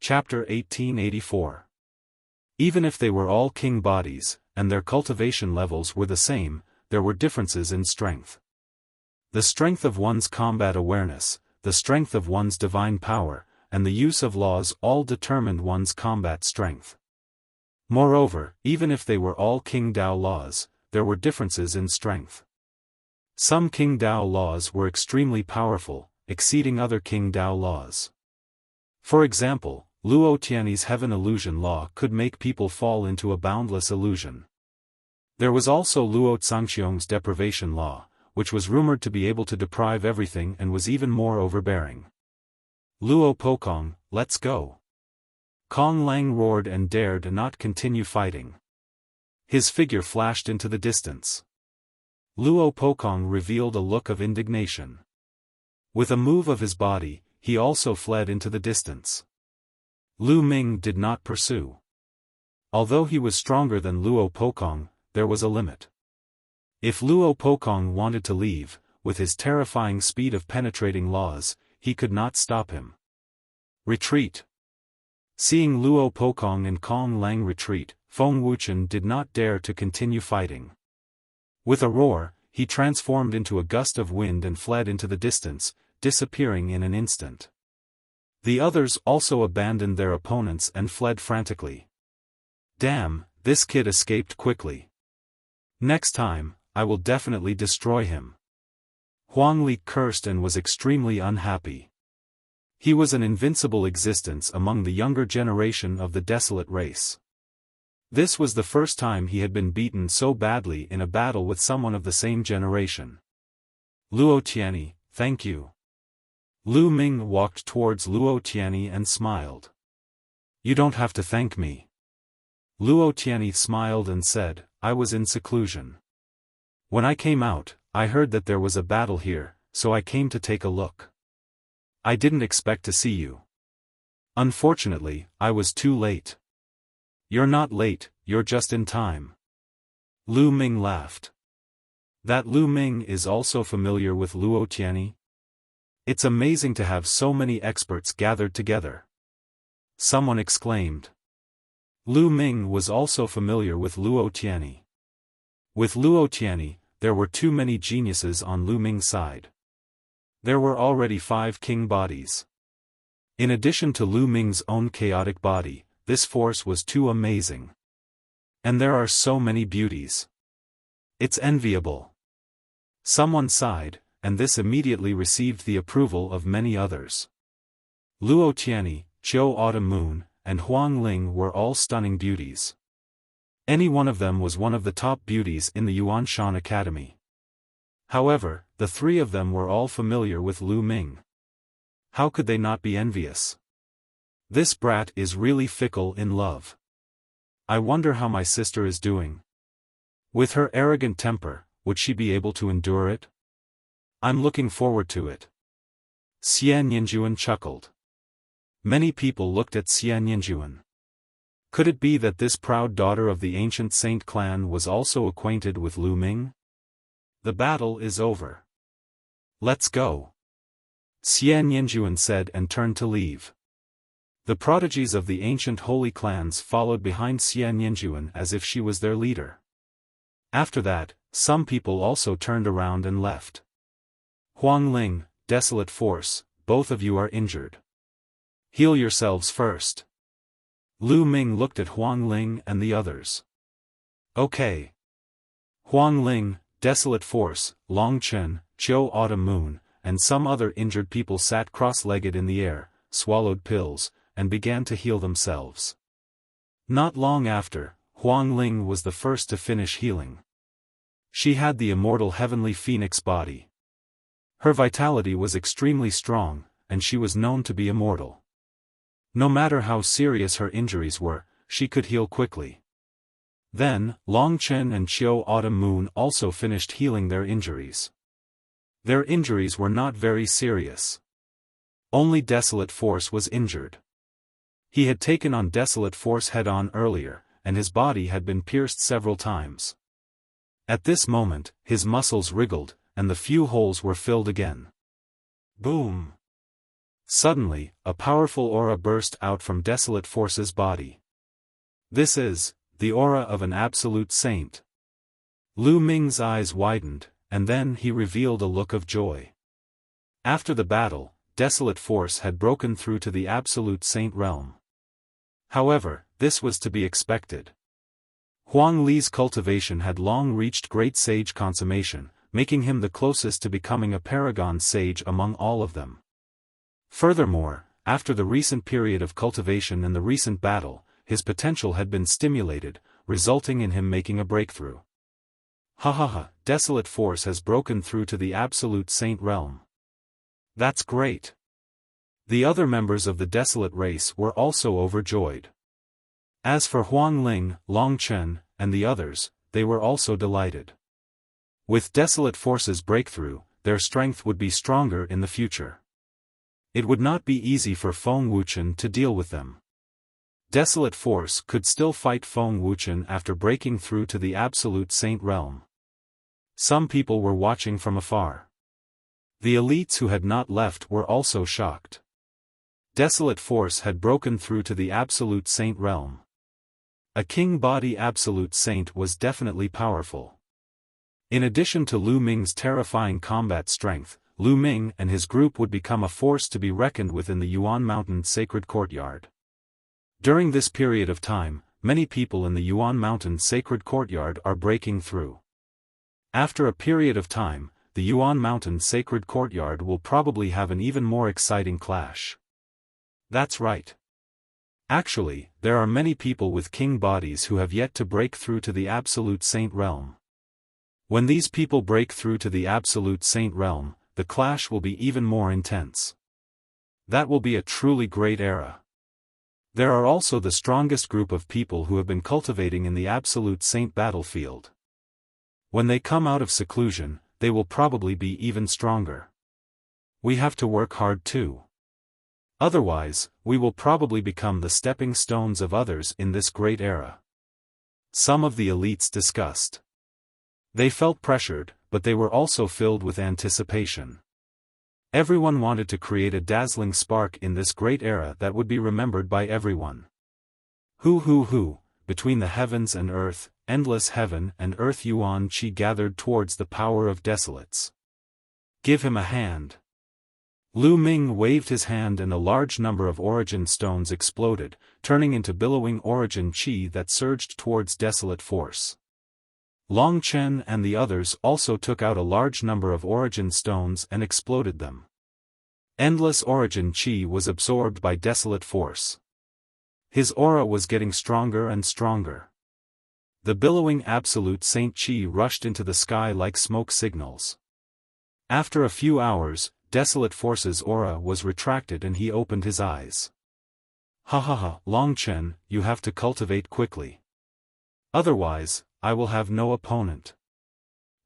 Chapter 1884. Even if they were all king bodies, and their cultivation levels were the same, there were differences in strength. The strength of one's combat awareness, the strength of one's divine power, and the use of laws all determined one's combat strength. Moreover, even if they were all King Dao laws, there were differences in strength. Some King Dao laws were extremely powerful, exceeding other King Dao laws. For example, Luo Tianyi's heaven illusion law could make people fall into a boundless illusion. There was also Luo Zhangxiong's deprivation law, which was rumored to be able to deprive everything and was even more overbearing. Luo Pokong, let's go! Kong Lang roared and dared not continue fighting. His figure flashed into the distance. Luo Pokong revealed a look of indignation. With a move of his body, he also fled into the distance. Lu Ming did not pursue. Although he was stronger than Luo Pokong, there was a limit. If Luo Pokong wanted to leave, with his terrifying speed of penetrating laws, he could not stop him. Retreat! Seeing Luo Pokong and Kong Lang retreat, Feng Wuchen did not dare to continue fighting. With a roar, he transformed into a gust of wind and fled into the distance, disappearing in an instant. The others also abandoned their opponents and fled frantically. Damn, this kid escaped quickly. Next time, I will definitely destroy him. Huang Li cursed and was extremely unhappy. He was an invincible existence among the younger generation of the desolate race. This was the first time he had been beaten so badly in a battle with someone of the same generation. Luo Tianyi, thank you. Lu Ming walked towards Luo Tianyi and smiled. You don't have to thank me. Luo Tianyi smiled and said, I was in seclusion. When I came out, I heard that there was a battle here, so I came to take a look. I didn't expect to see you. Unfortunately, I was too late. You're not late, you're just in time. Lu Ming laughed. That Lu Ming is also familiar with Luo Tianyi? It's amazing to have so many experts gathered together. Someone exclaimed. Lu Ming was also familiar with Luo Tianyi. With Luo Tianyi, there were too many geniuses on Lu Ming's side. There were already 5 king bodies. In addition to Lu Ming's own chaotic body, this force was too amazing. And there are so many beauties. It's enviable. Someone sighed, and this immediately received the approval of many others. Luo Tianyi, Qiu Autumn Moon, and Huang Ling were all stunning beauties. Any one of them was one of the top beauties in the Yuanshan Academy. However, the 3 of them were all familiar with Lu Ming. How could they not be envious? This brat is really fickle in love. I wonder how my sister is doing. With her arrogant temper, would she be able to endure it? I'm looking forward to it. Xian Yinjuan chuckled. Many people looked at Xian Yinjuan. Could it be that this proud daughter of the ancient Saint clan was also acquainted with Lu Ming? The battle is over. Let's go. Xian Yinjuan said and turned to leave. The prodigies of the ancient holy clans followed behind Xian Yinjuan as if she was their leader. After that, some people also turned around and left. Huang Ling, desolate force, both of you are injured. Heal yourselves first. Lu Ming looked at Huang Ling and the others. Okay. Huang Ling, desolate force, Long Chen, Qiu Autumn Moon, and some other injured people sat cross-legged in the air, swallowed pills, and began to heal themselves. Not long after, Huang Ling was the first to finish healing. She had the immortal heavenly phoenix body. Her vitality was extremely strong, and she was known to be immortal. No matter how serious her injuries were, she could heal quickly. Then, Long Chen and Qiu Autumn Moon also finished healing their injuries. Their injuries were not very serious. Only Desolate Force was injured. He had taken on Desolate Force head-on earlier, and his body had been pierced several times. At this moment, his muscles wriggled, and the few holes were filled again. Boom! Suddenly, a powerful aura burst out from Desolate Force's body. This is the aura of an absolute saint. Lu Ming's eyes widened, and then he revealed a look of joy. After the battle, Desolate Force had broken through to the absolute saint realm. However, this was to be expected. Huang Li's cultivation had long reached great sage consummation, making him the closest to becoming a paragon sage among all of them. Furthermore, after the recent period of cultivation and the recent battle, his potential had been stimulated, resulting in him making a breakthrough. Ha ha ha, Desolate Force has broken through to the absolute saint realm. That's great. The other members of the Desolate race were also overjoyed. As for Huang Ling, Long Chen, and the others, they were also delighted. With Desolate Force's breakthrough, their strength would be stronger in the future. It would not be easy for Feng Wuchen to deal with them. Desolate Force could still fight Feng Wuchen after breaking through to the absolute saint realm. Some people were watching from afar. The elites who had not left were also shocked. Desolate Force had broken through to the absolute saint realm. A king body absolute saint was definitely powerful. In addition to Lu Ming's terrifying combat strength, Lu Ming and his group would become a force to be reckoned with in the Yuan Mountain Sacred Courtyard. During this period of time, many people in the Yuan Mountain Sacred Courtyard are breaking through. After a period of time, the Yuan Mountain Sacred Courtyard will probably have an even more exciting clash. That's right. Actually, there are many people with king bodies who have yet to break through to the absolute saint realm. When these people break through to the absolute saint realm, the clash will be even more intense. That will be a truly great era. There are also the strongest group of people who have been cultivating in the absolute saint battlefield. When they come out of seclusion, they will probably be even stronger. We have to work hard too. Otherwise, we will probably become the stepping stones of others in this great era. Some of the elites discussed. They felt pressured, but they were also filled with anticipation. Everyone wanted to create a dazzling spark in this great era that would be remembered by everyone. Hu, between the heavens and earth, endless heaven and earth Yuan Qi gathered towards the power of desolates. Give him a hand. Lu Ming waved his hand and a large number of origin stones exploded, turning into billowing origin Qi that surged towards Desolate Force. Long Chen and the others also took out a large number of origin stones and exploded them. Endless origin Qi was absorbed by Desolate Force. His aura was getting stronger and stronger. The billowing absolute saint Qi rushed into the sky like smoke signals. After a few hours, Desolate Force's aura was retracted and he opened his eyes. Ha ha ha, Long Chen, you have to cultivate quickly. Otherwise, I will have no opponent.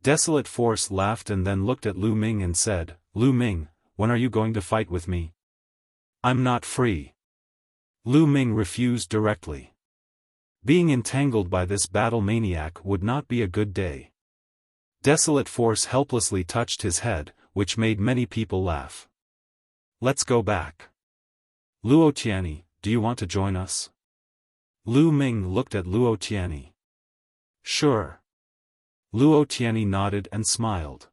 Desolate Force laughed and then looked at Lu Ming and said, Lu Ming, when are you going to fight with me? I'm not free. Lu Ming refused directly. Being entangled by this battle maniac would not be a good day. Desolate Force helplessly touched his head, which made many people laugh. Let's go back. Luo Tianyi, do you want to join us? Lu Ming looked at Luo Tianyi. Sure. Luo Tianyi nodded and smiled.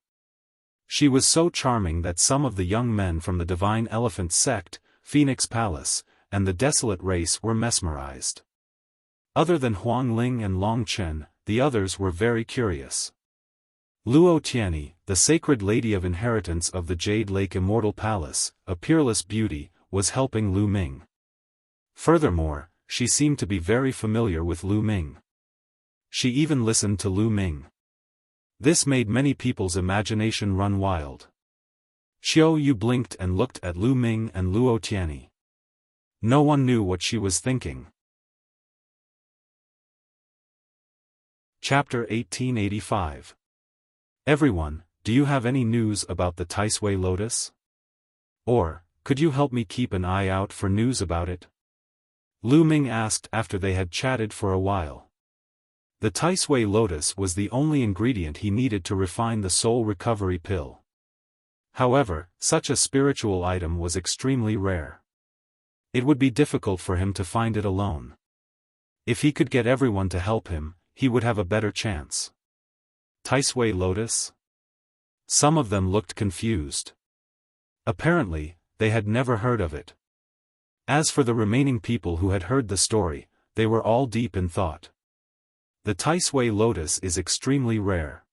She was so charming that some of the young men from the Divine Elephant Sect, Phoenix Palace, and the Desolate race were mesmerized. Other than Huang Ling and Long Chen, the others were very curious. Luo Tianyi, the sacred lady of inheritance of the Jade Lake Immortal Palace, a peerless beauty, was helping Lu Ming. Furthermore, she seemed to be very familiar with Lu Ming. She even listened to Lu Ming. This made many people's imagination run wild. Xiao Yu blinked and looked at Lu Ming and Luo Tianyi. No one knew what she was thinking. Chapter 1885. Everyone, do you have any news about the Taisui Lotus? Or, could you help me keep an eye out for news about it? Lu Ming asked after they had chatted for a while. The Taisui Lotus was the only ingredient he needed to refine the soul recovery pill. However, such a spiritual item was extremely rare. It would be difficult for him to find it alone. If he could get everyone to help him, he would have a better chance. Taisui Lotus? Some of them looked confused. Apparently, they had never heard of it. As for the remaining people who had heard the story, they were all deep in thought. The Taisui Lotus is extremely rare.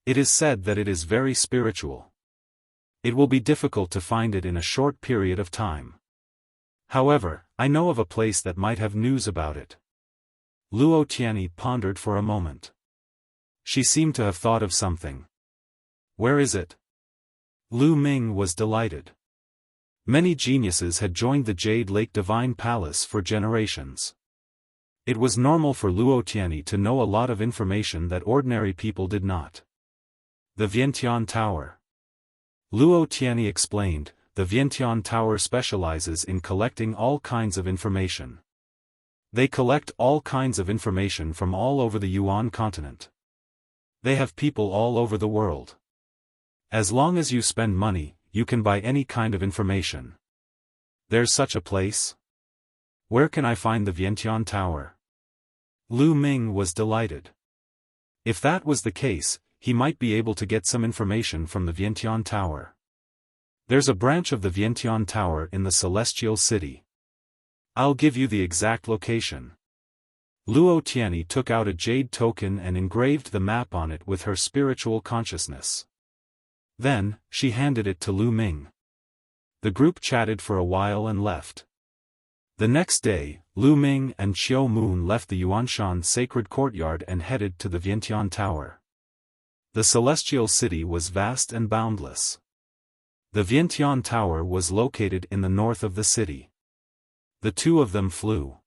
It is said that it is very spiritual. It will be difficult to find it in a short period of time. However, I know of a place that might have news about it. Luo Tianyi pondered for a moment. She seemed to have thought of something. Where is it? Lu Ming was delighted. Many geniuses had joined the Jade Lake Divine Palace for generations. It was normal for Luo Tianyi to know a lot of information that ordinary people did not. The Vientiane Tower. Luo Tianyi explained, the Vientiane Tower specializes in collecting all kinds of information. They collect all kinds of information from all over the Yuan continent. They have people all over the world. As long as you spend money, you can buy any kind of information. There's such a place? Where can I find the Vientiane Tower? Lu Ming was delighted. If that was the case, he might be able to get some information from the Vientiane Tower. There's a branch of the Vientiane Tower in the Celestial City. I'll give you the exact location. Luo Tianyi took out a jade token and engraved the map on it with her spiritual consciousness. Then, she handed it to Lu Ming. The group chatted for a while and left. The next day, Lu Ming and Xiao Moon left the Yuanshan sacred courtyard and headed to the Vientiane Tower. The Celestial City was vast and boundless. The Vientiane Tower was located in the north of the city. The two of them flew.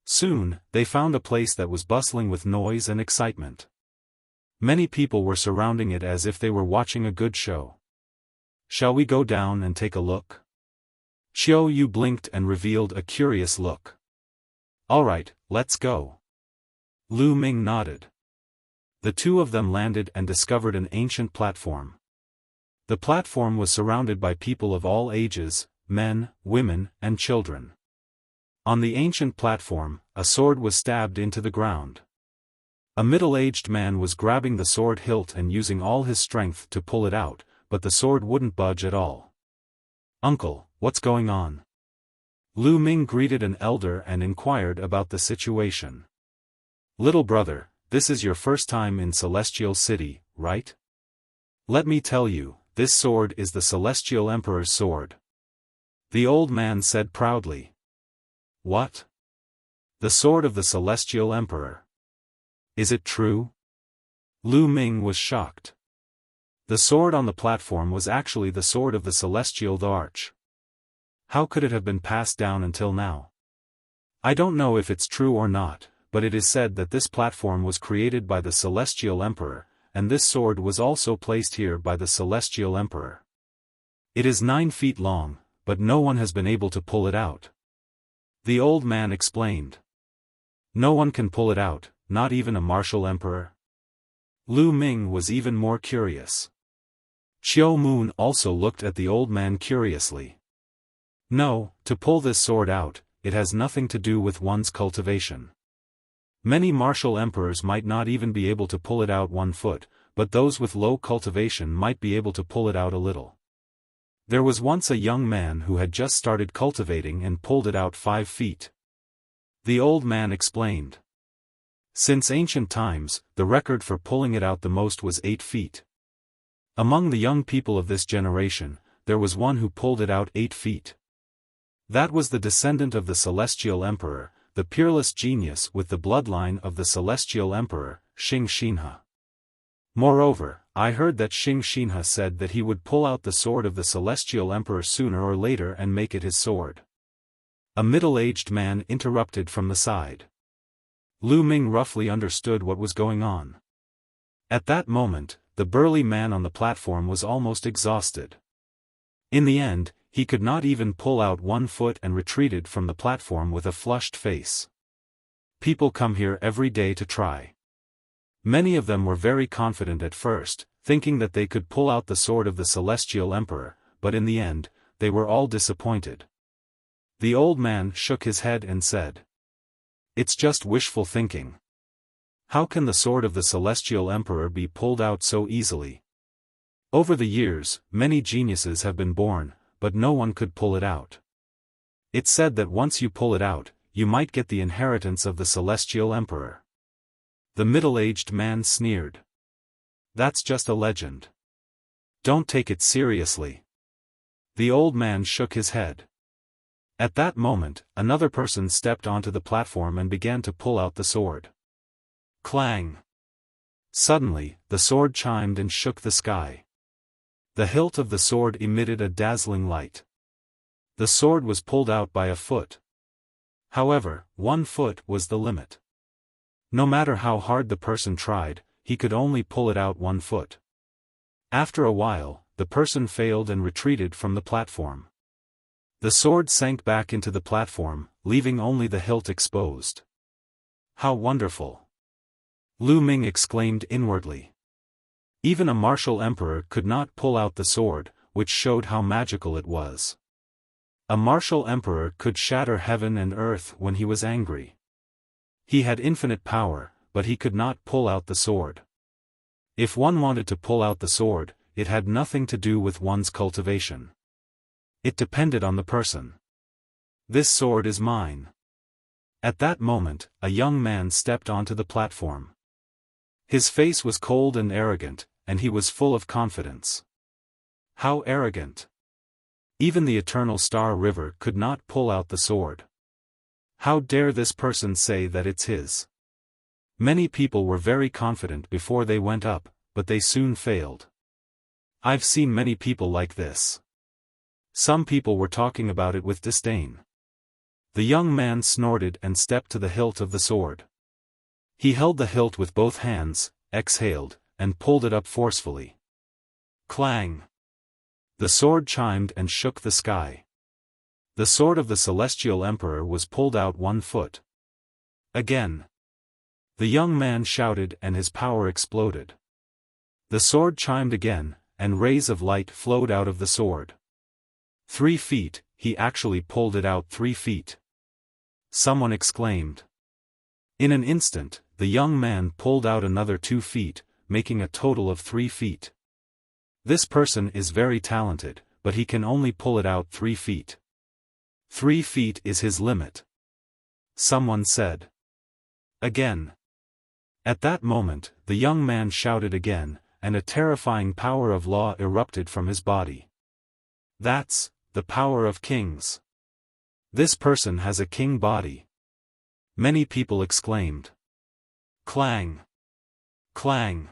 Soon, they found a place that was bustling with noise and excitement. Many people were surrounding it as if they were watching a good show. Shall we go down and take a look? Xiao Yu blinked and revealed a curious look. All right, let's go. Lu Ming nodded. The two of them landed and discovered an ancient platform. The platform was surrounded by people of all ages, men, women, and children. On the ancient platform, a sword was stabbed into the ground. A middle-aged man was grabbing the sword hilt and using all his strength to pull it out, but the sword wouldn't budge at all. Uncle, what's going on? Lu Ming greeted an elder and inquired about the situation. Little brother, this is your first time in Celestial City, right? Let me tell you, this sword is the Celestial Emperor's sword. The old man said proudly. What? The sword of the Celestial Emperor. Is it true? Lu Ming was shocked. The sword on the platform was actually the sword of the Celestial Arch. How could it have been passed down until now? I don't know if it's true or not, but it is said that this platform was created by the Celestial Emperor, and this sword was also placed here by the Celestial Emperor. It is 9 feet long, but no one has been able to pull it out. The old man explained. No one can pull it out, not even a martial emperor? Lu Ming was even more curious. Xiao Moon also looked at the old man curiously. No, to pull this sword out, it has nothing to do with one's cultivation. Many martial emperors might not even be able to pull it out 1 foot, but those with low cultivation might be able to pull it out a little. There was once a young man who had just started cultivating and pulled it out 5 feet. The old man explained. Since ancient times, the record for pulling it out the most was 8 feet. Among the young people of this generation, there was one who pulled it out 8 feet. That was the descendant of the Celestial Emperor, the peerless genius with the bloodline of the Celestial Emperor, Xing Xinhe. Moreover, I heard that Xing Xinhe said that he would pull out the sword of the Celestial Emperor sooner or later and make it his sword. A middle-aged man interrupted from the side. Lu Ming roughly understood what was going on. At that moment, the burly man on the platform was almost exhausted. In the end, he could not even pull out 1 foot and retreated from the platform with a flushed face. People come here every day to try. Many of them were very confident at first, thinking that they could pull out the sword of the Celestial Emperor, but in the end, they were all disappointed. The old man shook his head and said, "It's just wishful thinking. How can the sword of the Celestial Emperor be pulled out so easily? Over the years, many geniuses have been born, but no one could pull it out. It's said that once you pull it out, you might get the inheritance of the Celestial Emperor." The middle-aged man sneered. "That's just a legend. Don't take it seriously." The old man shook his head. At that moment, another person stepped onto the platform and began to pull out the sword. Clang! Suddenly, the sword chimed and shook the sky. The hilt of the sword emitted a dazzling light. The sword was pulled out by a foot. However, 1 foot was the limit. No matter how hard the person tried, he could only pull it out 1 foot. After a while, the person failed and retreated from the platform. The sword sank back into the platform, leaving only the hilt exposed. "How wonderful!" Lu Ming exclaimed inwardly. Even a martial emperor could not pull out the sword, which showed how magical it was. A martial emperor could shatter heaven and earth when he was angry. He had infinite power, but he could not pull out the sword. If one wanted to pull out the sword, it had nothing to do with one's cultivation. It depended on the person. "This sword is mine." At that moment, a young man stepped onto the platform. His face was cold and arrogant, and he was full of confidence. How arrogant! Even the eternal Star River could not pull out the sword. How dare this person say that it's his? Many people were very confident before they went up, but they soon failed. I've seen many people like this. Some people were talking about it with disdain. The young man snorted and stepped to the hilt of the sword. He held the hilt with both hands, exhaled, and pulled it up forcefully. Clang! The sword chimed and shook the sky. The sword of the Celestial Emperor was pulled out 1 foot. Again. The young man shouted and his power exploded. The sword chimed again, and rays of light flowed out of the sword. 3 feet, he actually pulled it out 3 feet. Someone exclaimed. In an instant, the young man pulled out another 2 feet, making a total of 3 feet. This person is very talented, but he can only pull it out 3 feet. 3 feet is his limit. Someone said. Again. At that moment, the young man shouted again, and a terrifying power of law erupted from his body. That's the power of kings. This person has a king body. Many people exclaimed. Clang! Clang!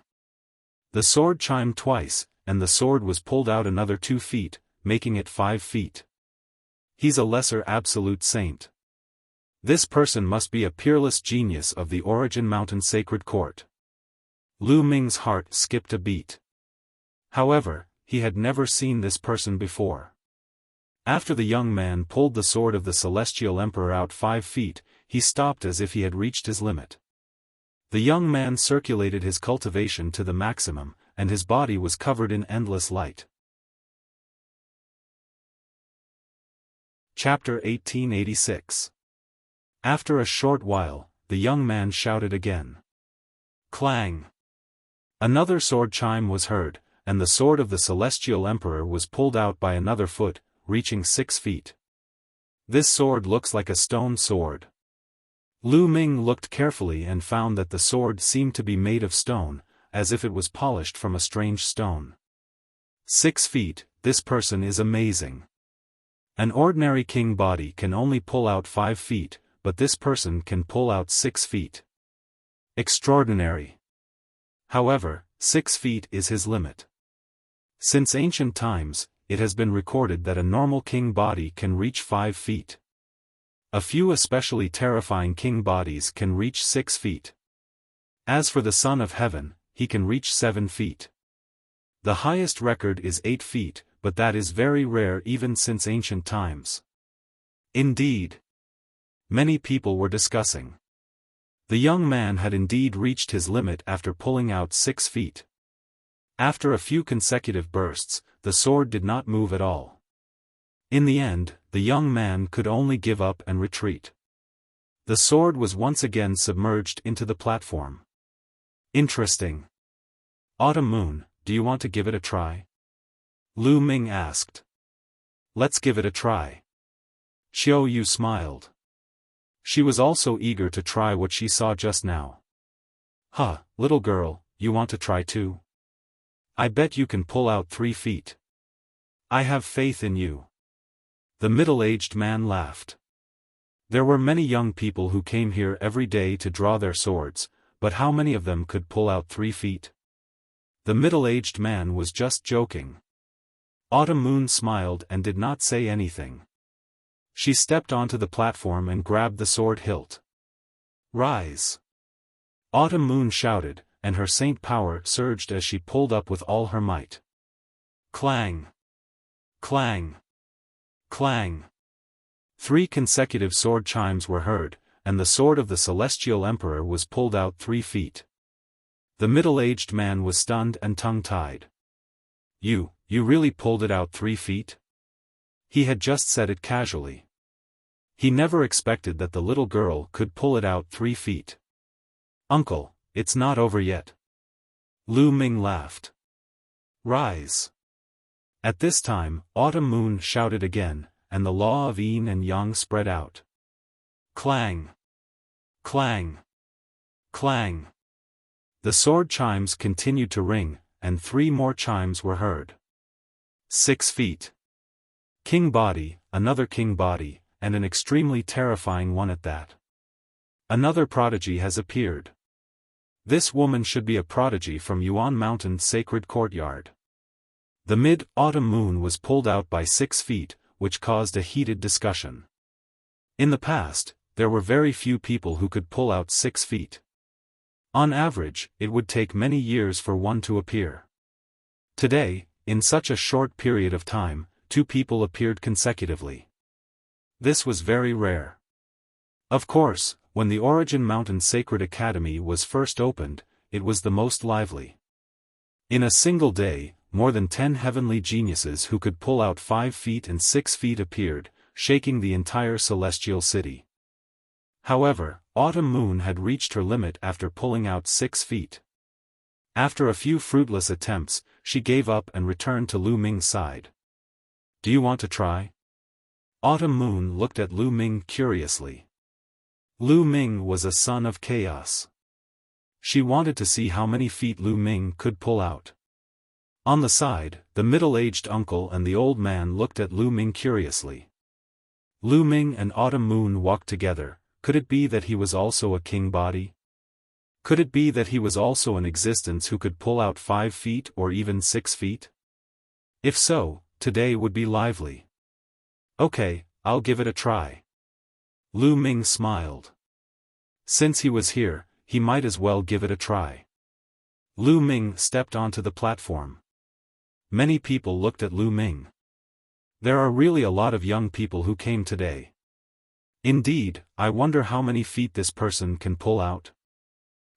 The sword chimed twice, and the sword was pulled out another 2 feet, making it 5 feet. He's a lesser absolute saint. This person must be a peerless genius of the Origin Mountain Sacred Court. Lu Ming's heart skipped a beat. However, he had never seen this person before. After the young man pulled the sword of the Celestial Emperor out 5 feet, he stopped as if he had reached his limit. The young man circulated his cultivation to the maximum, and his body was covered in endless light. Chapter 1886. After a short while, the young man shouted again. Clang! Another sword chime was heard, and the sword of the Celestial Emperor was pulled out by another foot, reaching 6 feet. This sword looks like a stone sword. Lu Ming looked carefully and found that the sword seemed to be made of stone, as if it was polished from a strange stone. 6 feet, this person is amazing. An ordinary king body can only pull out 5 feet, but this person can pull out 6 feet. Extraordinary. However, 6 feet is his limit. Since ancient times, it has been recorded that a normal king body can reach 5 feet. A few especially terrifying king bodies can reach 6 feet. As for the Son of Heaven, he can reach 7 feet. The highest record is 8 feet, but that is very rare even since ancient times. Indeed. Many people were discussing. The young man had indeed reached his limit after pulling out 6 feet. After a few consecutive bursts, the sword did not move at all. In the end, the young man could only give up and retreat. The sword was once again submerged into the platform. Interesting. Autumn Moon, do you want to give it a try? Lu Ming asked. Let's give it a try. Xiao Yu smiled. She was also eager to try what she saw just now. Huh, little girl, you want to try too? I bet you can pull out 3 feet. I have faith in you. The middle-aged man laughed. There were many young people who came here every day to draw their swords, but how many of them could pull out 3 feet? The middle-aged man was just joking. Autumn Moon smiled and did not say anything. She stepped onto the platform and grabbed the sword hilt. Rise! Autumn Moon shouted, and her saint power surged as she pulled up with all her might. Clang! Clang! Clang! 3 consecutive sword chimes were heard, and the sword of the Celestial Emperor was pulled out 3 feet. The middle-aged man was stunned and tongue-tied. You really pulled it out 3 feet? He had just said it casually. He never expected that the little girl could pull it out 3 feet. Uncle, it's not over yet. Lu Ming laughed. Rise! At this time, Autumn Moon shouted again, and the law of yin and yang spread out. Clang! Clang! Clang! The sword chimes continued to ring, and 3 more chimes were heard. 6 feet. King body, another king body, and an extremely terrifying one at that. Another prodigy has appeared. This woman should be a prodigy from Yuan Mountain's sacred courtyard. The mid-autumn moon was pulled out by 6 feet, which caused a heated discussion. In the past, there were very few people who could pull out 6 feet. On average, it would take many years for one to appear. Today, in such a short period of time, 2 people appeared consecutively. This was very rare. Of course, when the Origin Mountain Sacred Academy was first opened, it was the most lively. In a single day, more than 10 heavenly geniuses who could pull out 5 feet and 6 feet appeared, shaking the entire celestial city. However, Autumn Moon had reached her limit after pulling out 6 feet. After a few fruitless attempts, she gave up and returned to Lu Ming's side. Do you want to try? Autumn Moon looked at Lu Ming curiously. Lu Ming was a son of chaos. She wanted to see how many feet Lu Ming could pull out. On the side, the middle-aged uncle and the old man looked at Lu Ming curiously. Lu Ming and Autumn Moon walked together. Could it be that he was also a king body? Could it be that he was also an existence who could pull out 5 feet or even 6 feet? If so, today would be lively. Okay, I'll give it a try. Lu Ming smiled. Since he was here, he might as well give it a try. Lu Ming stepped onto the platform. Many people looked at Lu Ming. There are really a lot of young people who came today. Indeed, I wonder how many feet this person can pull out.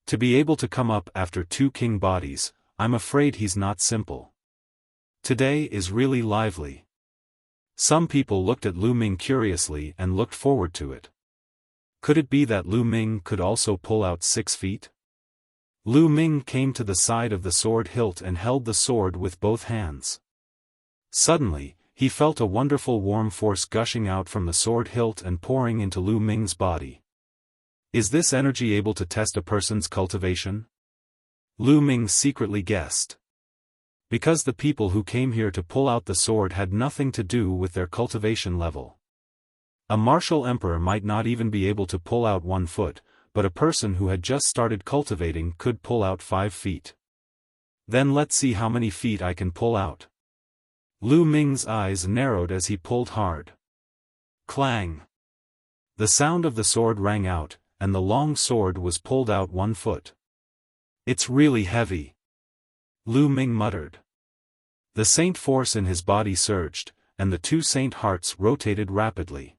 To be able to come up after 2 king bodies, I'm afraid he's not simple. Today is really lively. Some people looked at Lu Ming curiously and looked forward to it. Could it be that Lu Ming could also pull out 6 feet? Lu Ming came to the side of the sword hilt and held the sword with both hands. Suddenly, he felt a wonderful warm force gushing out from the sword hilt and pouring into Lu Ming's body. Is this energy able to test a person's cultivation? Lu Ming secretly guessed. Because the people who came here to pull out the sword had nothing to do with their cultivation level. A martial emperor might not even be able to pull out 1 foot, but a person who had just started cultivating could pull out 5 feet. Then let's see how many feet I can pull out. Lu Ming's eyes narrowed as he pulled hard. Clang! The sound of the sword rang out, and the long sword was pulled out 1 foot. It's really heavy. Lu Ming muttered. The saint force in his body surged, and the 2 saint hearts rotated rapidly.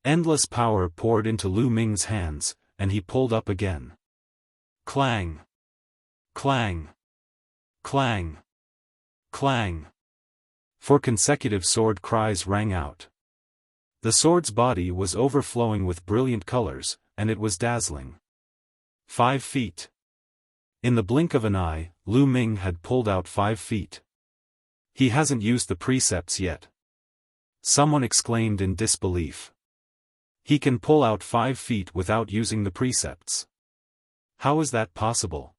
Endless power poured into Lu Ming's hands, and he pulled up again. Clang! Clang! Clang! Clang! 4 consecutive sword cries rang out. The sword's body was overflowing with brilliant colors, and it was dazzling. 5 feet. In the blink of an eye, Lu Ming had pulled out 5 feet. He hasn't used the precepts yet. Someone exclaimed in disbelief. He can pull out 5 feet without using the precepts. How is that possible?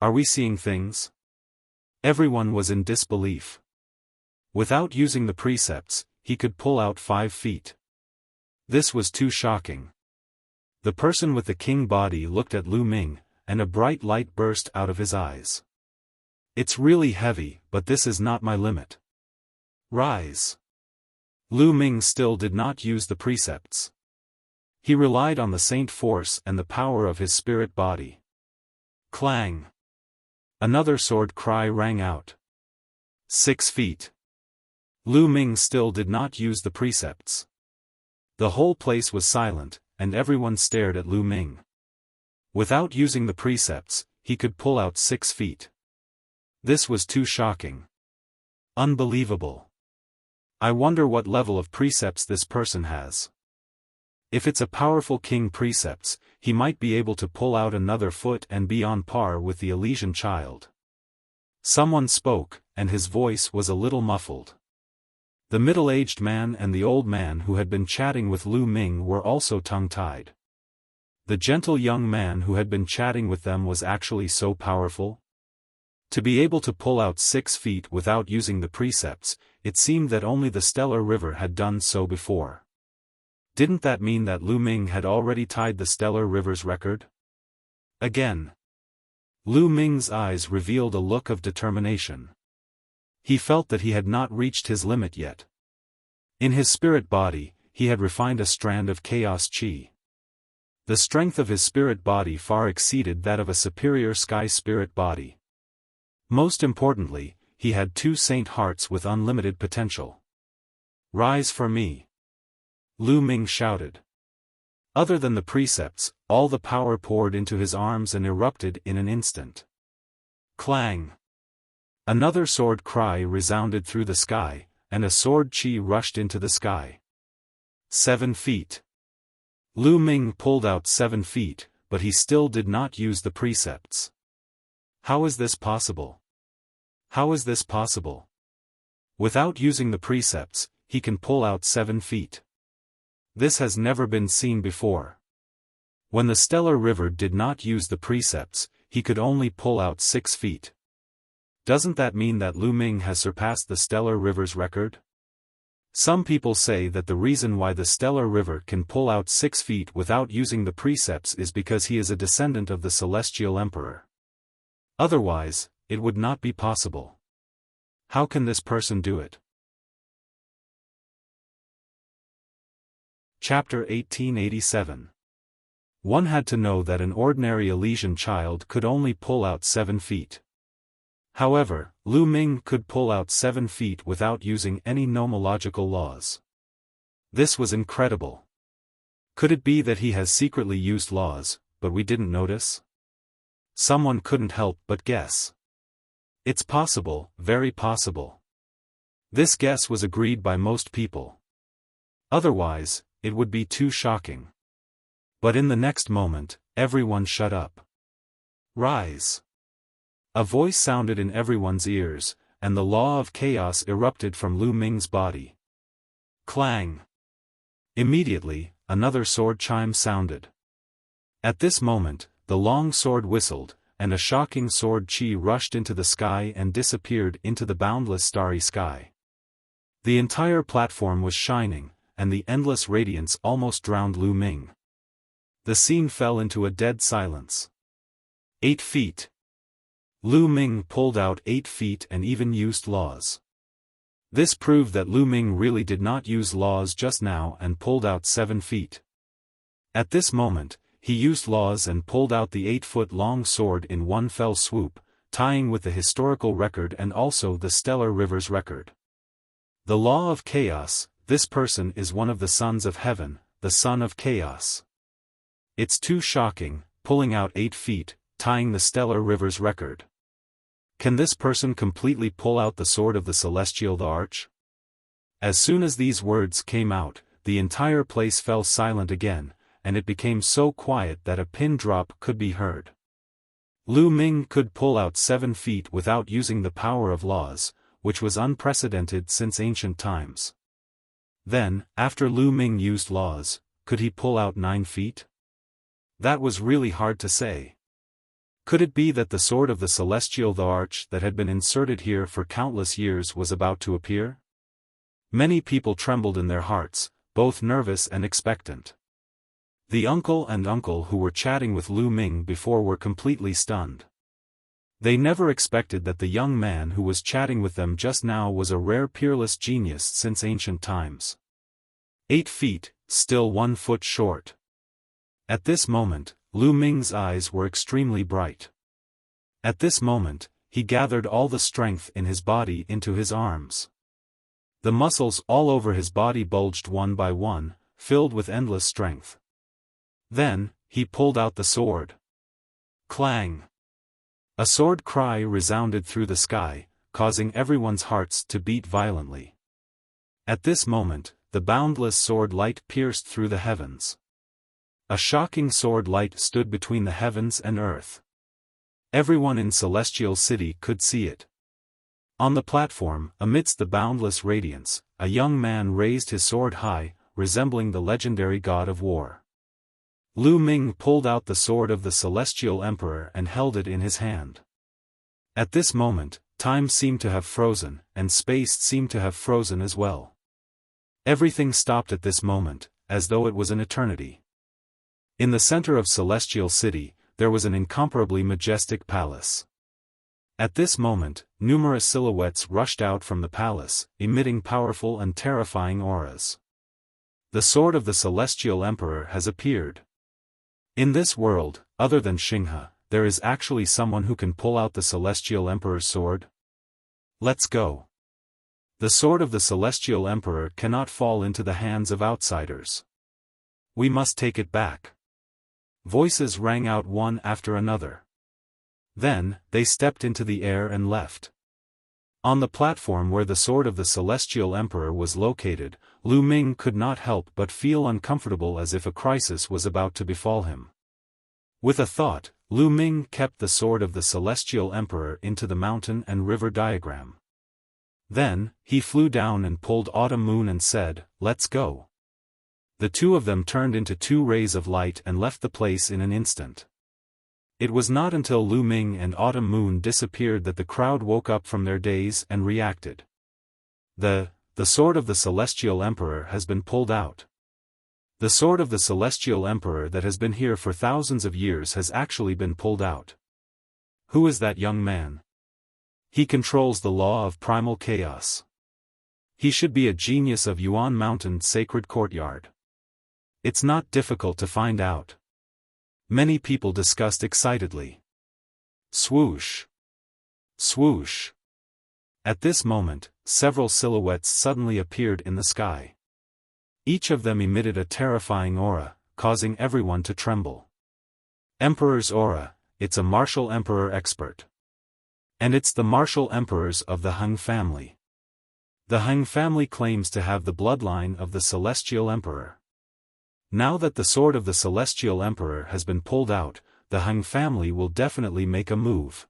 Are we seeing things? Everyone was in disbelief. Without using the precepts, he could pull out 5 feet. This was too shocking. The person with the king body looked at Lu Ming, and a bright light burst out of his eyes. It's really heavy, but this is not my limit. Rise. Lu Ming still did not use the precepts. He relied on the saint force and the power of his spirit body. Clang! Another sword cry rang out. 6 feet. Lu Ming still did not use the precepts. The whole place was silent, and everyone stared at Lu Ming. Without using the precepts, he could pull out 6 feet. This was too shocking. Unbelievable. I wonder what level of precepts this person has. If it's a powerful king precepts, he might be able to pull out another foot and be on par with the Elysian child. Someone spoke, and his voice was a little muffled. The middle-aged man and the old man who had been chatting with Lu Ming were also tongue-tied. The gentle young man who had been chatting with them was actually so powerful? To be able to pull out 6 feet without using the precepts, it seemed that only the Stellar River had done so before. Didn't that mean that Lu Ming had already tied the Stellar River's record? Again. Lu Ming's eyes revealed a look of determination. He felt that he had not reached his limit yet. In his spirit body, he had refined a strand of chaos chi. The strength of his spirit body far exceeded that of a superior sky spirit body. Most importantly, he had 2 saint hearts with unlimited potential. Rise for me! Lu Ming shouted. Other than the precepts, all the power poured into his arms and erupted in an instant. Clang! Another sword cry resounded through the sky, and a sword chi rushed into the sky. 7 feet. Lu Ming pulled out 7 feet, but he still did not use the precepts. How is this possible? How is this possible? Without using the precepts, he can pull out 7 feet. This has never been seen before. When the Stellar River did not use the precepts, he could only pull out 6 feet. Doesn't that mean that Lu Ming has surpassed the Stellar River's record? Some people say that the reason why the Stellar River can pull out 6 feet without using the precepts is because he is a descendant of the Celestial Emperor. Otherwise, it would not be possible. How can this person do it? Chapter 1887. One had to know that an ordinary Elysian child could only pull out 7 feet. However, Lu Ming could pull out 7 feet without using any nomological laws. This was incredible. Could it be that he has secretly used laws, but we didn't notice? Someone couldn't help but guess. It's possible, very possible. This guess was agreed by most people. Otherwise, it would be too shocking. But in the next moment, everyone shut up. Rise! A voice sounded in everyone's ears, and the law of chaos erupted from Lu Ming's body. Clang! Immediately, another sword chime sounded. At this moment, the long sword whistled, and a shocking sword chi rushed into the sky and disappeared into the boundless starry sky. The entire platform was shining, and the endless radiance almost drowned Lu Ming. The scene fell into a dead silence. 8 feet. Lu Ming pulled out 8 feet and even used laws. This proved that Lu Ming really did not use laws just now and pulled out 7 feet. At this moment, he used laws and pulled out the 8-foot-long sword in one fell swoop, tying with the historical record and also the Stellar River's record. The law of chaos. This person is one of the sons of heaven, the son of chaos. It's too shocking, pulling out 8 feet, tying the Stellar River's record. Can this person completely pull out the sword of the celestial arch? As soon as these words came out, the entire place fell silent again, and it became so quiet that a pin drop could be heard. Lu Ming could pull out 7 feet without using the power of laws, which was unprecedented since ancient times. Then, after Lu Ming used laws, could he pull out 9 feet? That was really hard to say. Could it be that the sword of the celestial arch that had been inserted here for countless years was about to appear? Many people trembled in their hearts, both nervous and expectant. The uncle and uncle who were chatting with Lu Ming before were completely stunned. They never expected that the young man who was chatting with them just now was a rare peerless genius since ancient times. 8 feet, still 1 foot short. At this moment, Lu Ming's eyes were extremely bright. At this moment, he gathered all the strength in his body into his arms. The muscles all over his body bulged one by one, filled with endless strength. Then, he pulled out the sword. Clang! A sword cry resounded through the sky, causing everyone's hearts to beat violently. At this moment, the boundless sword light pierced through the heavens. A shocking sword light stood between the heavens and earth. Everyone in Celestial City could see it. On the platform, amidst the boundless radiance, a young man raised his sword high, resembling the legendary god of war. Lu Ming pulled out the sword of the Celestial Emperor and held it in his hand. At this moment, time seemed to have frozen, and space seemed to have frozen as well. Everything stopped at this moment, as though it was an eternity. In the center of Celestial City, there was an incomparably majestic palace. At this moment, numerous silhouettes rushed out from the palace, emitting powerful and terrifying auras. The sword of the Celestial Emperor has appeared. In this world, other than Xinghe, there is actually someone who can pull out the Celestial Emperor's sword? Let's go. The sword of the Celestial Emperor cannot fall into the hands of outsiders. We must take it back. Voices rang out one after another. Then, they stepped into the air and left. On the platform where the sword of the Celestial Emperor was located, Lu Ming could not help but feel uncomfortable as if a crisis was about to befall him. With a thought, Lu Ming kept the sword of the Celestial Emperor into the mountain and river diagram. Then, he flew down and pulled Autumn Moon and said, "Let's go." The two of them turned into 2 rays of light and left the place in an instant. It was not until Lu Ming and Autumn Moon disappeared that the crowd woke up from their daze and reacted. The sword of the Celestial Emperor has been pulled out. The sword of the Celestial Emperor that has been here for thousands of years has actually been pulled out. Who is that young man? He controls the law of primal chaos. He should be a genius of Yuan Mountain Sacred Courtyard. It's not difficult to find out. Many people discussed excitedly. Swoosh! Swoosh! At this moment, several silhouettes suddenly appeared in the sky. Each of them emitted a terrifying aura, causing everyone to tremble. Emperor's aura, it's a martial emperor expert. And it's the martial emperors of the Heng family. The Heng family claims to have the bloodline of the Celestial Emperor. Now that the sword of the Celestial Emperor has been pulled out, the Heng family will definitely make a move.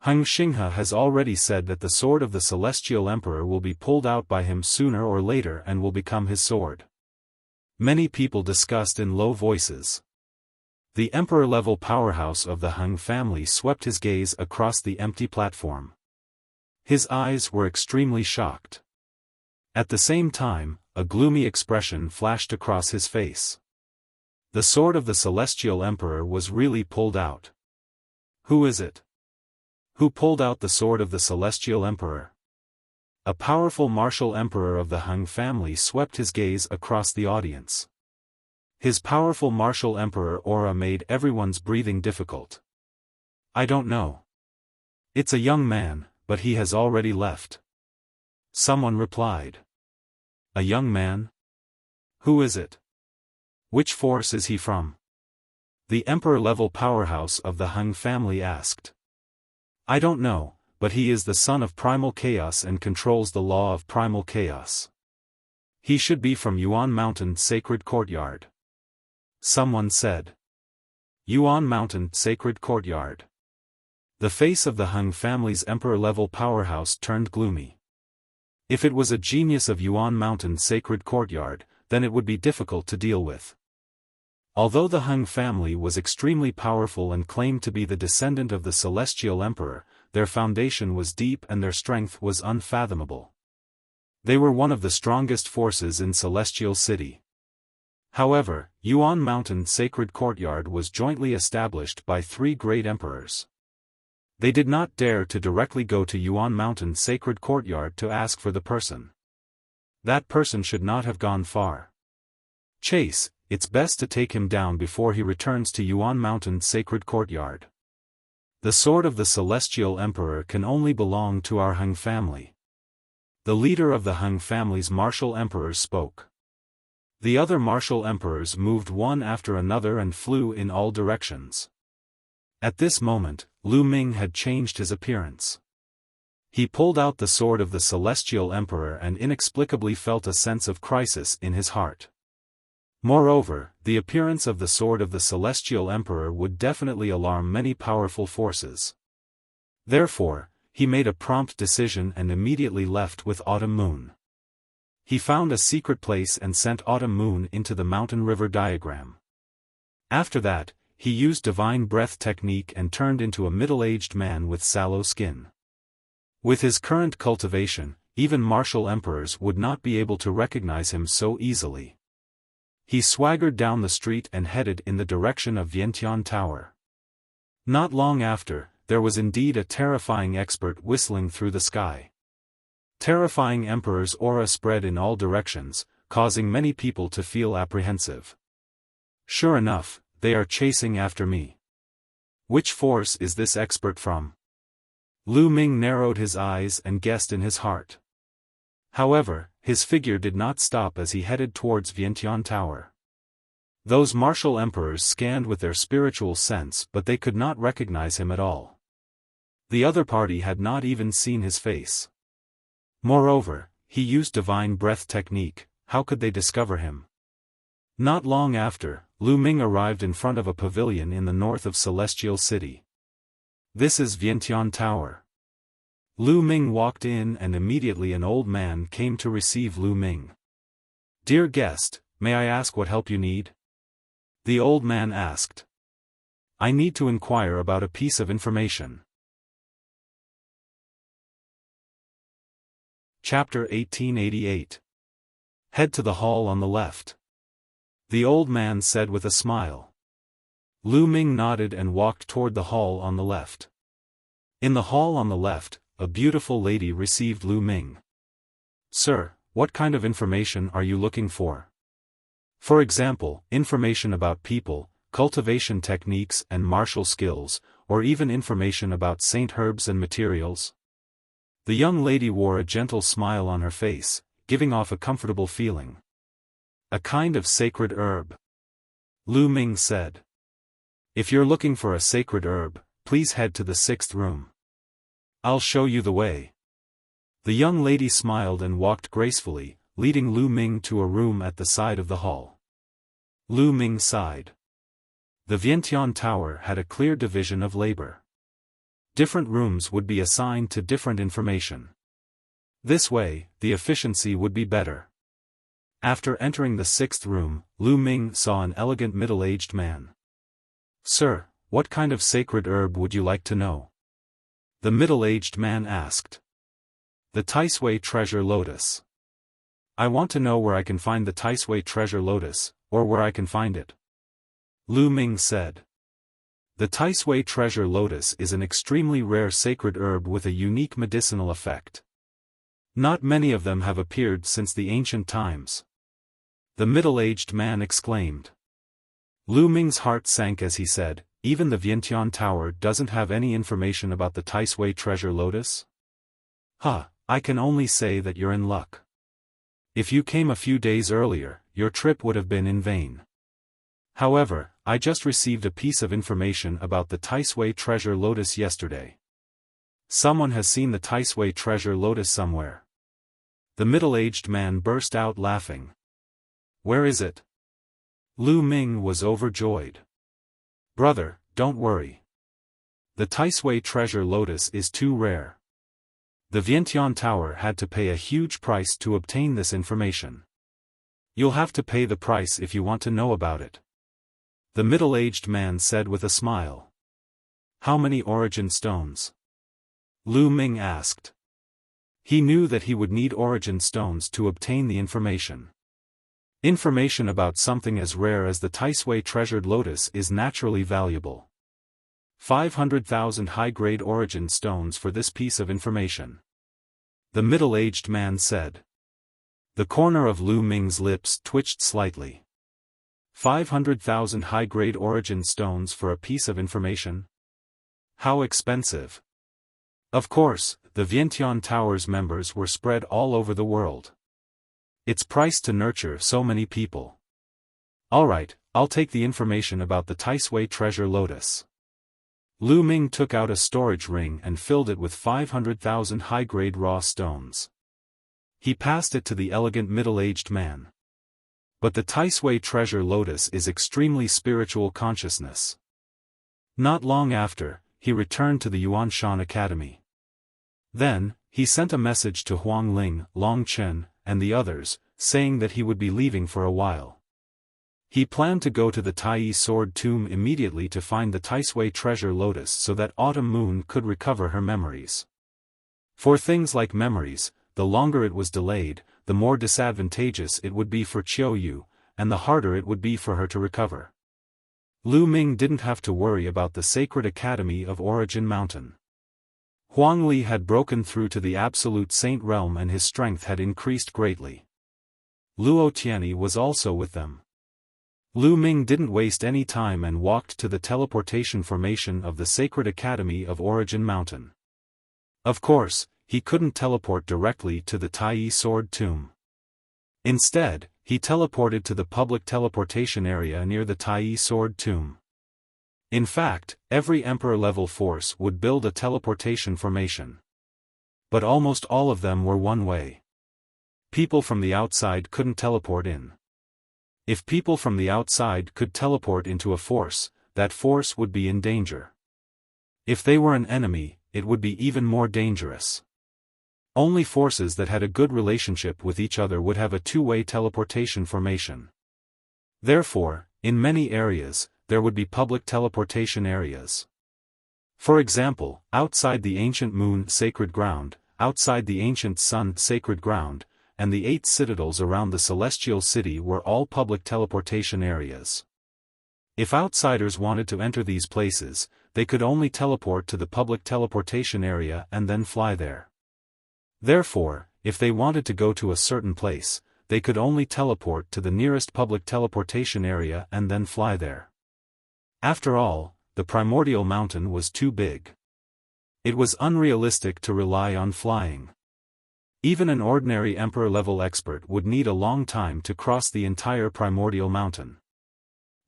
Heng Xinghe has already said that the sword of the Celestial Emperor will be pulled out by him sooner or later and will become his sword. Many people discussed in low voices. The emperor-level powerhouse of the Heng family swept his gaze across the empty platform. His eyes were extremely shocked. At the same time, a gloomy expression flashed across his face. The sword of the Celestial Emperor was really pulled out. Who is it? Who pulled out the sword of the Celestial Emperor? A powerful martial emperor of the Heng family swept his gaze across the audience. His powerful martial emperor aura made everyone's breathing difficult. I don't know. It's a young man, but he has already left. Someone replied. A young man? Who is it? Which force is he from? The emperor-level powerhouse of the Heng family asked. I don't know, but he is the son of primal chaos and controls the law of primal chaos. He should be from Yuan Mountain Sacred Courtyard. Someone said. Yuan Mountain Sacred Courtyard. The face of the Hung family's emperor-level powerhouse turned gloomy. If it was a genius of Yuan Mountain Sacred Courtyard, then it would be difficult to deal with. Although the Hung family was extremely powerful and claimed to be the descendant of the Celestial Emperor, their foundation was deep and their strength was unfathomable. They were one of the strongest forces in Celestial City. However, Yuan Mountain Sacred Courtyard was jointly established by 3 great emperors. They did not dare to directly go to Yuan Mountain Sacred Courtyard to ask for the person. That person should not have gone far. Chase, it's best to take him down before he returns to Yuan Mountain Sacred Courtyard. The sword of the Celestial Emperor can only belong to our Hung family. The leader of the Hung family's martial emperors spoke. The other martial emperors moved one after another and flew in all directions. At this moment, Lu Ming had changed his appearance. He pulled out the sword of the Celestial Emperor and inexplicably felt a sense of crisis in his heart. Moreover, the appearance of the sword of the Celestial Emperor would definitely alarm many powerful forces. Therefore, he made a prompt decision and immediately left with Autumn Moon. He found a secret place and sent Autumn Moon into the mountain river diagram. After that, he used divine breath technique and turned into a middle-aged man with sallow skin. With his current cultivation, even martial emperors would not be able to recognize him so easily. He swaggered down the street and headed in the direction of Vientiane Tower. Not long after, there was indeed a terrifying expert whistling through the sky. Terrifying Emperor's aura spread in all directions, causing many people to feel apprehensive. Sure enough, they are chasing after me. Which force is this expert from? Lu Ming narrowed his eyes and guessed in his heart. However, his figure did not stop as he headed towards Vientiane Tower. Those martial emperors scanned with their spiritual sense, but they could not recognize him at all. The other party had not even seen his face. Moreover, he used divine breath technique. How could they discover him? Not long after, Lu Ming arrived in front of a pavilion in the north of Celestial City. This is Vientiane Tower. Lu Ming walked in and immediately an old man came to receive Lu Ming. Dear guest, may I ask what help you need? The old man asked. I need to inquire about a piece of information. Chapter 1888. Head to the hall on the left. The old man said with a smile. Lu Ming nodded and walked toward the hall on the left. In the hall on the left, a beautiful lady received Lu Ming. Sir, what kind of information are you looking for? For example, information about people, cultivation techniques and martial skills, or even information about saint herbs and materials? The young lady wore a gentle smile on her face, giving off a comfortable feeling. A kind of sacred herb. Lu Ming said. If you're looking for a sacred herb, please head to the 6th room. I'll show you the way. The young lady smiled and walked gracefully, leading Lu Ming to a room at the side of the hall. Lu Ming sighed. The Vientiane Tower had a clear division of labor. Different rooms would be assigned to different information. This way, the efficiency would be better. After entering the 6th room, Lu Ming saw an elegant middle-aged man. Sir, what kind of sacred herb would you like to know? The middle-aged man asked. The Taisui Treasure Lotus. I want to know where I can find the Taisui Treasure Lotus, or where I can find it. Lu Ming said. The Taisui Treasure Lotus is an extremely rare sacred herb with a unique medicinal effect. Not many of them have appeared since the ancient times. The middle-aged man exclaimed. Lu Ming's heart sank as he said, even the Vientiane Tower doesn't have any information about the Taisui Treasure Lotus? I can only say that you're in luck. If you came a few days earlier, your trip would have been in vain. However, I just received a piece of information about the Taisui Treasure Lotus yesterday. Someone has seen the Taisui treasure lotus somewhere. The middle-aged man burst out laughing. Where is it? Lu Ming was overjoyed. Brother, don't worry. The Taisui treasure lotus is too rare. The Vientiane Tower had to pay a huge price to obtain this information. You'll have to pay the price if you want to know about it. The middle-aged man said with a smile. How many origin stones? Lu Ming asked. He knew that he would need origin stones to obtain the information. Information about something as rare as the Taisui treasured lotus is naturally valuable. 500,000 high-grade origin stones for this piece of information. The middle-aged man said. The corner of Lu Ming's lips twitched slightly. 500,000 high-grade origin stones for a piece of information? How expensive. Of course, the Vientiane Tower's members were spread all over the world. It's priced to nurture so many people. Alright, I'll take the information about the Taisui treasure lotus. Lu Ming took out a storage ring and filled it with 500,000 high-grade raw stones. He passed it to the elegant middle-aged man. But the Taisui treasure lotus is extremely spiritual consciousness. Not long after, he returned to the Yuanshan Academy. Then, he sent a message to Huang Ling, Long Chen, and the others, saying that he would be leaving for a while. He planned to go to the Tai Sword Tomb immediately to find the Taisui treasure lotus so that Autumn Moon could recover her memories. For things like memories, the longer it was delayed, the more disadvantageous it would be for Qiu Yu, and the harder it would be for her to recover. Lu Ming didn't have to worry about the Sacred Academy of Origin Mountain. Huang Li had broken through to the Absolute Saint realm and his strength had increased greatly. Luo Tianyi was also with them. Lu Ming didn't waste any time and walked to the teleportation formation of the Sacred Academy of Origin Mountain. Of course, he couldn't teleport directly to the Tai Sword Tomb. Instead, he teleported to the public teleportation area near the Tai Sword Tomb. In fact, every Emperor-level force would build a teleportation formation. But almost all of them were one-way. People from the outside couldn't teleport in. If people from the outside could teleport into a force, that force would be in danger. If they were an enemy, it would be even more dangerous. Only forces that had a good relationship with each other would have a two-way teleportation formation. Therefore, in many areas, there would be public teleportation areas. For example, outside the ancient moon sacred ground, outside the ancient sun sacred ground, and the 8 citadels around the celestial city were all public teleportation areas. If outsiders wanted to enter these places, they could only teleport to the public teleportation area and then fly there. Therefore, if they wanted to go to a certain place, they could only teleport to the nearest public teleportation area and then fly there. After all, the primordial mountain was too big. It was unrealistic to rely on flying. Even an ordinary Emperor-level expert would need a long time to cross the entire primordial mountain.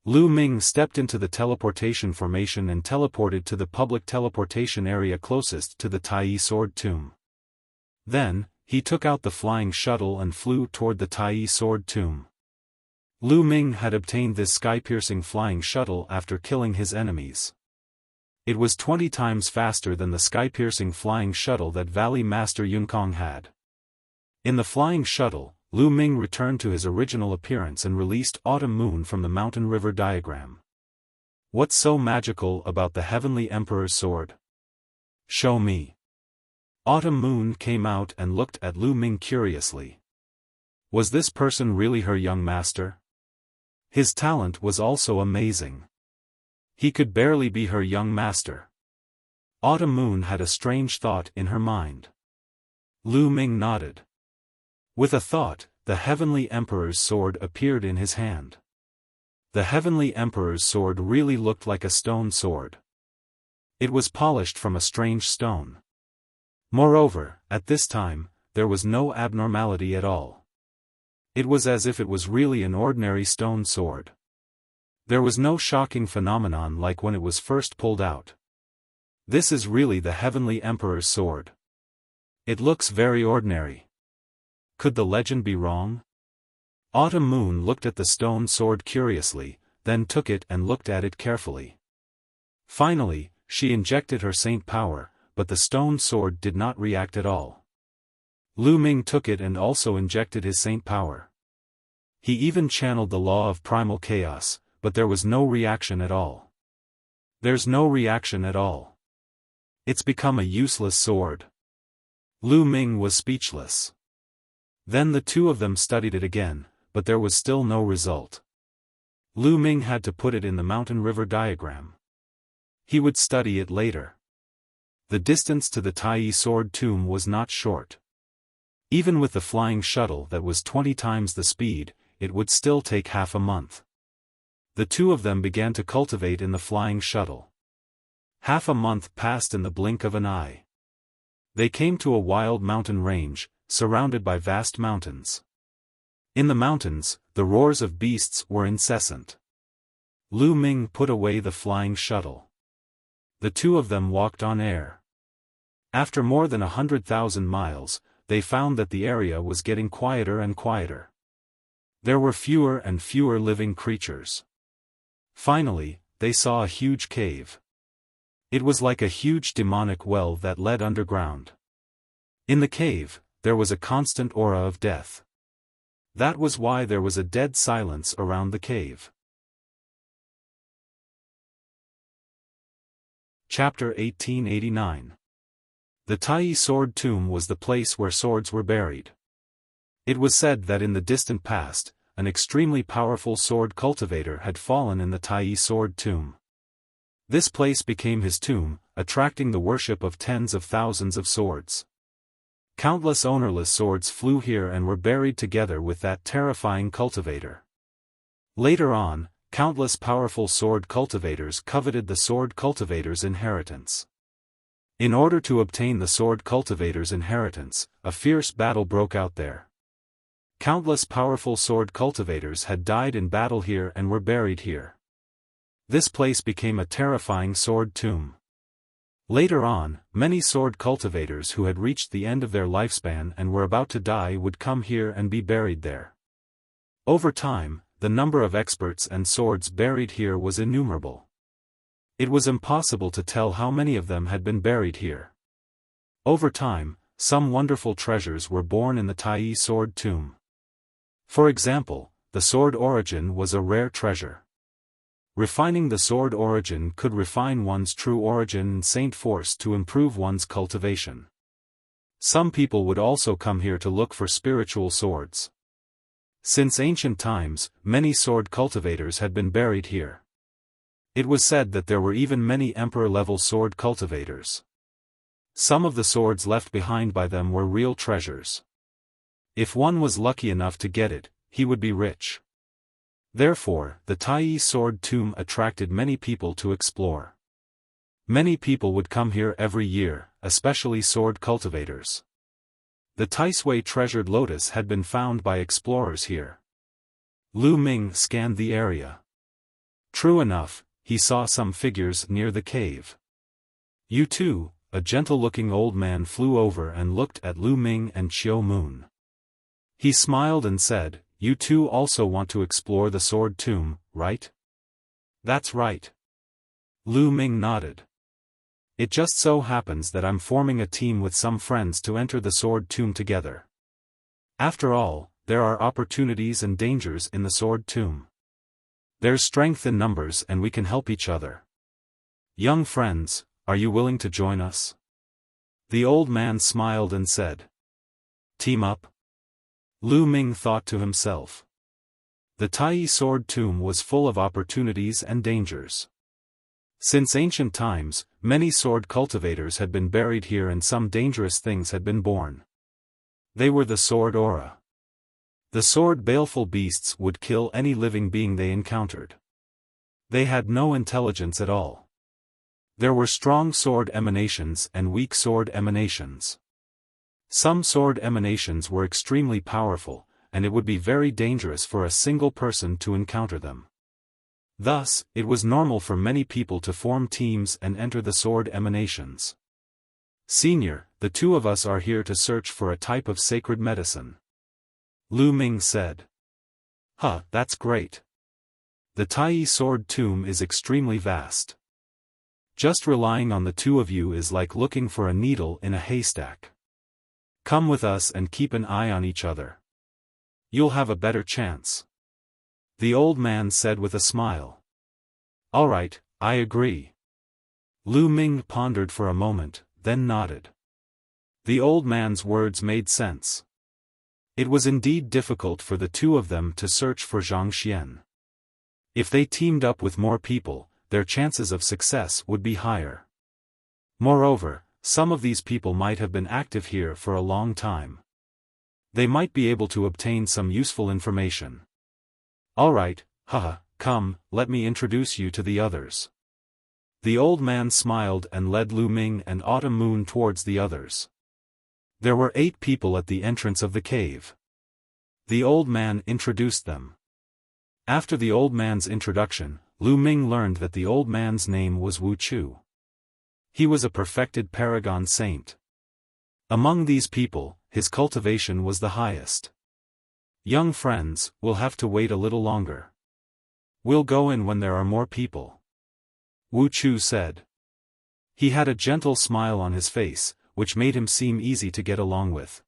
Lu Ming stepped into the teleportation formation and teleported to the public teleportation area closest to the Tai Sword Tomb. Then, he took out the flying shuttle and flew toward the Tai Sword Tomb. Lu Ming had obtained this sky-piercing flying shuttle after killing his enemies. It was 20 times faster than the sky-piercing flying shuttle that Valley Master Yunkong had. In the flying shuttle, Lu Ming returned to his original appearance and released Autumn Moon from the mountain river diagram. What's so magical about the Heavenly Emperor's sword? Show me. Autumn Moon came out and looked at Lu Ming curiously. Was this person really her young master? His talent was also amazing. He could barely be her young master. Autumn Moon had a strange thought in her mind. Lu Ming nodded. With a thought, the Heavenly Emperor's sword appeared in his hand. The Heavenly Emperor's sword really looked like a stone sword. It was polished from a strange stone. Moreover, at this time, there was no abnormality at all. It was as if it was really an ordinary stone sword. There was no shocking phenomenon like when it was first pulled out. This is really the Heavenly Emperor's sword. It looks very ordinary. Could the legend be wrong? Autumn Moon looked at the stone sword curiously, then took it and looked at it carefully. Finally, she injected her saint power, but the stone sword did not react at all. Lu Ming took it and also injected his saint power. He even channeled the law of primal chaos, but there was no reaction at all. There's no reaction at all. It's become a useless sword. Lu Ming was speechless. Then the two of them studied it again, but there was still no result. Lu Ming had to put it in the mountain river diagram. He would study it later. The distance to the Tai sword tomb was not short. Even with the flying shuttle that was 20 times the speed, it would still take half a month. The two of them began to cultivate in the flying shuttle. Half a month passed in the blink of an eye. They came to a wild mountain range, surrounded by vast mountains. In the mountains, the roars of beasts were incessant. Lu Ming put away the flying shuttle. The two of them walked on air. After more than 100,000 miles, they found that the area was getting quieter and quieter. There were fewer and fewer living creatures. Finally, they saw a huge cave. It was like a huge demonic well that led underground. In the cave, there was a constant aura of death. That was why there was a dead silence around the cave. Chapter 1889. The Tai sword tomb was the place where swords were buried. It was said that in the distant past, an extremely powerful sword cultivator had fallen in the Tai sword tomb. This place became his tomb, attracting the worship of tens of thousands of swords. Countless ownerless swords flew here and were buried together with that terrifying cultivator. Later on, countless powerful sword cultivators coveted the sword cultivator's inheritance. In order to obtain the sword cultivator's inheritance, a fierce battle broke out there. Countless powerful sword cultivators had died in battle here and were buried here. This place became a terrifying sword tomb. Later on, many sword cultivators who had reached the end of their lifespan and were about to die would come here and be buried there. Over time, the number of experts and swords buried here was innumerable. It was impossible to tell how many of them had been buried here. Over time, some wonderful treasures were born in the Tai sword tomb. For example, the sword origin was a rare treasure. Refining the sword origin could refine one's true origin and saint force to improve one's cultivation. Some people would also come here to look for spiritual swords. Since ancient times, many sword cultivators had been buried here. It was said that there were even many emperor-level sword cultivators. Some of the swords left behind by them were real treasures. If one was lucky enough to get it, he would be rich. Therefore, the Tai sword tomb attracted many people to explore. Many people would come here every year, especially sword cultivators. The Taisui treasured lotus had been found by explorers here. Lu Ming scanned the area. True enough, he saw some figures near the cave. You too, a gentle-looking old man flew over and looked at Lu Ming and Xiao Moon. He smiled and said, "You two also want to explore the sword tomb, right?" "That's right." Lu Ming nodded. "It just so happens that I'm forming a team with some friends to enter the sword tomb together. After all, there are opportunities and dangers in the sword tomb. There's strength in numbers and we can help each other. Young friends, are you willing to join us?" The old man smiled and said. "Team up?" Lu Ming thought to himself. The Tai sword tomb was full of opportunities and dangers. Since ancient times, many sword cultivators had been buried here and some dangerous things had been born. They were the sword aura. The sword baleful beasts would kill any living being they encountered. They had no intelligence at all. There were strong sword emanations and weak sword emanations. Some sword emanations were extremely powerful, and it would be very dangerous for a single person to encounter them. Thus, it was normal for many people to form teams and enter the sword emanations. Senior, the two of us are here to search for a type of sacred medicine. Lu Ming said. Huh, that's great. The Tai sword tomb is extremely vast. Just relying on the two of you is like looking for a needle in a haystack. Come with us and keep an eye on each other. You'll have a better chance. The old man said with a smile. All right, I agree. Lu Ming pondered for a moment, then nodded. The old man's words made sense. It was indeed difficult for the two of them to search for Zhang Xian. If they teamed up with more people, their chances of success would be higher. Moreover, some of these people might have been active here for a long time. They might be able to obtain some useful information. All right, haha, come, let me introduce you to the others. The old man smiled and led Lu Ming and Autumn Moon towards the others. There were 8 people at the entrance of the cave. The old man introduced them. After the old man's introduction, Lu Ming learned that the old man's name was Wuxia. He was a perfected paragon saint. Among these people, his cultivation was the highest. Young friends, we'll have to wait a little longer. We'll go in when there are more people. Wuxia said. He had a gentle smile on his face, which made him seem easy to get along with.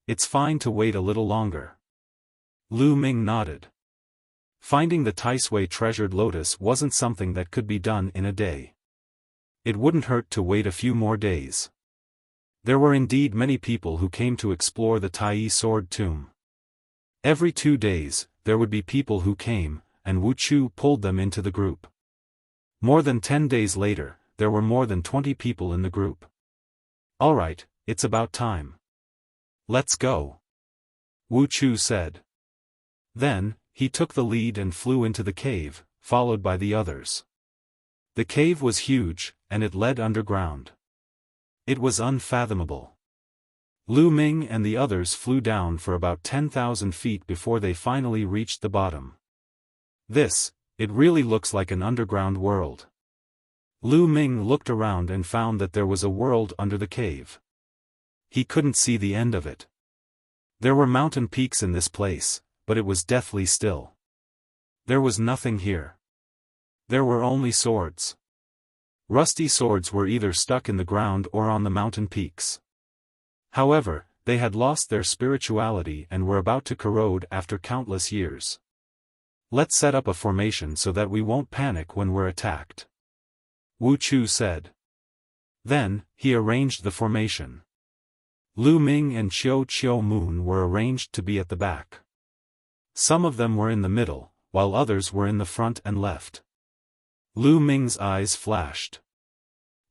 It's fine to wait a little longer. Lu Ming nodded. Finding the Taisui treasured lotus wasn't something that could be done in a day. It wouldn't hurt to wait a few more days. There were indeed many people who came to explore the Tai sword tomb. Every 2 days, there would be people who came, and Wuxia pulled them into the group. More than 10 days later, there were more than 20 people in the group. All right, it's about time. Let's go. Wuxia said. Then, he took the lead and flew into the cave, followed by the others. The cave was huge, and it led underground. It was unfathomable. Lu Ming and the others flew down for about 10,000 feet before they finally reached the bottom. It really looks like an underground world. Lu Ming looked around and found that there was a world under the cave. He couldn't see the end of it. There were mountain peaks in this place, but it was deathly still. There was nothing here. There were only swords. Rusty swords were either stuck in the ground or on the mountain peaks. However, they had lost their spirituality and were about to corrode after countless years. Let's set up a formation so that we won't panic when we're attacked. Wuxia said. Then, he arranged the formation. Lu Ming and Xiao Moon were arranged to be at the back. Some of them were in the middle, while others were in the front and left. Lu Ming's eyes flashed.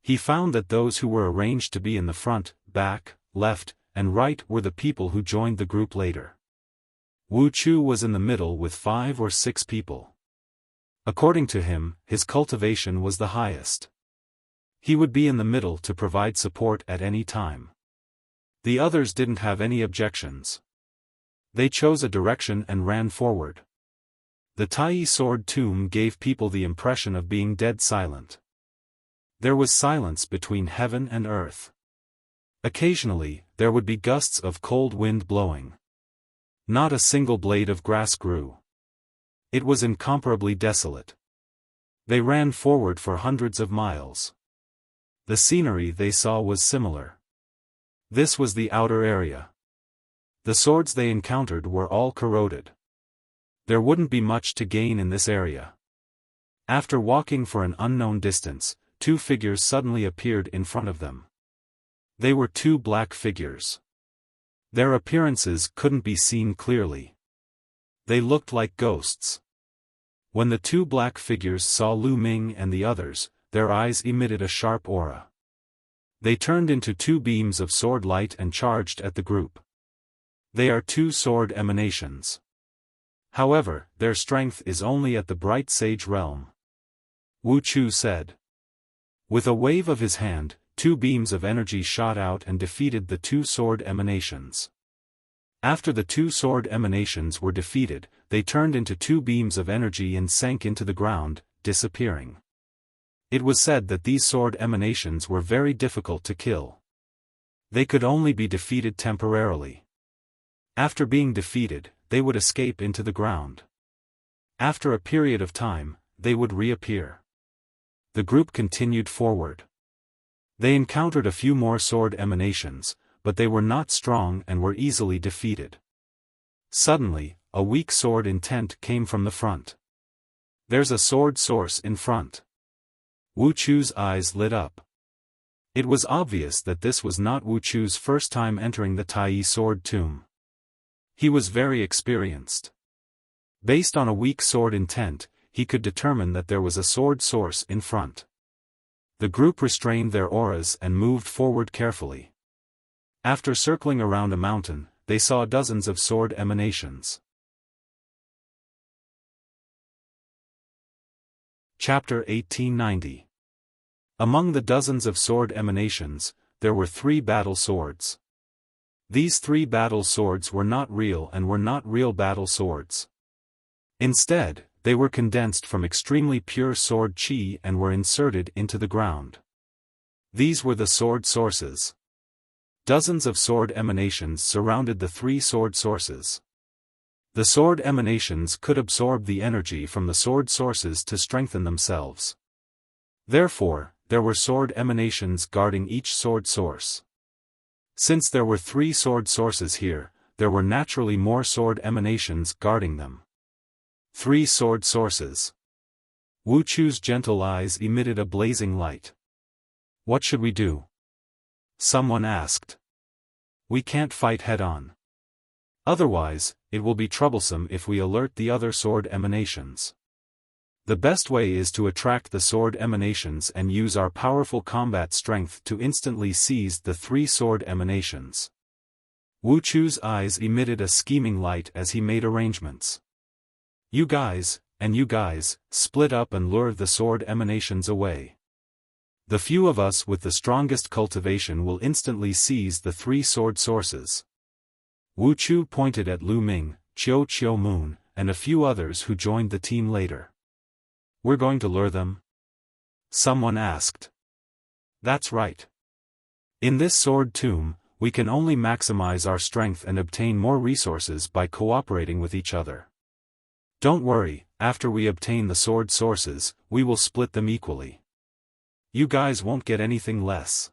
He found that those who were arranged to be in the front, back, left, and right were the people who joined the group later. Wuxia was in the middle with 5 or 6 people. According to him, his cultivation was the highest. He would be in the middle to provide support at any time. The others didn't have any objections. They chose a direction and ran forward. The Tai sword tomb gave people the impression of being dead silent. There was silence between heaven and earth. Occasionally, there would be gusts of cold wind blowing. Not a single blade of grass grew. It was incomparably desolate. They ran forward for hundreds of miles. The scenery they saw was similar. This was the outer area. The swords they encountered were all corroded. There wouldn't be much to gain in this area. After walking for an unknown distance, 2 figures suddenly appeared in front of them. They were 2 black figures. Their appearances couldn't be seen clearly. They looked like ghosts. When the 2 black figures saw Lu Ming and the others, their eyes emitted a sharp aura. They turned into 2 beams of sword light and charged at the group. They are 2 sword emanations. However, their strength is only at the bright sage realm. Wuxia said. With a wave of his hand, 2 beams of energy shot out and defeated the 2 sword emanations. After the 2 sword emanations were defeated, they turned into two beams of energy and sank into the ground, disappearing. It was said that these sword emanations were very difficult to kill. They could only be defeated temporarily. After being defeated, they would escape into the ground. After a period of time, they would reappear. The group continued forward. They encountered a few more sword emanations, but they were not strong and were easily defeated. Suddenly, a weak sword intent came from the front. "There's a sword source in front." Wu Chu's eyes lit up. It was obvious that this was not Wu Chu's first time entering the Tai sword tomb. He was very experienced. Based on a weak sword intent, he could determine that there was a sword source in front. The group restrained their auras and moved forward carefully. After circling around a mountain, they saw dozens of sword emanations. Chapter 1890. Among the dozens of sword emanations, there were 3 battle swords. These 3 battle swords were not real and were not real battle swords. Instead, they were condensed from extremely pure sword chi and were inserted into the ground. These were the sword sources. Dozens of sword emanations surrounded the 3 sword sources. The sword emanations could absorb the energy from the sword sources to strengthen themselves. Therefore, there were sword emanations guarding each sword source. Since there were 3 sword sources here, there were naturally more sword emanations guarding them. 3 sword sources. Wu Chu's gentle eyes emitted a blazing light. "What should we do?" someone asked. "We can't fight head-on. Otherwise, it will be troublesome if we alert the other sword emanations. The best way is to attract the sword emanations and use our powerful combat strength to instantly seize the 3 sword emanations." Wu Chu's eyes emitted a scheming light as he made arrangements. "You guys, and you guys, split up and lure the sword emanations away. The few of us with the strongest cultivation will instantly seize the 3 sword sources." Wu Chu pointed at Lu Ming, Chiu Moon, and a few others who joined the team later. "We're going to lure them?" someone asked. "That's right. In this sword tomb, we can only maximize our strength and obtain more resources by cooperating with each other. Don't worry, after we obtain the sword sources, we will split them equally. You guys won't get anything less,"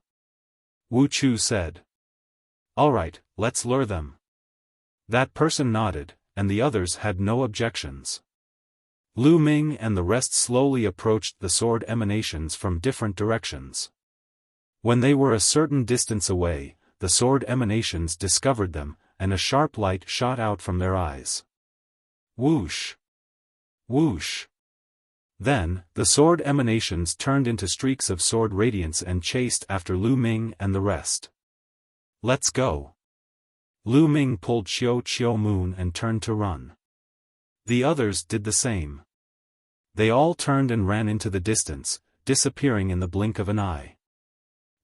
Wu Chu said. "Alright, let's lure them." That person nodded, and the others had no objections. Lu Ming and the rest slowly approached the sword emanations from different directions. When they were a certain distance away, the sword emanations discovered them, and a sharp light shot out from their eyes. Whoosh! Whoosh! Then, the sword emanations turned into streaks of sword radiance and chased after Lu Ming and the rest. "Let's go!" Lu Ming pulled Chiu Moon and turned to run. The others did the same. They all turned and ran into the distance, disappearing in the blink of an eye.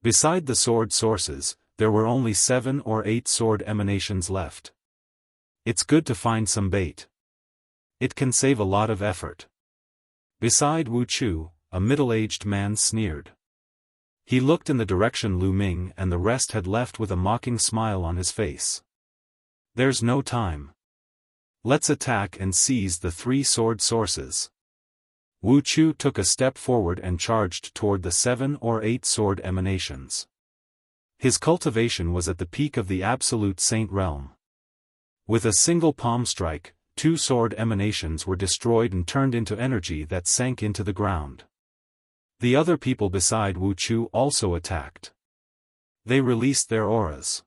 Beside the sword sources, there were only 7 or 8 sword emanations left. It's good to find some bait. It can save a lot of effort. Beside Wu Chu, a middle-aged man sneered. He looked in the direction Lu Ming and the rest had left with a mocking smile on his face. "There's no time. Let's attack and seize the 3 sword sources." Wu Chu took a step forward and charged toward the 7 or 8 sword emanations. His cultivation was at the peak of the absolute saint realm. With a single palm strike, 2 sword emanations were destroyed and turned into energy that sank into the ground. The other people beside Wu Chu also attacked. They released their auras.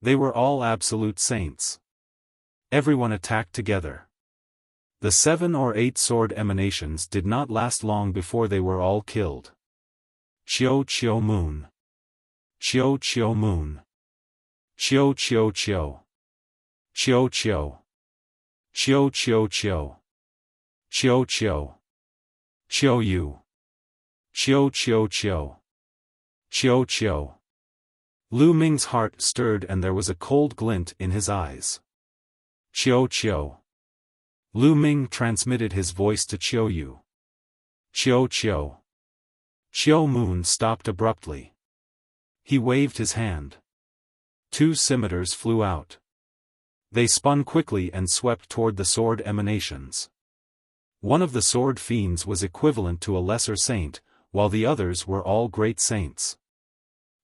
They were all absolute saints. Everyone attacked together. The 7 or 8 sword emanations did not last long before they were all killed. Chiu Moon. Chiu Moon. Chiu. Chiu. Chiu. Chiu. Chiu. Chiu. Chiu Yu. Chiu. Lu Ming's heart stirred and there was a cold glint in his eyes. Chiu. Lu Ming transmitted his voice to Qiu Yu. Qiu. Qiu Moon stopped abruptly. He waved his hand. 2 scimitars flew out. They spun quickly and swept toward the sword emanations. One of the sword fiends was equivalent to a lesser saint, while the others were all great saints.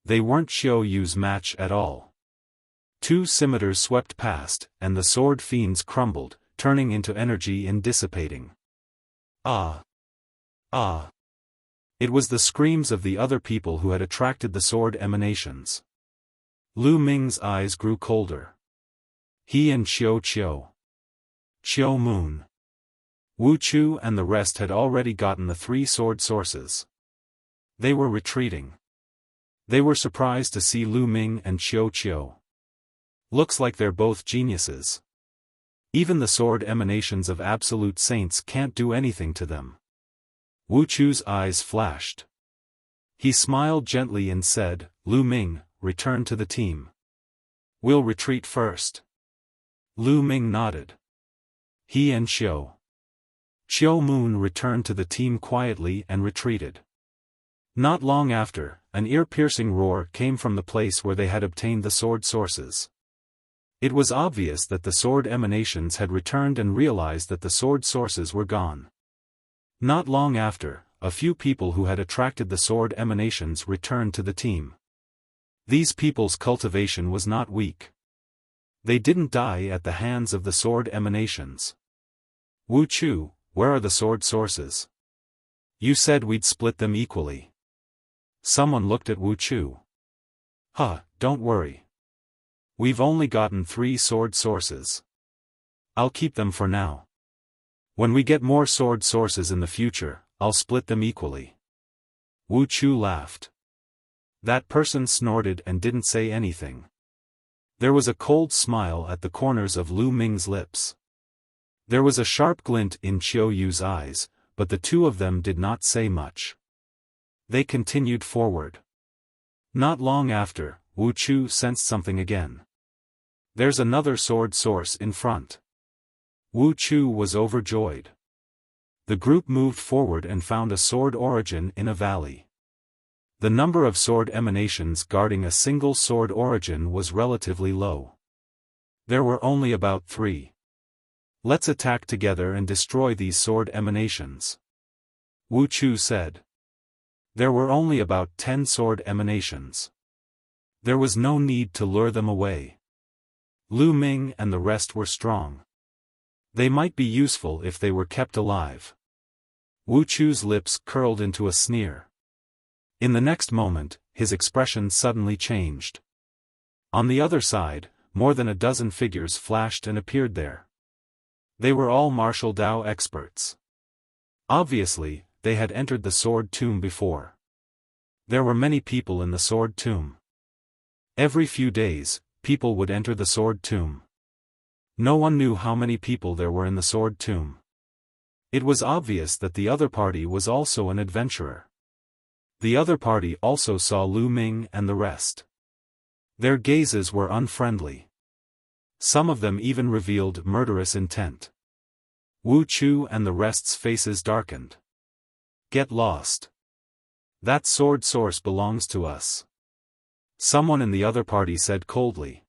They weren't Qiu Yu's match at all. 2 scimitars swept past, and the sword fiends crumbled, turning into energy and dissipating. Ah! Ah! It was the screams of the other people who had attracted the sword emanations. Lu Ming's eyes grew colder. He and Qiu Moon, Wuxia and the rest had already gotten the 3 sword sources. They were retreating. They were surprised to see Lu Ming and Qiu. Looks like they're both geniuses. Even the sword emanations of absolute saints can't do anything to them. Wuchu's eyes flashed. He smiled gently and said, Lu Ming, return to the team. We'll retreat first. Lu Ming nodded. He and Qiu Moon returned to the team quietly and retreated. Not long after, an ear-piercing roar came from the place where they had obtained the sword sources. It was obvious that the sword emanations had returned and realized that the sword sources were gone. Not long after, a few people who had attracted the sword emanations returned to the team. These people's cultivation was not weak. They didn't die at the hands of the sword emanations. Wuxia, where are the sword sources? You said we'd split them equally. Someone looked at Wuxia. Don't worry. We've only gotten 3 sword sources. I'll keep them for now. When we get more sword sources in the future, I'll split them equally. Wuxia laughed. That person snorted and didn't say anything. There was a cold smile at the corners of Lu Ming's lips. There was a sharp glint in Qiu Yu's eyes, but the 2 of them did not say much. They continued forward. Not long after, Wuxia sensed something again. There's another sword source in front. Wuxia was overjoyed. The group moved forward and found a sword origin in a valley. The number of sword emanations guarding a single sword origin was relatively low. There were only about 3. Let's attack together and destroy these sword emanations. Wuxia said. There were only about 10 sword emanations. There was no need to lure them away. Lu Ming and the rest were strong. They might be useful if they were kept alive. Wuchu's lips curled into a sneer. In the next moment, his expression suddenly changed. On the other side, more than a dozen figures flashed and appeared there. They were all martial Dao experts. Obviously, they had entered the sword tomb before. There were many people in the sword tomb. Every few days, people would enter the sword tomb. No one knew how many people there were in the sword tomb. It was obvious that the other party was also an adventurer. The other party also saw Lu Ming and the rest. Their gazes were unfriendly. Some of them even revealed murderous intent. Wuxia and the rest's faces darkened. Get lost. That sword source belongs to us. Someone in the other party said coldly.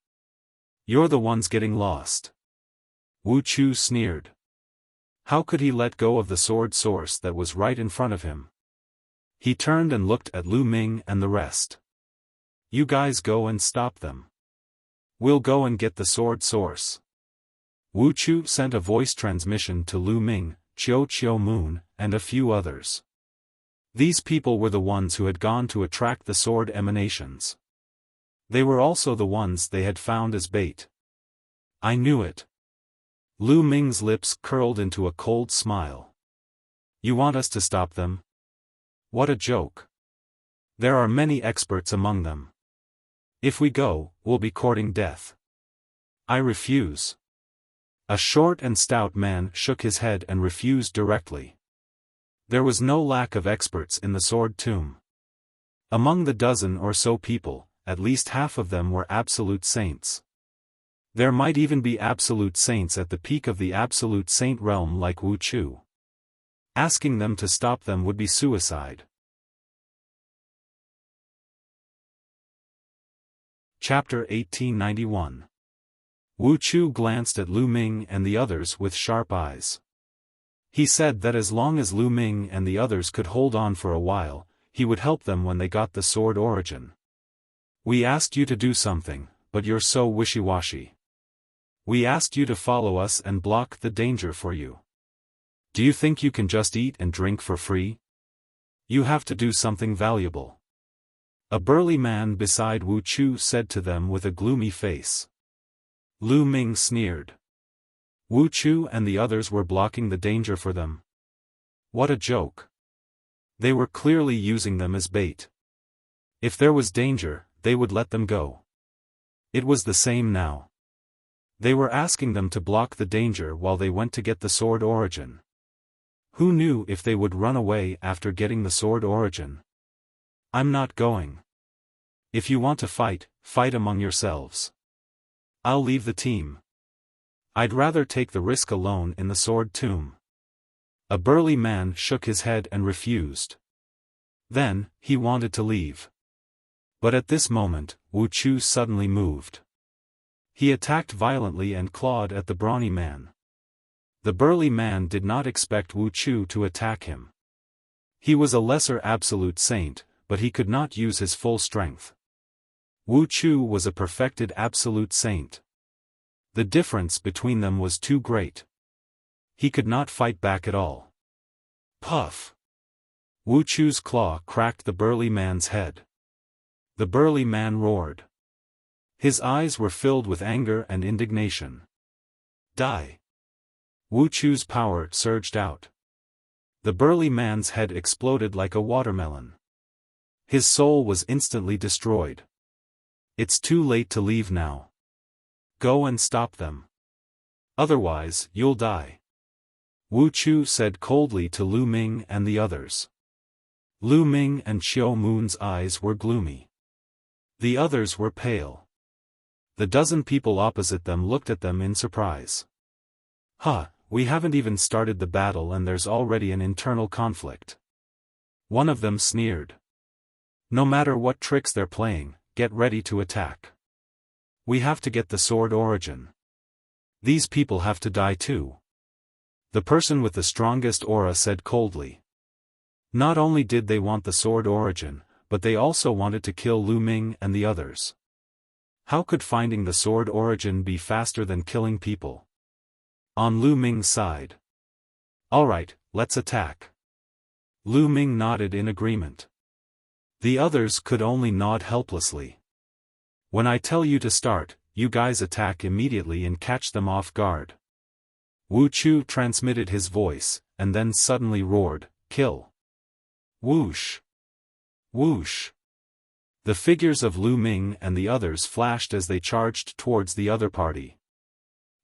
You're the ones getting lost. Wuxia sneered. How could he let go of the sword source that was right in front of him? He turned and looked at Lu Ming and the rest. You guys go and stop them. We'll go and get the sword source. Wuxia sent a voice transmission to Lu Ming, Qiu Moon, and a few others. These people were the ones who had gone to attract the sword emanations. They were also the ones they had found as bait. I knew it. Lu Ming's lips curled into a cold smile. You want us to stop them? What a joke. There are many experts among them. If we go, we'll be courting death. I refuse. A short and stout man shook his head and refused directly. There was no lack of experts in the sword tomb. Among the dozen or so people, at least half of them were absolute saints. There might even be absolute saints at the peak of the absolute saint realm like Wuxia. Asking them to stop them would be suicide. Chapter 1891. Wuxia glanced at Lu Ming and the others with sharp eyes. He said that as long as Lu Ming and the others could hold on for a while, he would help them when they got the sword origin. We asked you to do something, but you're so wishy-washy. We asked you to follow us and block the danger for you. Do you think you can just eat and drink for free? You have to do something valuable. A burly man beside Wuxia said to them with a gloomy face. Lu Ming sneered. Wuxia and the others were blocking the danger for them. What a joke. They were clearly using them as bait. If there was danger, they would let them go. It was the same now. They were asking them to block the danger while they went to get the sword origin. Who knew if they would run away after getting the sword origin? I'm not going. If you want to fight, fight among yourselves. I'll leave the team. I'd rather take the risk alone in the sword tomb. A burly man shook his head and refused. Then, he wanted to leave. But at this moment, Wuxia suddenly moved. He attacked violently and clawed at the brawny man. The burly man did not expect Wuxia to attack him. He was a lesser absolute saint, but he could not use his full strength. Wuxia was a perfected absolute saint. The difference between them was too great. He could not fight back at all. Puff! Wuxia's claw cracked the burly man's head. The burly man roared. His eyes were filled with anger and indignation. Die! Wuxia's power surged out. The burly man's head exploded like a watermelon. His soul was instantly destroyed. It's too late to leave now. Go and stop them. Otherwise, you'll die. Wuxia said coldly to Lu Ming and the others. Lu Ming and Xiao Moon's eyes were gloomy. The others were pale. The dozen people opposite them looked at them in surprise. We haven't even started the battle and there's already an internal conflict. One of them sneered. No matter what tricks they're playing, get ready to attack. We have to get the sword origin. These people have to die too. The person with the strongest aura said coldly. Not only did they want the sword origin, but they also wanted to kill Lu Ming and the others. How could finding the sword origin be faster than killing people? On Lu Ming's side. Alright, let's attack. Lu Ming nodded in agreement. The others could only nod helplessly. When I tell you to start, you guys attack immediately and catch them off guard. Wuxia transmitted his voice, and then suddenly roared, kill. Whoosh! Whoosh! The figures of Lu Ming and the others flashed as they charged towards the other party.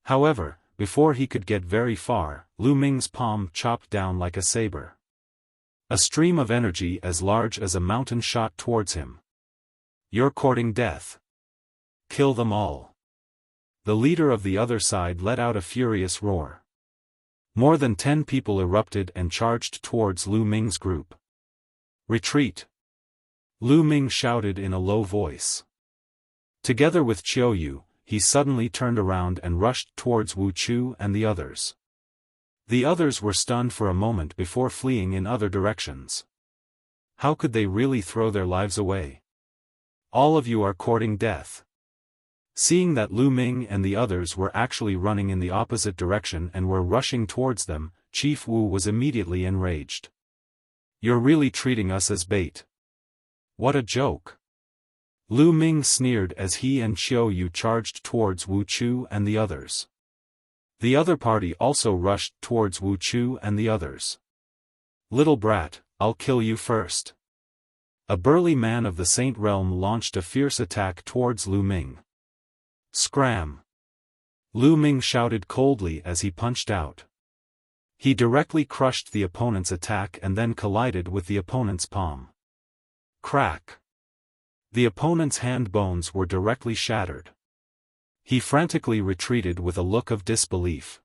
However, before he could get very far, Lu Ming's palm chopped down like a saber. A stream of energy as large as a mountain shot towards him. You're courting death. Kill them all. The leader of the other side let out a furious roar. More than 10 people erupted and charged towards Lu Ming's group. Retreat! Lu Ming shouted in a low voice. Together with Qiuyu, he suddenly turned around and rushed towards Wuxia and the others. The others were stunned for a moment before fleeing in other directions. How could they really throw their lives away? All of you are courting death. Seeing that Lu Ming and the others were actually running in the opposite direction and were rushing towards them, Chief Wu was immediately enraged. You're really treating us as bait. What a joke. Lu Ming sneered as he and Qiuyu charged towards Wuxia and the others. The other party also rushed towards Wuxia and the others. Little brat, I'll kill you first. A burly man of the Saint Realm launched a fierce attack towards Lu Ming. Scram! Lu Ming shouted coldly as he punched out. He directly crushed the opponent's attack and then collided with the opponent's palm. Crack! The opponent's hand bones were directly shattered. He frantically retreated with a look of disbelief.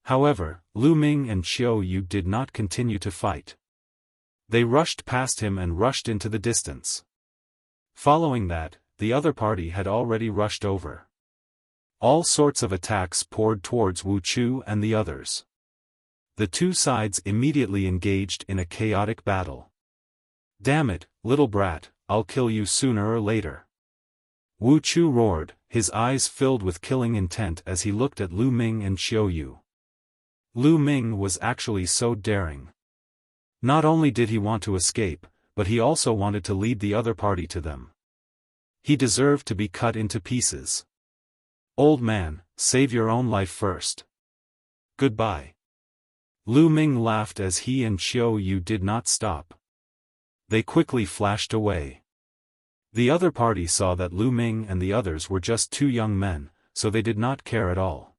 However, Lu Ming and Xiao Yu did not continue to fight. They rushed past him and rushed into the distance. Following that, the other party had already rushed over. All sorts of attacks poured towards Wu Chu and the others. The two sides immediately engaged in a chaotic battle. "Damn it, little brat, I'll kill you sooner or later," Wu Chu roared, his eyes filled with killing intent as he looked at Lu Ming and Xiao Yu. Lu Ming was actually so daring. Not only did he want to escape, but he also wanted to lead the other party to them. He deserved to be cut into pieces. "Old man, save your own life first. Goodbye." Lu Ming laughed as he and Xiao Yu did not stop. They quickly flashed away. The other party saw that Lu Ming and the others were just two young men, so they did not care at all.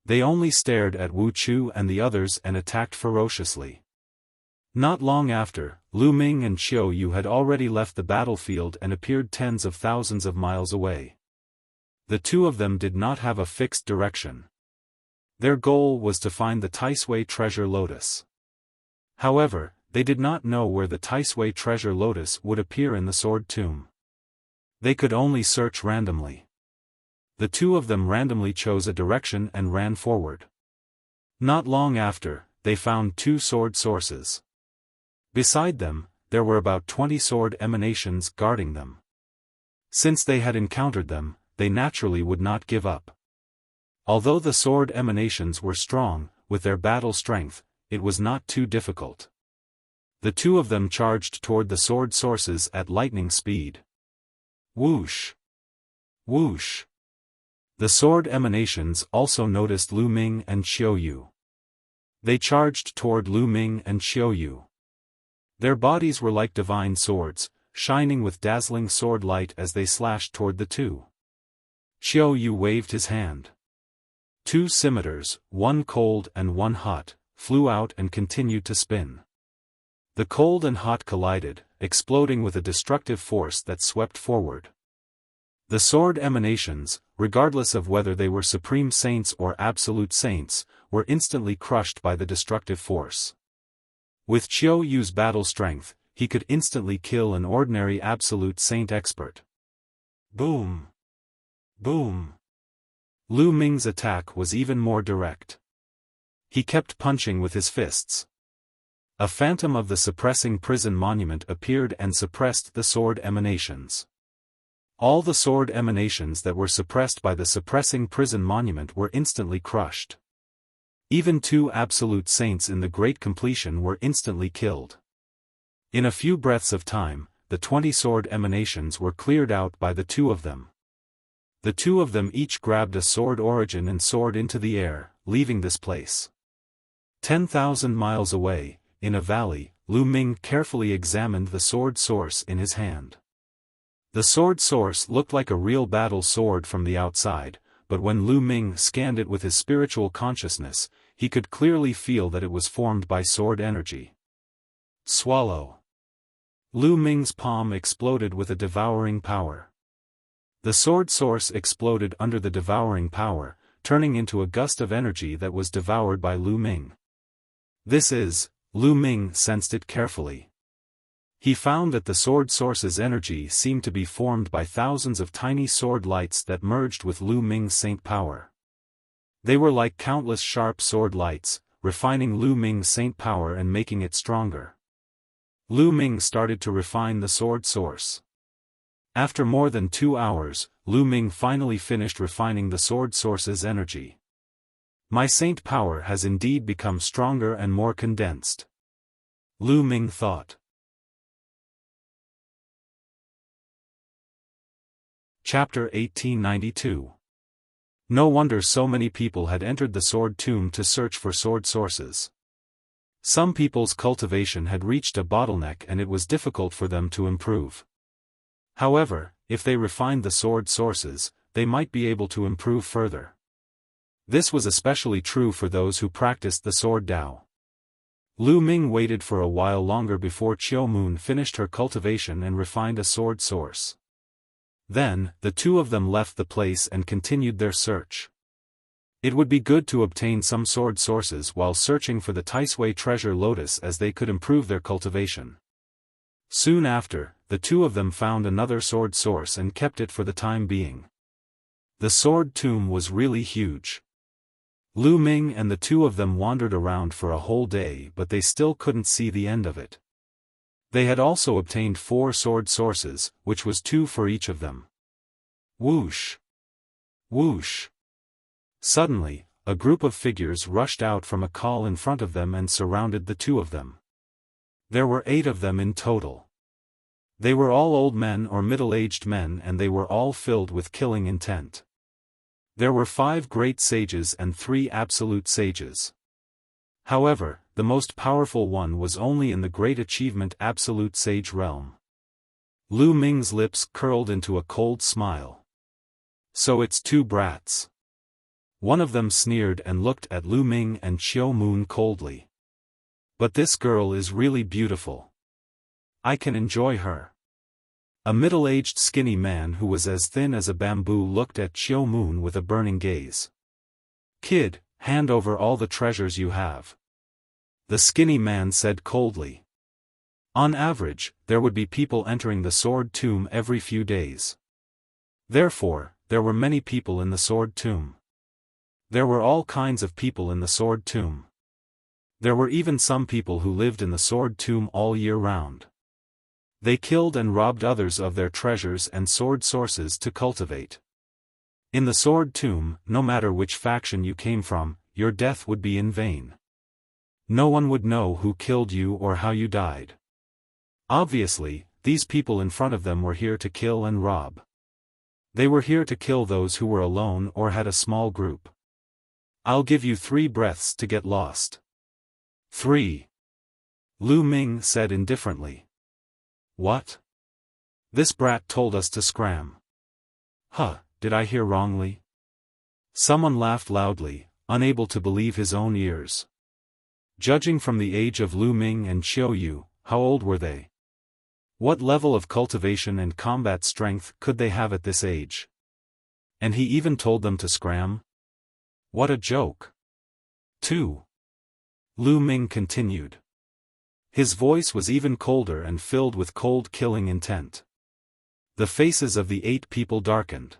They only stared at Wu Chu and the others and attacked ferociously. Not long after, Lu Ming and Xiao Yu had already left the battlefield and appeared tens of thousands of miles away. The two of them did not have a fixed direction. Their goal was to find the Taisui treasure lotus. However, they did not know where the Taisui treasure lotus would appear in the sword tomb. They could only search randomly. The two of them randomly chose a direction and ran forward. Not long after, they found two sword sources. Beside them, there were about 20 sword emanations guarding them. Since they had encountered them, they naturally would not give up. Although the sword emanations were strong, with their battle strength, it was not too difficult. The two of them charged toward the sword sources at lightning speed. Whoosh! Whoosh! The sword emanations also noticed Lu Ming and Xiao Yu. They charged toward Lu Ming and Xiao Yu. Their bodies were like divine swords, shining with dazzling sword light as they slashed toward the two. Xiao Yu waved his hand. Two scimitars, one cold and one hot, flew out and continued to spin. The cold and hot collided, exploding with a destructive force that swept forward. The sword emanations, regardless of whether they were supreme saints or absolute saints, were instantly crushed by the destructive force. With Xiao Yu's battle strength, he could instantly kill an ordinary absolute saint expert. Boom! Boom! Lu Ming's attack was even more direct. He kept punching with his fists. A phantom of the suppressing prison monument appeared and suppressed the sword emanations. All the sword emanations that were suppressed by the suppressing prison monument were instantly crushed. Even two absolute saints in the Great Completion were instantly killed. In a few breaths of time, the 20 sword emanations were cleared out by the two of them. The two of them each grabbed a sword origin and soared into the air, leaving this place. 10,000 miles away, in a valley, Lu Ming carefully examined the sword source in his hand. The sword source looked like a real battle sword from the outside, but when Lu Ming scanned it with his spiritual consciousness, he could clearly feel that it was formed by sword energy. Swallow. Lu Ming's palm exploded with a devouring power. The sword source exploded under the devouring power, turning into a gust of energy that was devoured by Lu Ming. Lu Ming sensed it carefully. He found that the sword source's energy seemed to be formed by thousands of tiny sword lights that merged with Lu Ming's saint power. They were like countless sharp sword lights, refining Lu Ming's saint power and making it stronger. Lu Ming started to refine the sword source. After more than 2 hours, Lu Ming finally finished refining the sword source's energy. My saint power has indeed become stronger and more condensed. Lu Ming thought. Chapter 1892. No wonder so many people had entered the sword tomb to search for sword sources. Some people's cultivation had reached a bottleneck and it was difficult for them to improve. However, if they refined the sword sources, they might be able to improve further. This was especially true for those who practiced the sword Dao. Lu Ming waited for a while longer before Qiu Moon finished her cultivation and refined a sword source. Then, the two of them left the place and continued their search. It would be good to obtain some sword sources while searching for the Taisui treasure lotus, as they could improve their cultivation. Soon after, the two of them found another sword source and kept it for the time being. The sword tomb was really huge. Lu Ming and the two of them wandered around for a whole day, but they still couldn't see the end of it. They had also obtained 4 sword sources, which was 2 for each of them. Whoosh! Whoosh! Suddenly, a group of figures rushed out from a call in front of them and surrounded the two of them. There were 8 of them in total. They were all old men or middle-aged men, and they were all filled with killing intent. There were 5 great sages and 3 absolute sages. However, the most powerful one was only in the great achievement absolute sage realm. Lu Ming's lips curled into a cold smile. So it's 2 brats. One of them sneered and looked at Lu Ming and Xiao Moon coldly. But this girl is really beautiful. I can enjoy her. A middle-aged skinny man who was as thin as a bamboo looked at Xiao Moon with a burning gaze. Kid, hand over all the treasures you have. The skinny man said coldly. On average, there would be people entering the sword tomb every few days. Therefore, there were many people in the sword tomb. There were all kinds of people in the sword tomb. There were even some people who lived in the sword tomb all year round. They killed and robbed others of their treasures and sword sources to cultivate. In the sword tomb, no matter which faction you came from, your death would be in vain. No one would know who killed you or how you died. Obviously, these people in front of them were here to kill and rob. They were here to kill those who were alone or had a small group. I'll give you 3 breaths to get lost. 3. Lu Ming said indifferently. What? This brat told us to scram. Huh, did I hear wrongly? Someone laughed loudly, unable to believe his own ears. Judging from the age of Lu Ming and Xiao Yu, how old were they? What level of cultivation and combat strength could they have at this age? And he even told them to scram? What a joke. 2. Lu Ming continued. His voice was even colder and filled with cold killing intent. The faces of the 8 people darkened.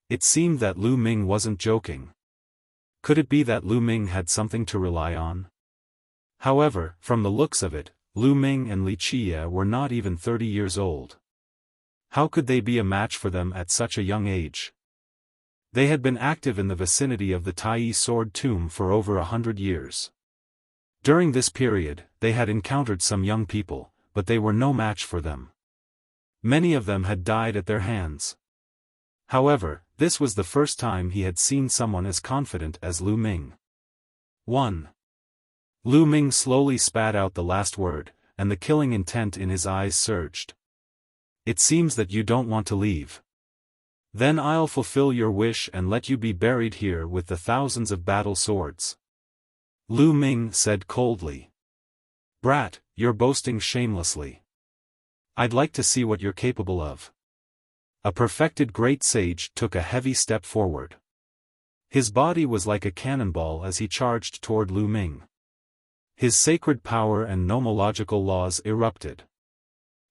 It seemed that Lu Ming wasn't joking. Could it be that Lu Ming had something to rely on? However, from the looks of it, Lu Ming and Li Qie were not even 30 years old. How could they be a match for them at such a young age? They had been active in the vicinity of the Tai Sword Tomb for over 100 years. During this period, they had encountered some young people, but they were no match for them. Many of them had died at their hands. However, this was the first time he had seen someone as confident as Lu Ming. 1. Lu Ming slowly spat out the last word, and the killing intent in his eyes surged. It seems that you don't want to leave. Then I'll fulfill your wish and let you be buried here with the thousands of battle swords. Lu Ming said coldly. Brat, you're boasting shamelessly. I'd like to see what you're capable of. A perfected great sage took a heavy step forward. His body was like a cannonball as he charged toward Lu Ming. His sacred power and nomological laws erupted.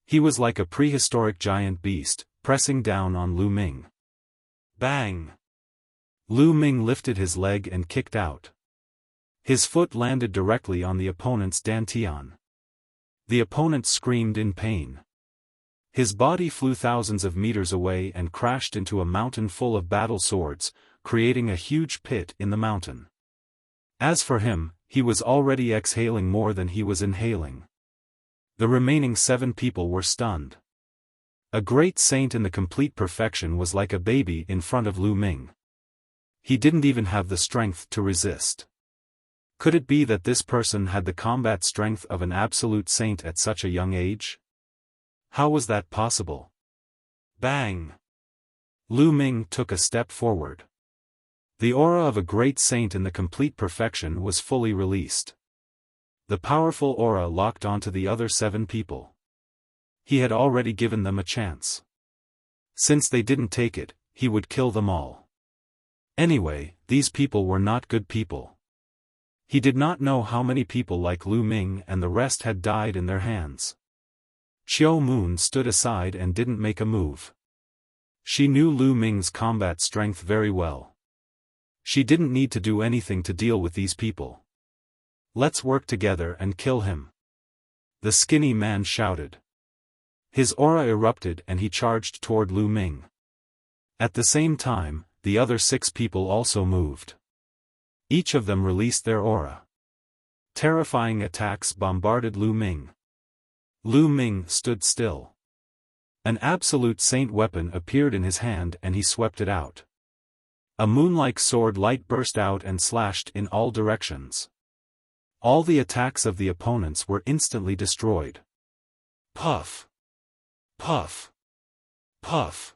He was like a prehistoric giant beast, pressing down on Lu Ming. Bang! Lu Ming lifted his leg and kicked out. His foot landed directly on the opponent's dantian. The opponent screamed in pain. His body flew thousands of meters away and crashed into a mountain full of battle swords, creating a huge pit in the mountain. As for him, he was already exhaling more than he was inhaling. The remaining 7 people were stunned. A great saint in the complete perfection was like a baby in front of Lu Ming. He didn't even have the strength to resist. Could it be that this person had the combat strength of an absolute saint at such a young age? How was that possible? Bang! Lu Ming took a step forward. The aura of a great saint in the complete perfection was fully released. The powerful aura locked onto the other 7 people. He had already given them a chance. Since they didn't take it, he would kill them all. Anyway, these people were not good people. He did not know how many people like Lu Ming and the rest had died in their hands. Qiu Moon stood aside and didn't make a move. She knew Lu Ming's combat strength very well. She didn't need to do anything to deal with these people. Let's work together and kill him. The skinny man shouted. His aura erupted and he charged toward Lu Ming. At the same time, the other 6 people also moved. Each of them released their aura. Terrifying attacks bombarded Lu Ming. Lu Ming stood still. An absolute saint weapon appeared in his hand and he swept it out. A moon-like sword light burst out and slashed in all directions. All the attacks of the opponents were instantly destroyed. Puff! Puff! Puff!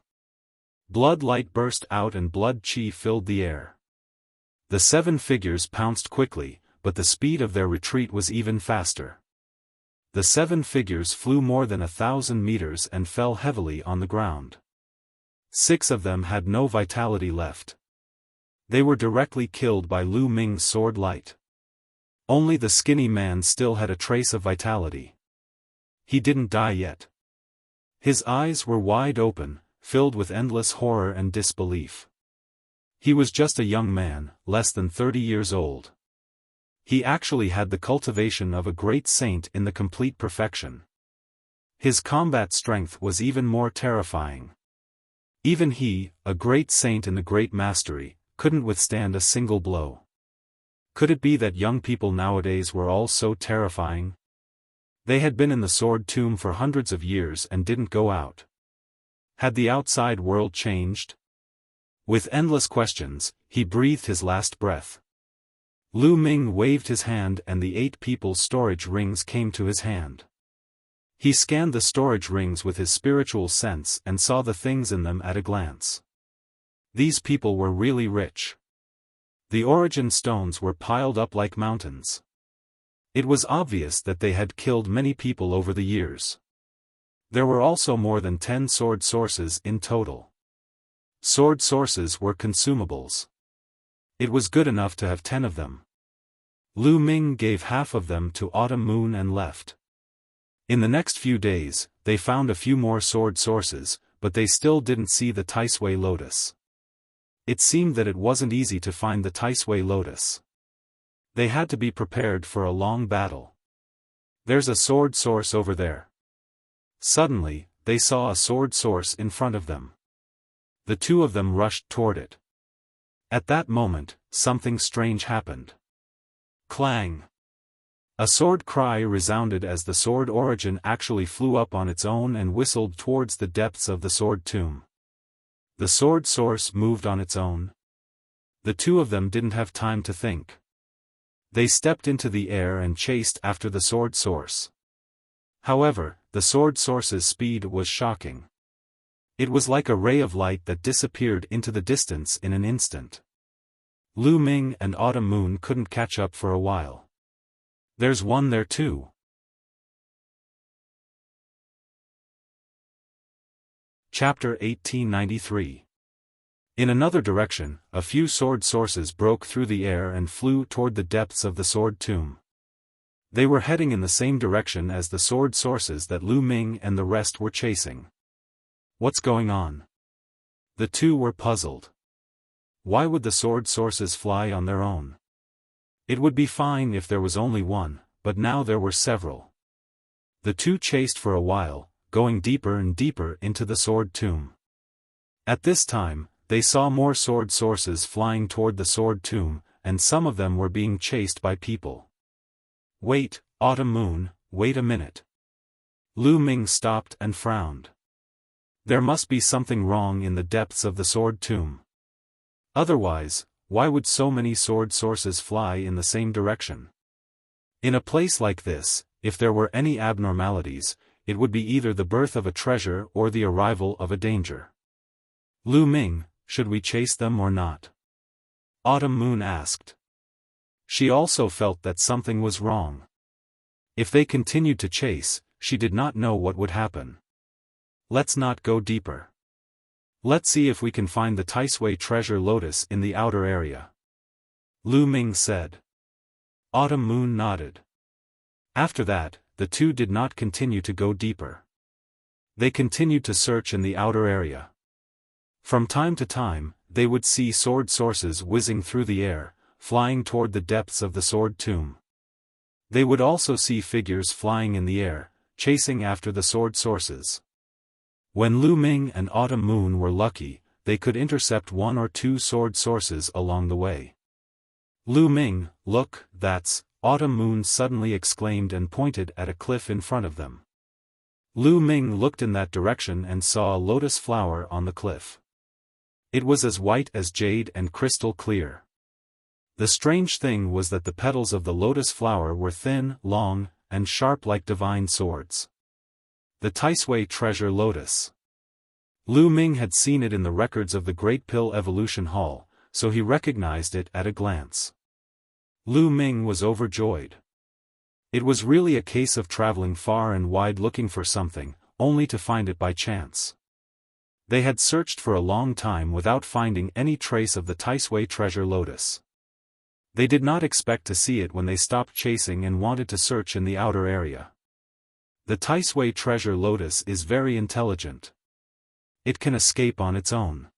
Blood light burst out and blood chi filled the air. The 7 figures pounced quickly, but the speed of their retreat was even faster. The 7 figures flew more than 1,000 meters and fell heavily on the ground. 6 of them had no vitality left. They were directly killed by Lu Ming's sword light. Only the skinny man still had a trace of vitality. He didn't die yet. His eyes were wide open, filled with endless horror and disbelief. He was just a young man, less than 30 years old. He actually had the cultivation of a great saint in the complete perfection. His combat strength was even more terrifying. Even he, a great saint in the great mastery, couldn't withstand a single blow. Could it be that young people nowadays were all so terrifying? They had been in the sword tomb for hundreds of years and didn't go out. Had the outside world changed? With endless questions, he breathed his last breath. Lu Ming waved his hand and the 8 people's storage rings came to his hand. He scanned the storage rings with his spiritual sense and saw the things in them at a glance. These people were really rich. The origin stones were piled up like mountains. It was obvious that they had killed many people over the years. There were also more than 10 sword sources in total. Sword sources were consumables. It was good enough to have 10 of them. Lu Ming gave half of them to Autumn Moon and left. In the next few days, they found a few more sword sources, but they still didn't see the Taisui lotus. It seemed that it wasn't easy to find the Taisui lotus. They had to be prepared for a long battle. There's a sword source over there. Suddenly, they saw a sword source in front of them. The 2 of them rushed toward it. At that moment, something strange happened. Clang! A sword cry resounded as the sword origin actually flew up on its own and whistled towards the depths of the sword tomb. The sword source moved on its own. The 2 of them didn't have time to think. They stepped into the air and chased after the sword source. However, the sword source's speed was shocking. It was like a ray of light that disappeared into the distance in an instant. Lu Ming and Autumn Moon couldn't catch up for a while. There's one there too. Chapter 1893. In another direction, a few sword sources broke through the air and flew toward the depths of the sword tomb. They were heading in the same direction as the sword sources that Lu Ming and the rest were chasing. What's going on? The 2 were puzzled. Why would the sword sources fly on their own? It would be fine if there was only one, but now there were several. The 2 chased for a while, going deeper and deeper into the sword tomb. At this time, they saw more sword sources flying toward the sword tomb, and some of them were being chased by people. Wait, Autumn Moon, wait a minute. Lu Ming stopped and frowned. There must be something wrong in the depths of the sword tomb. Otherwise, why would so many sword sources fly in the same direction? In a place like this, if there were any abnormalities, it would be either the birth of a treasure or the arrival of a danger. Lu Ming, should we chase them or not? Autumn Moon asked. She also felt that something was wrong. If they continued to chase, she did not know what would happen. Let's not go deeper. Let's see if we can find the Taisui treasure lotus in the outer area. Lu Ming said. Autumn Moon nodded. After that, the two did not continue to go deeper. They continued to search in the outer area. From time to time, they would see sword sources whizzing through the air, flying toward the depths of the sword tomb. They would also see figures flying in the air, chasing after the sword sources. When Lu Ming and Autumn Moon were lucky, they could intercept one or two sword sources along the way. Lu Ming, look, that's, Autumn Moon suddenly exclaimed and pointed at a cliff in front of them. Lu Ming looked in that direction and saw a lotus flower on the cliff. It was as white as jade and crystal clear. The strange thing was that the petals of the lotus flower were thin, long, and sharp like divine swords. The Taisui treasure lotus. Lu Ming had seen it in the records of the Great Pill Evolution Hall, so he recognized it at a glance. Lu Ming was overjoyed. It was really a case of traveling far and wide looking for something, only to find it by chance. They had searched for a long time without finding any trace of the Taisui treasure lotus. They did not expect to see it when they stopped chasing and wanted to search in the outer area. The Taisui treasure lotus is very intelligent. It can escape on its own.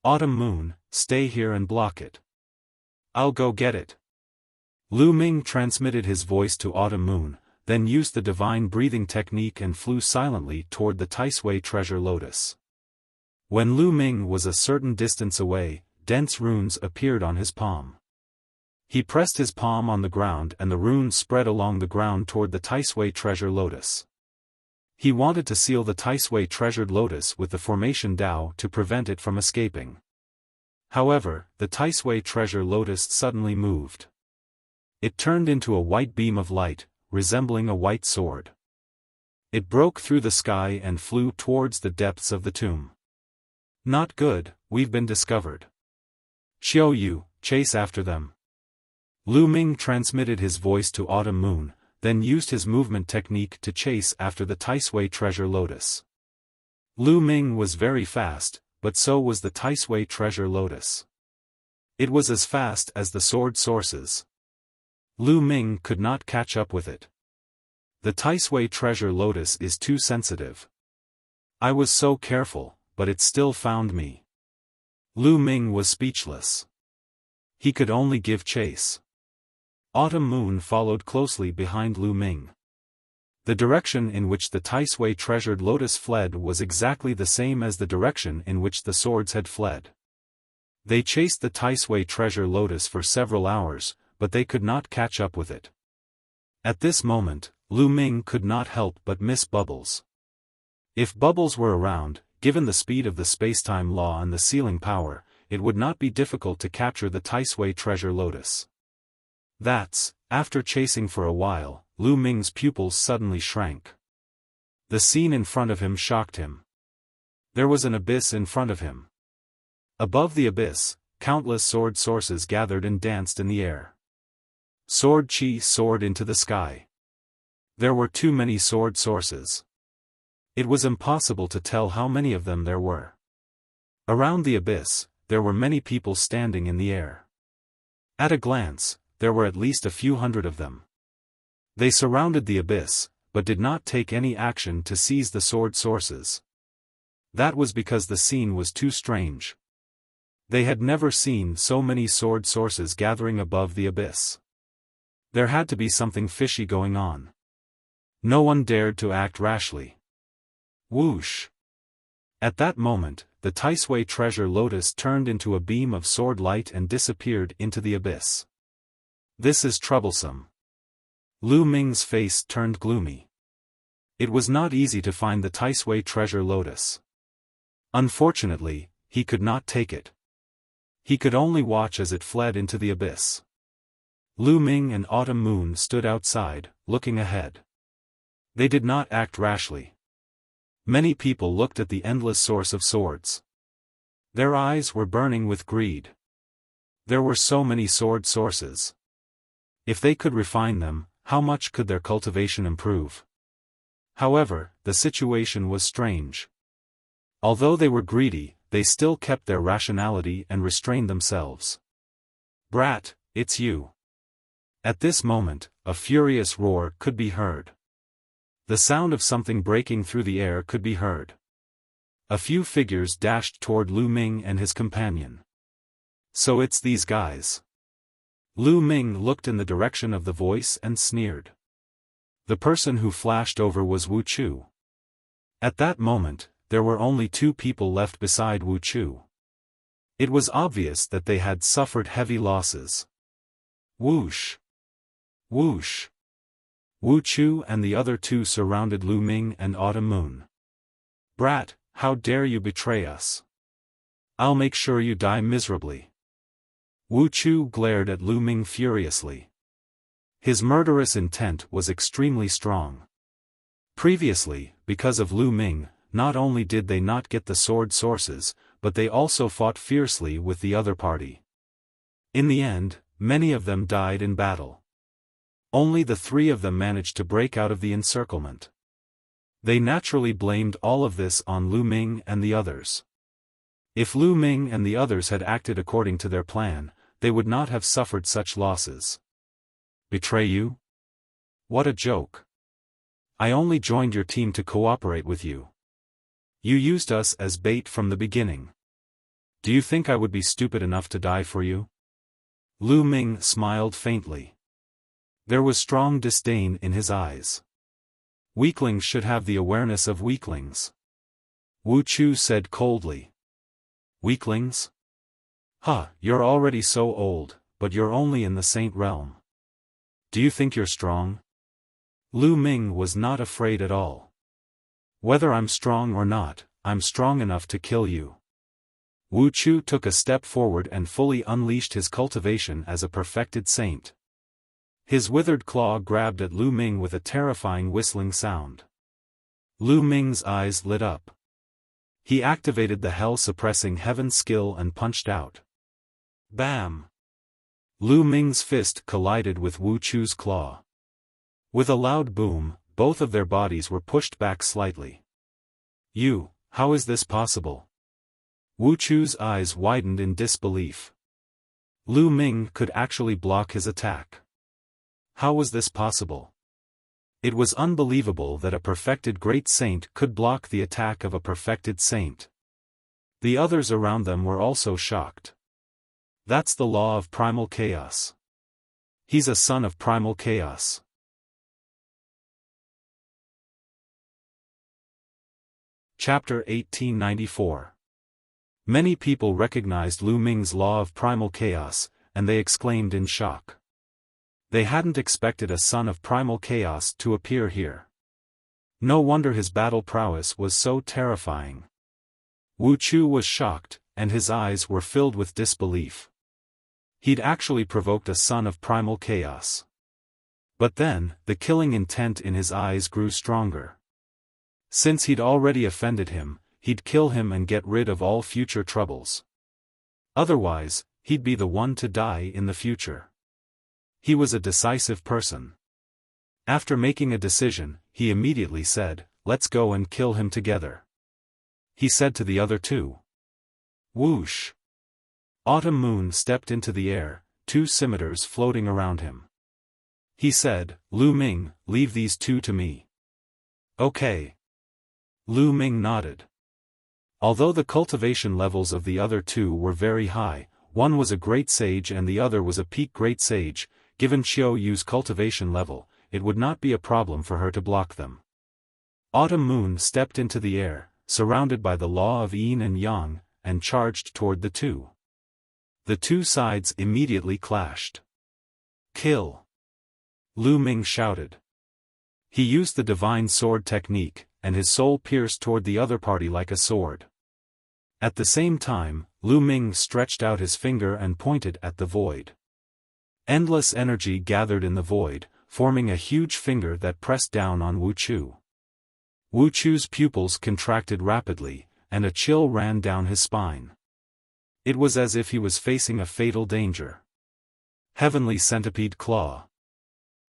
Autumn Moon, stay here and block it. I'll go get it. Lu Ming transmitted his voice to Autumn Moon, then used the divine breathing technique and flew silently toward the Taisui treasure lotus. When Lu Ming was a certain distance away, dense runes appeared on his palm. He pressed his palm on the ground and the runes spread along the ground toward the Taisui treasure lotus. He wanted to seal the Taisui treasured lotus with the formation Dao to prevent it from escaping. However, the Taisui treasure lotus suddenly moved. It turned into a white beam of light, resembling a white sword. It broke through the sky and flew towards the depths of the tomb. Not good, we've been discovered. Xiao Yu, chase after them. Lu Ming transmitted his voice to Autumn Moon, then used his movement technique to chase after the Taisui treasure lotus. Lu Ming was very fast, but so was the Taisui treasure lotus. It was as fast as the sword sources. Lu Ming could not catch up with it. The Taisui treasure lotus is too sensitive. I was so careful, but it still found me. Lu Ming was speechless. He could only give chase. Autumn Moon followed closely behind Lu Ming. The direction in which the Taisui treasured lotus fled was exactly the same as the direction in which the swords had fled. They chased the Taisui treasure lotus for several hours, but they could not catch up with it. At this moment, Lu Ming could not help but miss Bubbles. If Bubbles were around, given the speed of the spacetime law and the sealing power, it would not be difficult to capture the Taisui treasure lotus. After chasing for a while, Lu Ming's pupils suddenly shrank. The scene in front of him shocked him. There was an abyss in front of him. Above the abyss, countless sword sources gathered and danced in the air. Sword chi soared into the sky. There were too many sword sources. It was impossible to tell how many of them there were. Around the abyss, there were many people standing in the air. At a glance, there were at least a few hundred of them. They surrounded the abyss, but did not take any action to seize the sword sources. That was because the scene was too strange. They had never seen so many sword sources gathering above the abyss. There had to be something fishy going on. No one dared to act rashly. Whoosh! At that moment, the Taisui treasure lotus turned into a beam of sword light and disappeared into the abyss. This is troublesome. Lu Ming's face turned gloomy. It was not easy to find the Taisui treasure lotus. Unfortunately, he could not take it. He could only watch as it fled into the abyss. Lu Ming and Autumn Moon stood outside, looking ahead. They did not act rashly. Many people looked at the endless source of swords. Their eyes were burning with greed. There were so many sword sources. If they could refine them, how much could their cultivation improve? However, the situation was strange. Although they were greedy, they still kept their rationality and restrained themselves. "Brat, it's you." At this moment, a furious roar could be heard. The sound of something breaking through the air could be heard. A few figures dashed toward Lu Ming and his companion. "So it's these guys." Lu Ming looked in the direction of the voice and sneered. The person who flashed over was Wu Chu. At that moment, there were only two people left beside Wu Chu. It was obvious that they had suffered heavy losses. Whoosh! Whoosh! Wu Chu and the other two surrounded Lu Ming and Autumn Moon. "Brat, how dare you betray us? I'll make sure you die miserably." Wu Chu glared at Lu Ming furiously. His murderous intent was extremely strong. Previously, because of Lu Ming, not only did they not get the sword sources, but they also fought fiercely with the other party. In the end, many of them died in battle. Only the three of them managed to break out of the encirclement. They naturally blamed all of this on Lu Ming and the others. If Lu Ming and the others had acted according to their plan, they would not have suffered such losses. "Betray you? What a joke. I only joined your team to cooperate with you. You used us as bait from the beginning. Do you think I would be stupid enough to die for you?" Lu Ming smiled faintly. There was strong disdain in his eyes. "Weaklings should have the awareness of weaklings," Wu Chu said coldly. "Weaklings? Huh, you're already so old, but you're only in the saint realm. Do you think you're strong?" Lu Ming was not afraid at all. "Whether I'm strong or not, I'm strong enough to kill you." Wu Chu took a step forward and fully unleashed his cultivation as a perfected saint. His withered claw grabbed at Lu Ming with a terrifying whistling sound. Lu Ming's eyes lit up. He activated the hell-suppressing heaven skill and punched out. Bam! Lu Ming's fist collided with Wu Chu's claw. With a loud boom, both of their bodies were pushed back slightly. How is this possible?" Wu Chu's eyes widened in disbelief. Lu Ming could actually block his attack. How was this possible? It was unbelievable that a perfected great saint could block the attack of a perfected saint. The others around them were also shocked. That's the law of primal chaos. He's a son of primal chaos. Chapter 1894. Many people recognized Lu Ming's law of primal chaos, and they exclaimed in shock. They hadn't expected a son of primal chaos to appear here. No wonder his battle prowess was so terrifying. Wu Chu was shocked, and his eyes were filled with disbelief. He'd actually provoked a son of primal chaos. But then, the killing intent in his eyes grew stronger. Since he'd already offended him, he'd kill him and get rid of all future troubles. Otherwise, he'd be the one to die in the future. He was a decisive person. After making a decision, he immediately said, "Let's go and kill him together." He said to the other two. Whoosh! Autumn Moon stepped into the air, two scimitars floating around him. He said, "Lu Ming, leave these two to me." "Okay." Lu Ming nodded. Although the cultivation levels of the other two were very high, one was a great sage and the other was a peak great sage, given Xiao Yu's cultivation level, it would not be a problem for her to block them. Autumn Moon stepped into the air, surrounded by the law of yin and yang, and charged toward the two. The two sides immediately clashed. "Kill!" Lu Ming shouted. He used the divine sword technique, and his soul pierced toward the other party like a sword. At the same time, Lu Ming stretched out his finger and pointed at the void. Endless energy gathered in the void, forming a huge finger that pressed down on Wu Chu. Wu Chu's pupils contracted rapidly, and a chill ran down his spine. It was as if he was facing a fatal danger. Heavenly Centipede Claw.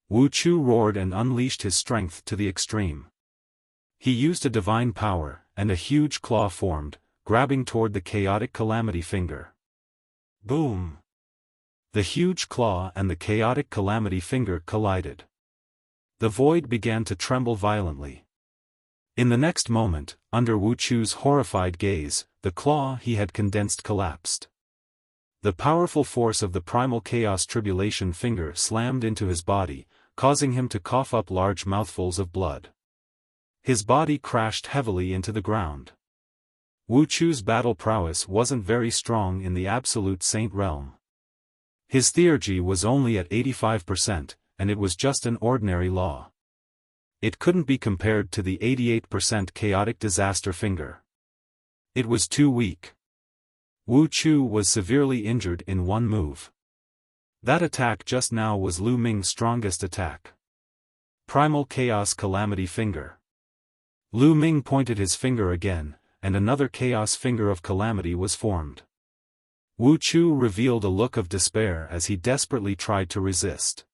Wu Chu roared and unleashed his strength to the extreme. He used a divine power, and a huge claw formed, grabbing toward the chaotic calamity finger. Boom! The huge claw and the chaotic calamity finger collided. The void began to tremble violently. In the next moment, under Wuchu's horrified gaze, the claw he had condensed collapsed. The powerful force of the primal chaos tribulation finger slammed into his body, causing him to cough up large mouthfuls of blood. His body crashed heavily into the ground. Wuchu's battle prowess wasn't very strong in the absolute saint realm. His theurgy was only at 85%, and it was just an ordinary law. It couldn't be compared to the 88% chaotic disaster finger. It was too weak. Wuchu was severely injured in one move. That attack just now was Lu Ming's strongest attack. Primal Chaos Calamity Finger. Lu Ming pointed his finger again, and another Chaos Finger of Calamity was formed. Wuchu revealed a look of despair as he desperately tried to resist.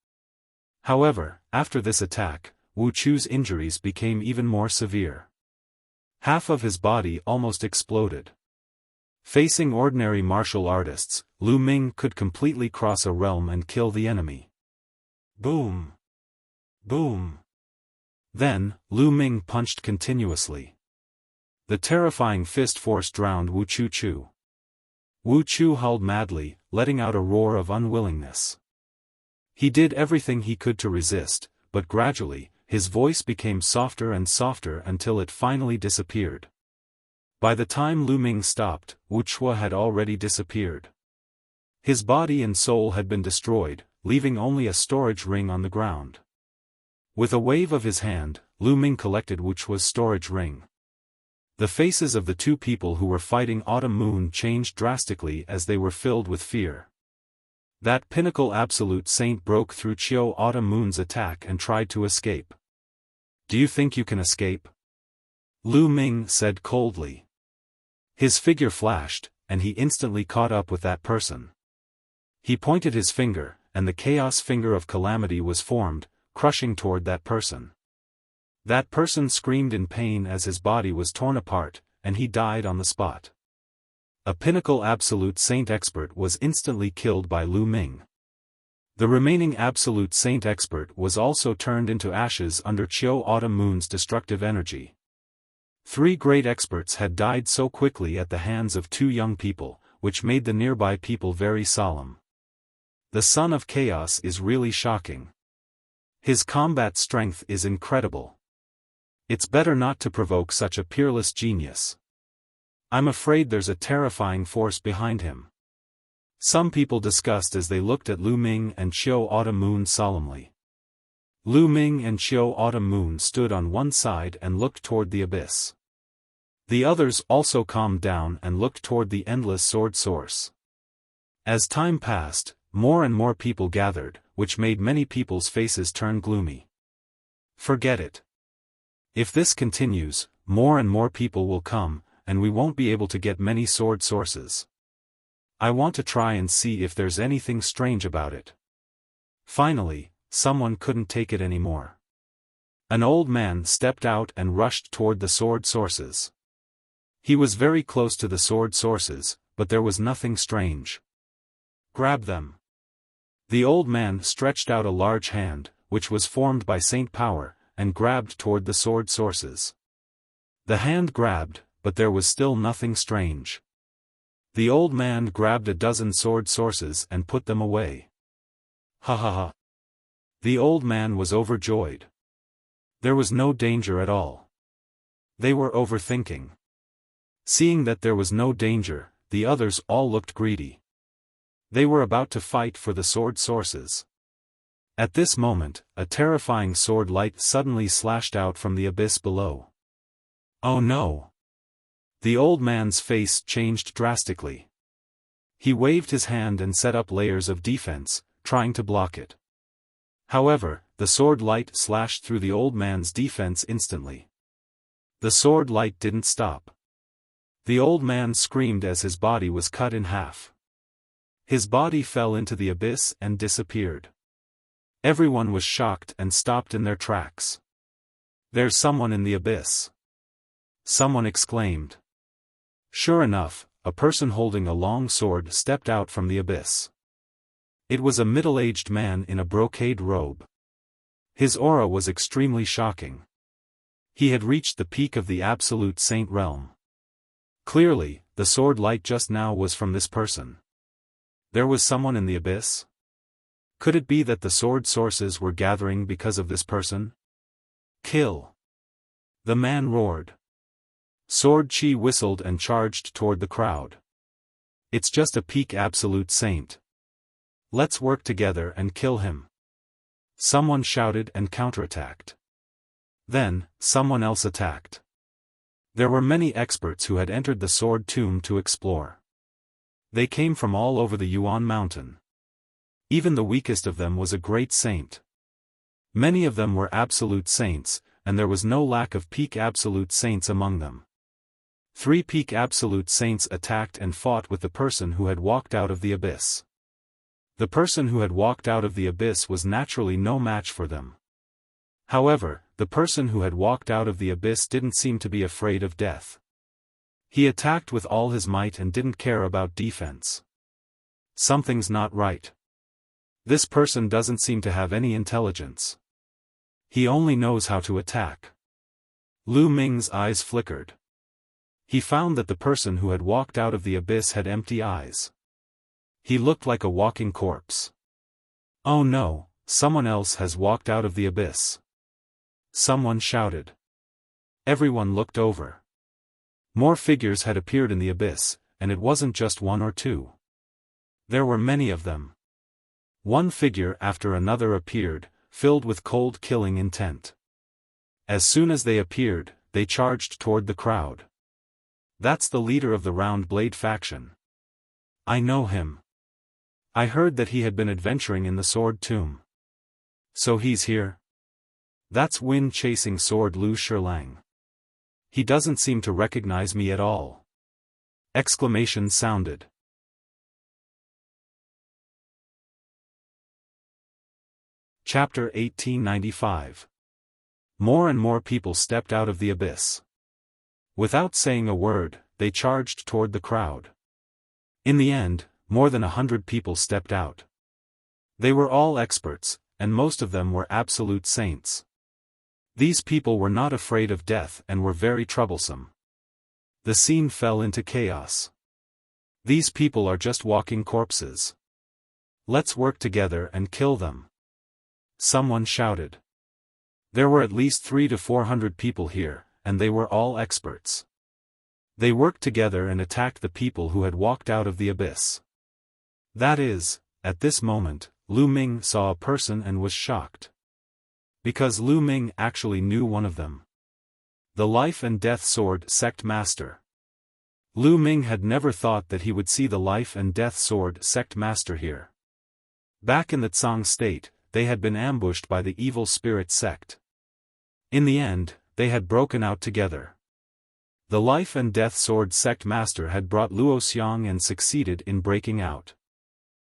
However, after this attack, Wuchu's injuries became even more severe. Half of his body almost exploded. Facing ordinary martial artists, Lu Ming could completely cross a realm and kill the enemy. Boom! Boom! Then, Lu Ming punched continuously. The terrifying fist force drowned Wuchu. Wuchu howled madly, letting out a roar of unwillingness. He did everything he could to resist, but gradually, his voice became softer and softer until it finally disappeared. By the time Lu Ming stopped, Wuchua had already disappeared. His body and soul had been destroyed, leaving only a storage ring on the ground. With a wave of his hand, Lu Ming collected Wuchua's storage ring. The faces of the two people who were fighting Autumn Moon changed drastically as they were filled with fear. That pinnacle absolute saint broke through Chiao Autumn Moon's attack and tried to escape. "Do you think you can escape?" Lu Ming said coldly. His figure flashed, and he instantly caught up with that person. He pointed his finger, and the chaos finger of calamity was formed, crushing toward that person. That person screamed in pain as his body was torn apart, and he died on the spot. A pinnacle absolute saint expert was instantly killed by Lu Ming. The remaining absolute saint expert was also turned into ashes under Chiao Autumn Moon's destructive energy. 3 great experts had died so quickly at the hands of 2 young people, which made the nearby people very solemn. The Son of Chaos is really shocking. His combat strength is incredible. It's better not to provoke such a peerless genius. I'm afraid there's a terrifying force behind him. Some people discussed as they looked at Lu Ming and Chiao Autumn Moon solemnly. Lu Ming and Chiao Autumn Moon stood on one side and looked toward the abyss. The others also calmed down and looked toward the endless sword source. As time passed, more and more people gathered, which made many people's faces turn gloomy. Forget it. If this continues, more and more people will come, and we won't be able to get many sword sources. I want to try and see if there's anything strange about it. Finally, someone couldn't take it anymore. An old man stepped out and rushed toward the sword sources. He was very close to the sword sources, but there was nothing strange. "Grab them." The old man stretched out a large hand, which was formed by Saint Power, and grabbed toward the sword sources. The hand grabbed, but there was still nothing strange. The old man grabbed a dozen sword sources and put them away. Ha ha ha. The old man was overjoyed. There was no danger at all. They were overthinking. Seeing that there was no danger, the others all looked greedy. They were about to fight for the sword sources. At this moment, a terrifying sword light suddenly slashed out from the abyss below. Oh no! The old man's face changed drastically. He waved his hand and set up layers of defense, trying to block it. However, the sword light slashed through the old man's defense instantly. The sword light didn't stop. The old man screamed as his body was cut in half. His body fell into the abyss and disappeared. Everyone was shocked and stopped in their tracks. "There's someone in the abyss!" someone exclaimed. Sure enough, a person holding a long sword stepped out from the abyss. It was a middle-aged man in a brocade robe. His aura was extremely shocking. He had reached the peak of the absolute saint realm. Clearly, the sword light just now was from this person. There was someone in the abyss? Could it be that the sword sources were gathering because of this person? Kill! The man roared. Sword Chi whistled and charged toward the crowd. It's just a peak absolute saint. Let's work together and kill him. Someone shouted and counterattacked. Then, someone else attacked. There were many experts who had entered the sword tomb to explore. They came from all over the Yuan mountain. Even the weakest of them was a great saint. Many of them were absolute saints, and there was no lack of peak absolute saints among them. 3 peak absolute saints attacked and fought with the person who had walked out of the abyss. The person who had walked out of the abyss was naturally no match for them. However, the person who had walked out of the abyss didn't seem to be afraid of death. He attacked with all his might and didn't care about defense. Something's not right. This person doesn't seem to have any intelligence. He only knows how to attack. Lu Ming's eyes flickered. He found that the person who had walked out of the abyss had empty eyes. He looked like a walking corpse. Oh no, someone else has walked out of the abyss. Someone shouted. Everyone looked over. More figures had appeared in the abyss, and it wasn't just 1 or 2. There were many of them. One figure after another appeared, filled with cold killing intent. As soon as they appeared, they charged toward the crowd. That's the leader of the Round Blade faction. I know him. I heard that he had been adventuring in the sword tomb. So he's here? That's wind chasing sword Lu Shilang. He doesn't seem to recognize me at all. Exclamations sounded. Chapter 1895. More and more people stepped out of the abyss. Without saying a word, they charged toward the crowd. In the end, more than 100 people stepped out. They were all experts, and most of them were absolute saints. These people were not afraid of death and were very troublesome. The scene fell into chaos. These people are just walking corpses. Let's work together and kill them. Someone shouted. There were at least 300 to 400 people here, and they were all experts. They worked together and attacked the people who had walked out of the abyss. That is, at this moment, Lu Ming saw a person and was shocked. Because Lu Ming actually knew one of them. The Life and Death Sword Sect Master. Lu Ming had never thought that he would see the Life and Death Sword Sect Master here. Back in the Tsang state, they had been ambushed by the evil spirit sect. In the end, they had broken out together. The Life and Death Sword Sect Master had brought Luo Xiang and succeeded in breaking out.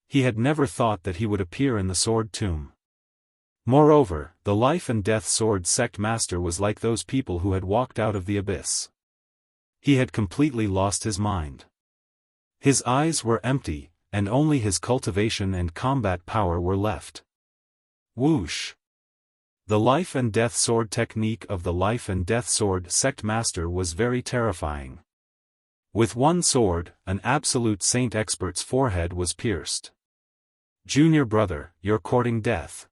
He had never thought that he would appear in the Sword Tomb. Moreover, the Life and Death Sword Sect Master was like those people who had walked out of the abyss. He had completely lost his mind. His eyes were empty, and only his cultivation and combat power were left. Whoosh! The Life and Death Sword technique of the Life and Death Sword Sect Master was very terrifying. With one sword, an absolute saint expert's forehead was pierced. Junior brother, you're courting death.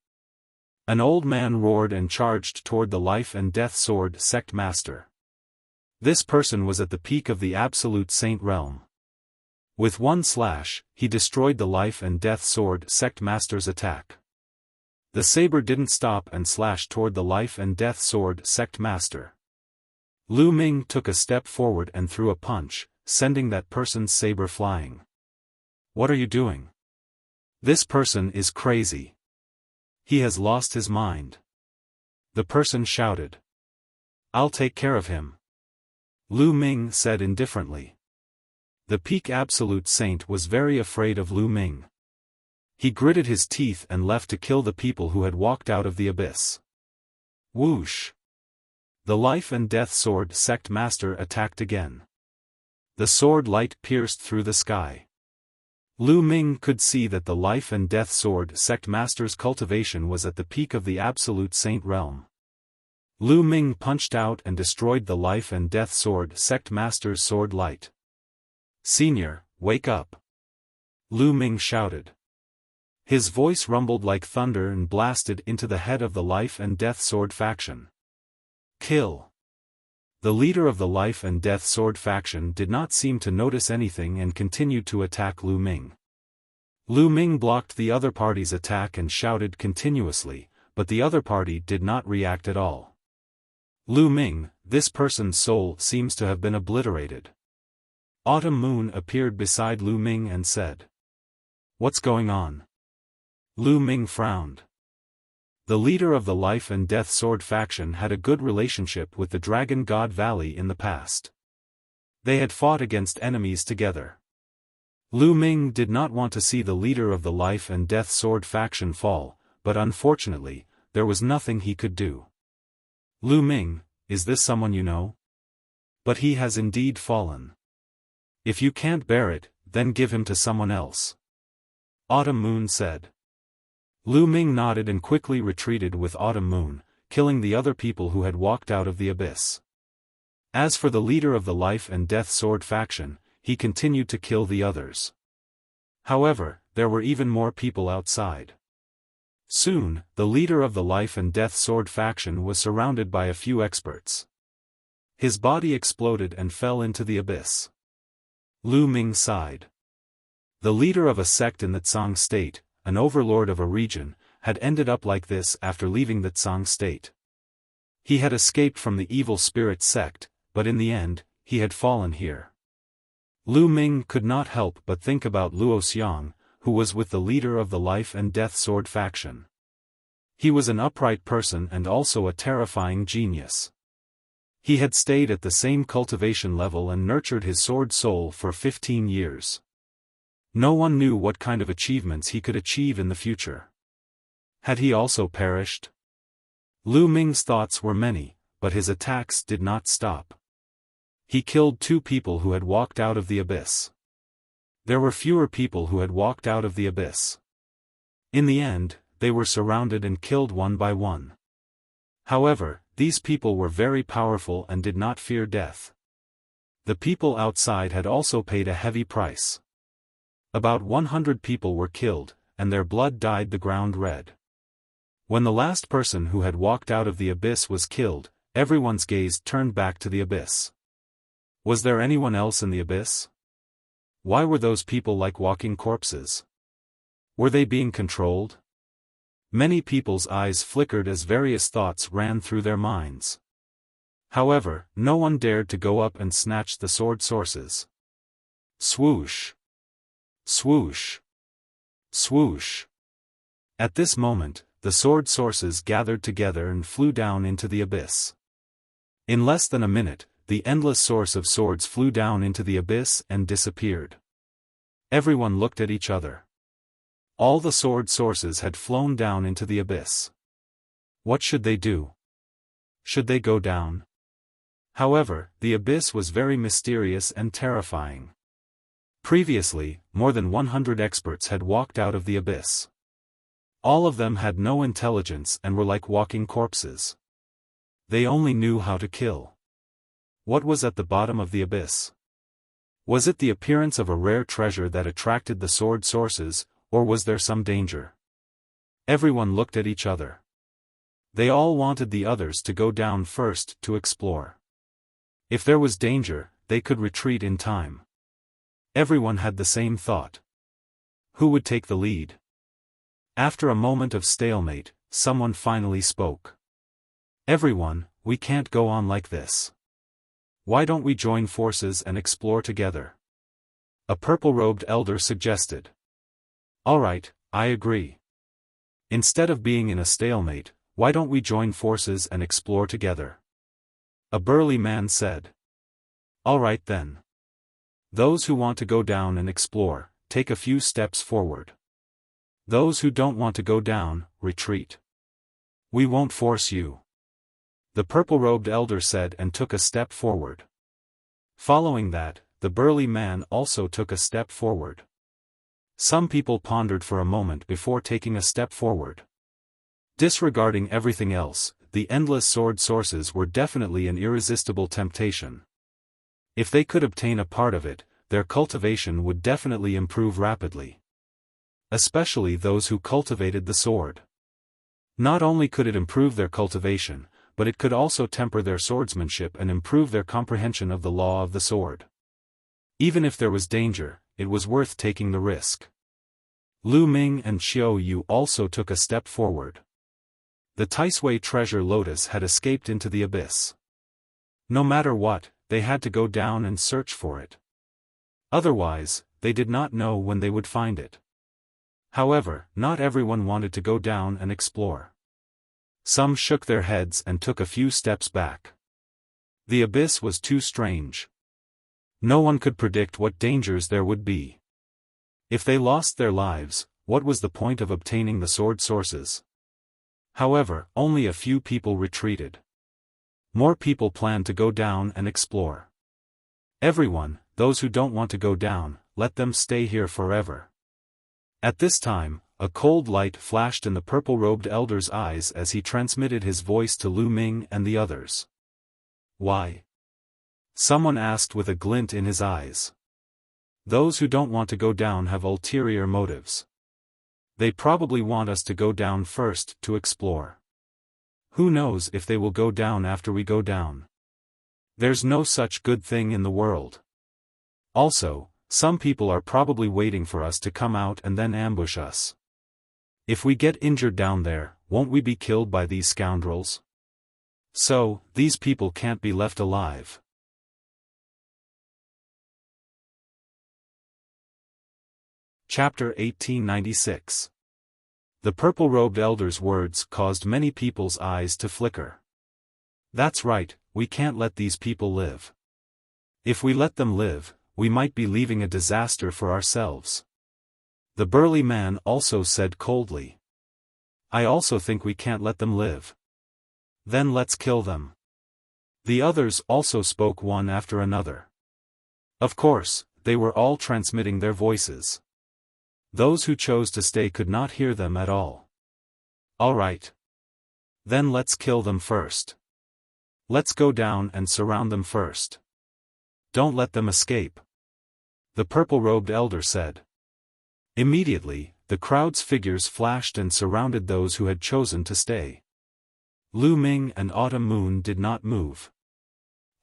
An old man roared and charged toward the Life and Death Sword Sect Master. This person was at the peak of the absolute saint realm. With one slash, he destroyed the Life and Death Sword Sect Master's attack. The saber didn't stop and slashed toward the Life and Death Sword Sect Master. Lu Ming took a step forward and threw a punch, sending that person's saber flying. What are you doing? This person is crazy. He has lost his mind. The person shouted. I'll take care of him. Lu Ming said indifferently. The peak absolute saint was very afraid of Lu Ming. He gritted his teeth and left to kill the people who had walked out of the abyss. Whoosh! The Life and Death Sword Sect Master attacked again. The sword light pierced through the sky. Lu Ming could see that the Life and Death Sword Sect Master's cultivation was at the peak of the Absolute Saint realm. Lu Ming punched out and destroyed the Life and Death Sword Sect Master's sword light. "Senior, wake up!" Lu Ming shouted. His voice rumbled like thunder and blasted into the head of the Life and Death Sword faction. "Kill!" The leader of the Life and Death Sword faction did not seem to notice anything and continued to attack Lu Ming. Lu Ming blocked the other party's attack and shouted continuously, but the other party did not react at all. "Lu Ming, this person's soul seems to have been obliterated." Autumn Moon appeared beside Lu Ming and said, "What's going on?" Lu Ming frowned. The leader of the Life and Death Sword faction had a good relationship with the Dragon God Valley in the past. They had fought against enemies together. Lu Ming did not want to see the leader of the Life and Death Sword faction fall, but unfortunately, there was nothing he could do. "Lu Ming, is this someone you know? But he has indeed fallen. If you can't bear it, then give him to someone else," Autumn Moon said. Lu Ming nodded and quickly retreated with Autumn Moon, killing the other people who had walked out of the abyss. As for the leader of the Life and Death Sword faction, he continued to kill the others. However, there were even more people outside. Soon, the leader of the Life and Death Sword faction was surrounded by a few experts. His body exploded and fell into the abyss. Lu Ming sighed. The leader of a sect in the Tsang state, an overlord of a region, had ended up like this after leaving the Tsang state. He had escaped from the evil spirit sect, but in the end, he had fallen here. Lu Ming could not help but think about Luo Xiang, who was with the leader of the Life and Death Sword faction. He was an upright person and also a terrifying genius. He had stayed at the same cultivation level and nurtured his sword soul for 15 years. No one knew what kind of achievements he could achieve in the future. Had he also perished? Lu Ming's thoughts were many, but his attacks did not stop. He killed 2 people who had walked out of the abyss. There were fewer people who had walked out of the abyss. In the end, they were surrounded and killed one by one. However, these people were very powerful and did not fear death. The people outside had also paid a heavy price. About 100 people were killed, and their blood dyed the ground red. When the last person who had walked out of the abyss was killed, everyone's gaze turned back to the abyss. Was there anyone else in the abyss? Why were those people like walking corpses? Were they being controlled? Many people's eyes flickered as various thoughts ran through their minds. However, no one dared to go up and snatch the sword sources. Swoosh! Swoosh! Swoosh! At this moment, the sword sources gathered together and flew down into the abyss. In less than a minute, the endless source of swords flew down into the abyss and disappeared. Everyone looked at each other. All the sword sources had flown down into the abyss. What should they do? Should they go down? However, the abyss was very mysterious and terrifying. Previously, more than 100 experts had walked out of the abyss. All of them had no intelligence and were like walking corpses. They only knew how to kill. What was at the bottom of the abyss? Was it the appearance of a rare treasure that attracted the sword sources, or was there some danger? Everyone looked at each other. They all wanted the others to go down first to explore. If there was danger, they could retreat in time. Everyone had the same thought. Who would take the lead? After a moment of stalemate, someone finally spoke. "Everyone, we can't go on like this. Why don't we join forces and explore together?" A purple-robed elder suggested. "All right, I agree. Instead of being in a stalemate, why don't we join forces and explore together?" A burly man said. "All right then. Those who want to go down and explore, take a few steps forward. Those who don't want to go down, retreat. We won't force you," the purple-robed elder said and took a step forward. Following that, the burly man also took a step forward. Some people pondered for a moment before taking a step forward. Disregarding everything else, the endless sword sources were definitely an irresistible temptation. If they could obtain a part of it, their cultivation would definitely improve rapidly. Especially those who cultivated the sword. Not only could it improve their cultivation, but it could also temper their swordsmanship and improve their comprehension of the law of the sword. Even if there was danger, it was worth taking the risk. Lu Ming and Xiao Yu also took a step forward. The Taisui treasure lotus had escaped into the abyss. No matter what, they had to go down and search for it. Otherwise, they did not know when they would find it. However, not everyone wanted to go down and explore. Some shook their heads and took a few steps back. The abyss was too strange. No one could predict what dangers there would be. If they lost their lives, what was the point of obtaining the sword sources? However, only a few people retreated. More people planned to go down and explore. Everyone, those who don't want to go down, let them stay here forever. At this time, a cold light flashed in the purple-robed elder's eyes as he transmitted his voice to Lu Ming and the others. Why? Someone asked with a glint in his eyes. Those who don't want to go down have ulterior motives. They probably want us to go down first to explore. Who knows if they will go down after we go down? There's no such good thing in the world. Also, some people are probably waiting for us to come out and then ambush us. If we get injured down there, won't we be killed by these scoundrels? So, these people can't be left alive. Chapter 1896. The purple-robed elder's words caused many people's eyes to flicker. That's right, we can't let these people live. If we let them live, we might be leaving a disaster for ourselves. The burly man also said coldly. I also think we can't let them live. Then let's kill them. The others also spoke one after another. Of course, they were all transmitting their voices. Those who chose to stay could not hear them at all. All right. Then let's kill them first. Let's go down and surround them first. Don't let them escape. The purple-robed elder said. Immediately, the crowd's figures flashed and surrounded those who had chosen to stay. Lu Ming and Autumn Moon did not move.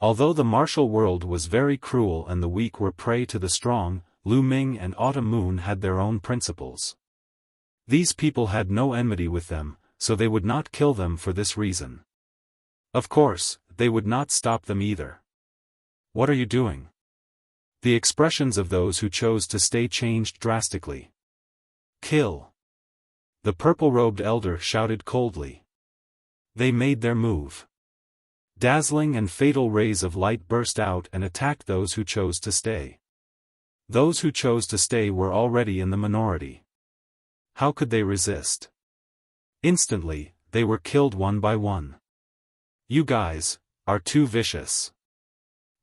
Although the martial world was very cruel and the weak were prey to the strong, Lu Ming and Autumn Moon had their own principles. These people had no enmity with them, so they would not kill them for this reason. Of course, they would not stop them either. What are you doing? The expressions of those who chose to stay changed drastically. Kill! The purple-robed elder shouted coldly. They made their move. Dazzling and fatal rays of light burst out and attacked those who chose to stay. Those who chose to stay were already in the minority. How could they resist? Instantly, they were killed one by one. You guys are too vicious.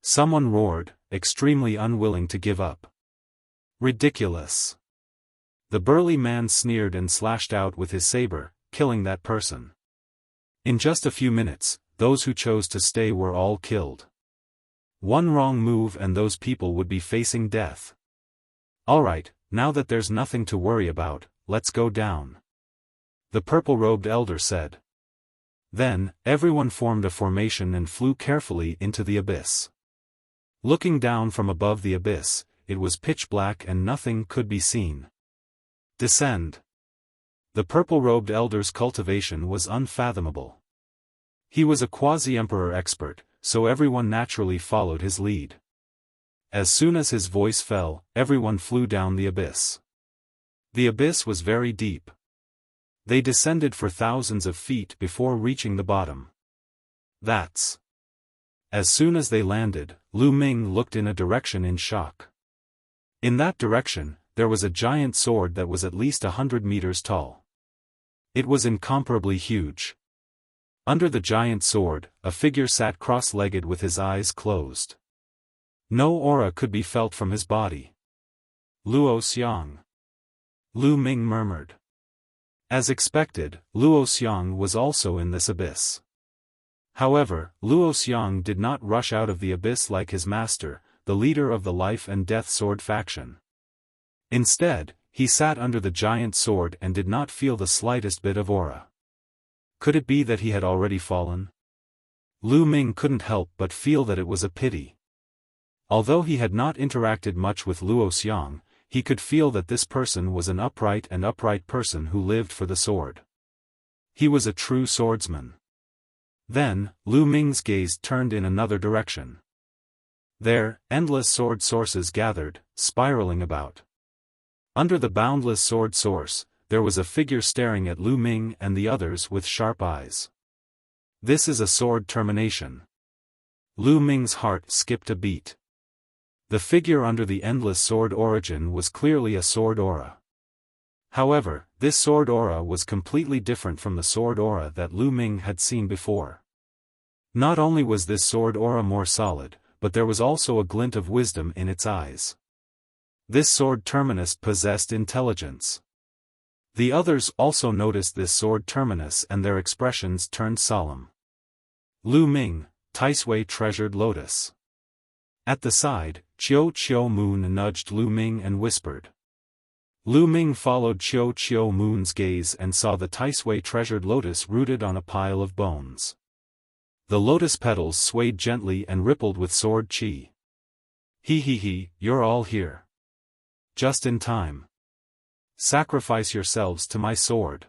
Someone roared, extremely unwilling to give up. Ridiculous. The burly man sneered and slashed out with his saber, killing that person. In just a few minutes, those who chose to stay were all killed. One wrong move and those people would be facing death. Alright, now that there's nothing to worry about, let's go down. The purple-robed elder said. Then, everyone formed a formation and flew carefully into the abyss. Looking down from above the abyss, it was pitch black and nothing could be seen. Descend. The purple-robed elder's cultivation was unfathomable. He was a quasi-emperor expert, so everyone naturally followed his lead. As soon as his voice fell, everyone flew down the abyss. The abyss was very deep. They descended for thousands of feet before reaching the bottom. That's. As soon as they landed, Lu Ming looked in a direction in shock. In that direction, there was a giant sword that was at least 100 meters tall. It was incomparably huge. Under the giant sword, a figure sat cross-legged with his eyes closed. No aura could be felt from his body. Luo Xiang. Lu Ming murmured. As expected, Luo Xiang was also in this abyss. However, Luo Xiang did not rush out of the abyss like his master, the leader of the Life and Death Sword faction. Instead, he sat under the giant sword and did not feel the slightest bit of aura. Could it be that he had already fallen? Lu Ming couldn't help but feel that it was a pity. Although he had not interacted much with Luo Xiang, he could feel that this person was an upright person who lived for the sword. He was a true swordsman. Then, Lu Ming's gaze turned in another direction. There, endless sword sources gathered, spiraling about. Under the boundless sword source, there was a figure staring at Lu Ming and the others with sharp eyes. This is a sword termination. Lu Ming's heart skipped a beat. The figure under the endless sword origin was clearly a sword aura. However, this sword aura was completely different from the sword aura that Lu Ming had seen before. Not only was this sword aura more solid, but there was also a glint of wisdom in its eyes. This sword terminus possessed intelligence. The others also noticed this sword terminus and their expressions turned solemn. Lu Ming, Taisui treasured lotus. At the side, Chiu Moon nudged Lu Ming and whispered. Lu Ming followed Chiu Moon's gaze and saw the Taisui treasured lotus rooted on a pile of bones. The lotus petals swayed gently and rippled with sword chi. You're all here. Just in time. Sacrifice yourselves to my sword.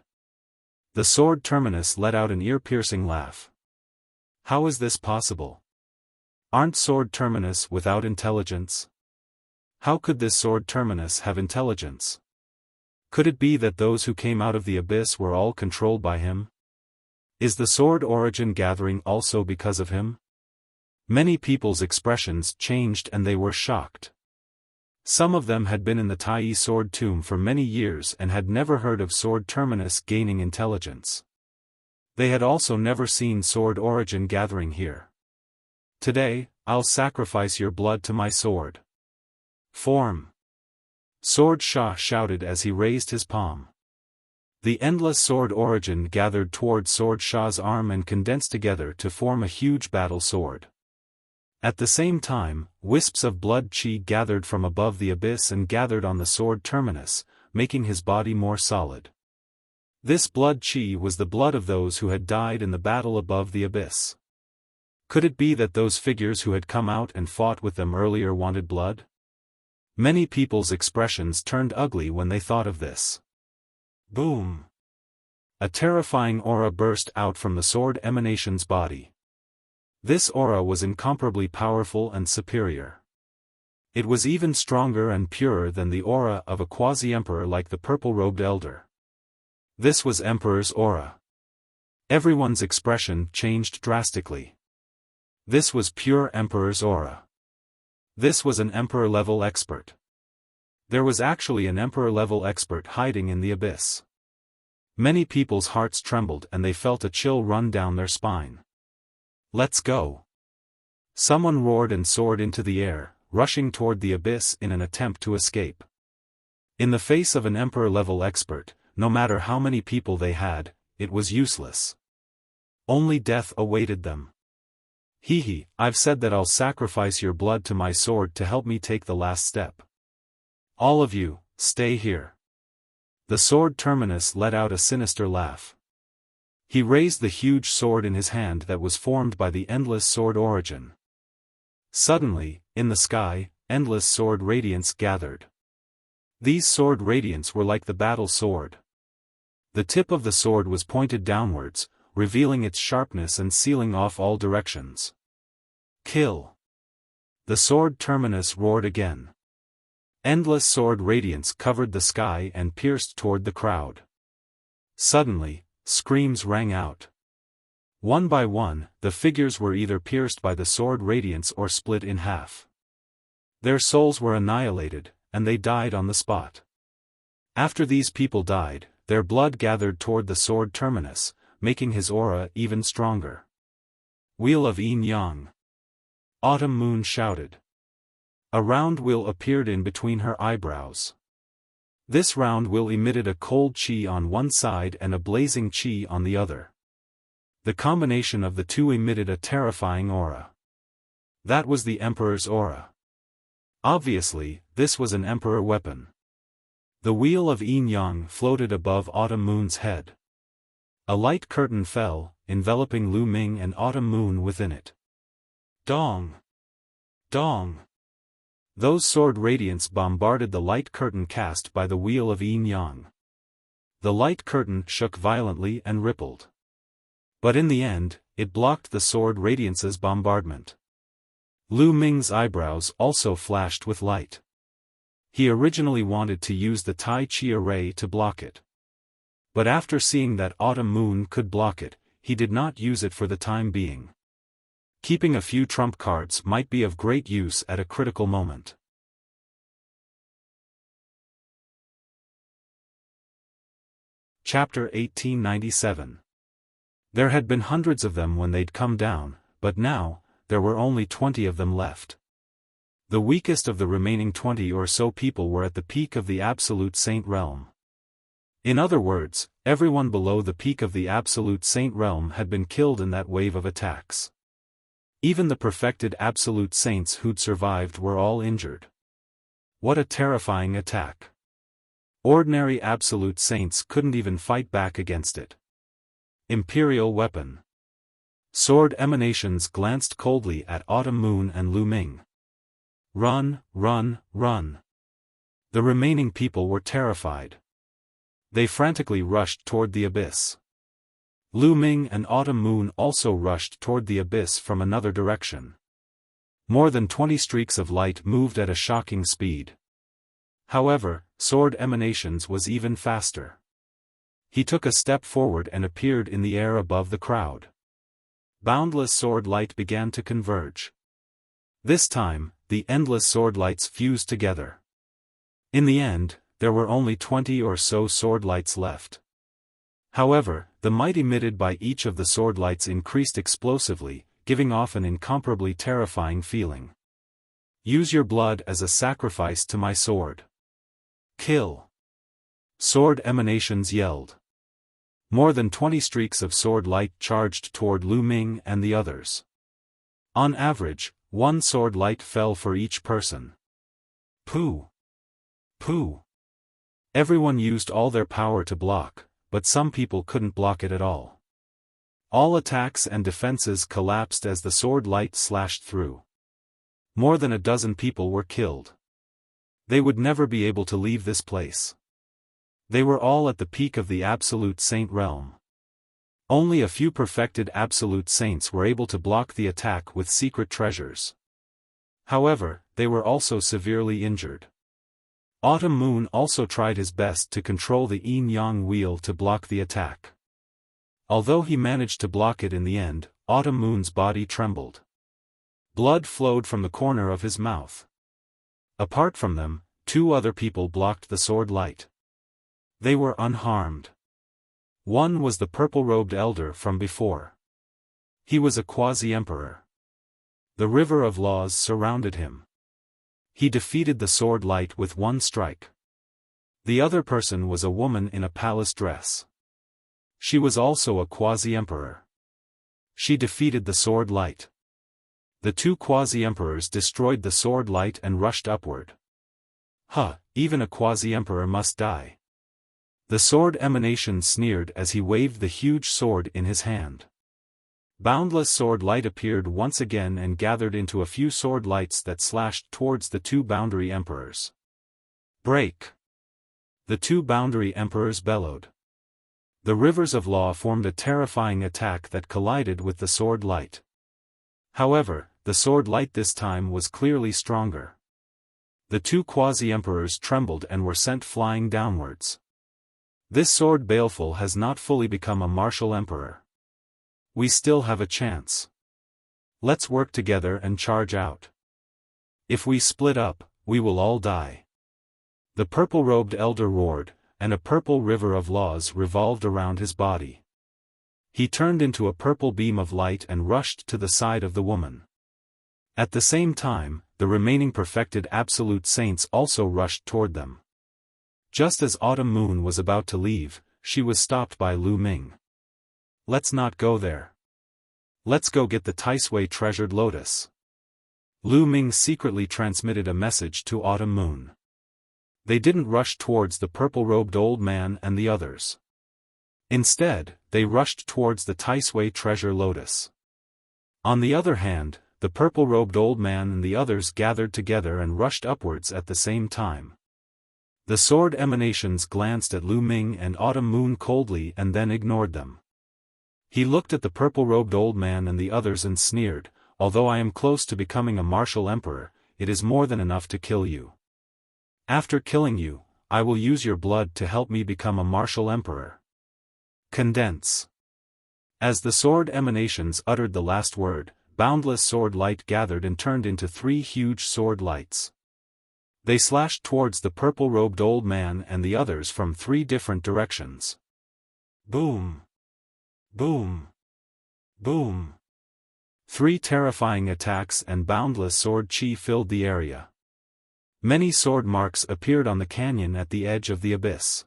The sword terminus let out an ear-piercing laugh. How is this possible? Aren't sword terminus without intelligence? How could this sword terminus have intelligence? Could it be that those who came out of the abyss were all controlled by him? Is the sword origin gathering also because of him? Many people's expressions changed and they were shocked. Some of them had been in the Tai sword tomb for many years and had never heard of sword terminus gaining intelligence. They had also never seen sword origin gathering here. Today, I'll sacrifice your blood to my sword. Form. Sword Shah shouted as he raised his palm. The endless sword origin gathered toward Sword Shah's arm and condensed together to form a huge battle sword. At the same time, wisps of blood chi gathered from above the abyss and gathered on the sword terminus, making his body more solid. This blood chi was the blood of those who had died in the battle above the abyss. Could it be that those figures who had come out and fought with them earlier wanted blood? Many people's expressions turned ugly when they thought of this. Boom! A terrifying aura burst out from the sword emanation's body. This aura was incomparably powerful and superior. It was even stronger and purer than the aura of a quasi-emperor like the purple-robed elder. This was Emperor's aura. Everyone's expression changed drastically. This was pure Emperor's aura. This was an Emperor-level expert. There was actually an Emperor-level expert hiding in the abyss. Many people's hearts trembled and they felt a chill run down their spine. Let's go! Someone roared and soared into the air, rushing toward the abyss in an attempt to escape. In the face of an Emperor-level expert, no matter how many people they had, it was useless. Only death awaited them. I've said that I'll sacrifice your blood to my sword to help me take the last step. All of you, stay here. The sword terminus let out a sinister laugh. He raised the huge sword in his hand that was formed by the endless sword origin. Suddenly, in the sky, endless sword radiance gathered. These sword radiance were like the battle sword. The tip of the sword was pointed downwards, revealing its sharpness and sealing off all directions. Kill! The sword terminus roared again. Endless sword radiance covered the sky and pierced toward the crowd. Suddenly, screams rang out. One by one, the figures were either pierced by the sword radiance or split in half. Their souls were annihilated, and they died on the spot. After these people died, their blood gathered toward the sword terminus, making his aura even stronger. Wheel of Yin Yang. Autumn Moon shouted. A round wheel appeared in between her eyebrows. This round wheel emitted a cold chi on one side and a blazing chi on the other. The combination of the two emitted a terrifying aura. That was the Emperor's aura. Obviously, this was an Emperor weapon. The wheel of yin-yang floated above Autumn Moon's head. A light curtain fell, enveloping Lu Ming and Autumn Moon within it. Dong! Dong! Those sword radiants bombarded the light curtain cast by the wheel of yin-yang. The light curtain shook violently and rippled. But in the end, it blocked the sword radiance's bombardment. Lu Ming's eyebrows also flashed with light. He originally wanted to use the Tai Chi array to block it. But after seeing that Autumn Moon could block it, he did not use it for the time being. Keeping a few trump cards might be of great use at a critical moment. Chapter 1897. There had been hundreds of them when they'd come down, but now, there were only 20 of them left. The weakest of the remaining 20 or so people were at the peak of the Absolute Saint Realm. In other words, everyone below the peak of the Absolute Saint Realm had been killed in that wave of attacks. Even the perfected Absolute Saints who'd survived were all injured. What a terrifying attack. Ordinary Absolute Saints couldn't even fight back against it. Imperial weapon. Sword emanations glanced coldly at Autumn Moon and Lu Ming. Run, run, run. The remaining people were terrified. They frantically rushed toward the abyss. Lu Ming and Autumn Moon also rushed toward the abyss from another direction. More than 20 streaks of light moved at a shocking speed. However, sword emanations was even faster. He took a step forward and appeared in the air above the crowd. Boundless sword light began to converge. This time, the endless sword lights fused together. In the end, there were only 20 or so sword lights left. However, the might emitted by each of the sword lights increased explosively, giving off an incomparably terrifying feeling. Use your blood as a sacrifice to my sword. Kill! Sword emanations yelled. More than 20 streaks of sword light charged toward Lu Ming and the others. On average, one sword light fell for each person. Pooh! Pooh! Everyone used all their power to block, but some people couldn't block it at all. All attacks and defenses collapsed as the sword light slashed through. More than a dozen people were killed. They would never be able to leave this place. They were all at the peak of the Absolute Saint Realm. Only a few perfected Absolute Saints were able to block the attack with secret treasures. However, they were also severely injured. Autumn Moon also tried his best to control the yin-yang wheel to block the attack. Although he managed to block it in the end, Autumn Moon's body trembled. Blood flowed from the corner of his mouth. Apart from them, 2 other people blocked the sword light. They were unharmed. One was the purple-robed elder from before. He was a quasi-emperor. The river of laws surrounded him. He defeated the sword light with one strike. The other person was a woman in a palace dress. She was also a quasi-emperor. She defeated the sword light. The 2 quasi-emperors destroyed the sword light and rushed upward. Even a quasi-emperor must die. The sword emanation sneered as he waved the huge sword in his hand. Boundless sword light appeared once again and gathered into a few sword lights that slashed towards the 2 boundary emperors. Break! The 2 boundary emperors bellowed. The rivers of law formed a terrifying attack that collided with the sword light. However, the sword light this time was clearly stronger. The 2 quasi-emperors trembled and were sent flying downwards. This sword baleful has not fully become a martial emperor. We still have a chance. Let's work together and charge out. If we split up, we will all die. The purple-robed elder roared, and a purple river of laws revolved around his body. He turned into a purple beam of light and rushed to the side of the woman. At the same time, the remaining perfected absolute saints also rushed toward them. Just as Autumn Moon was about to leave, she was stopped by Lu Ming. "Let's not go there. Let's go get the Taisui treasured lotus." Lu Ming secretly transmitted a message to Autumn Moon. They didn't rush towards the purple-robed old man and the others. Instead, they rushed towards the Taisui treasure lotus. On the other hand, the purple-robed old man and the others gathered together and rushed upwards at the same time. The sword emanations glanced at Lu Ming and Autumn Moon coldly and then ignored them. He looked at the purple-robed old man and the others and sneered, "Although I am close to becoming a martial emperor, it is more than enough to kill you. After killing you, I will use your blood to help me become a martial emperor." Condense. As the sword emanations uttered the last word, boundless sword light gathered and turned into 3 huge sword lights. They slashed towards the purple-robed old man and the others from 3 different directions. Boom! Boom! Boom! 3 terrifying attacks and boundless sword chi filled the area. Many sword marks appeared on the canyon at the edge of the abyss.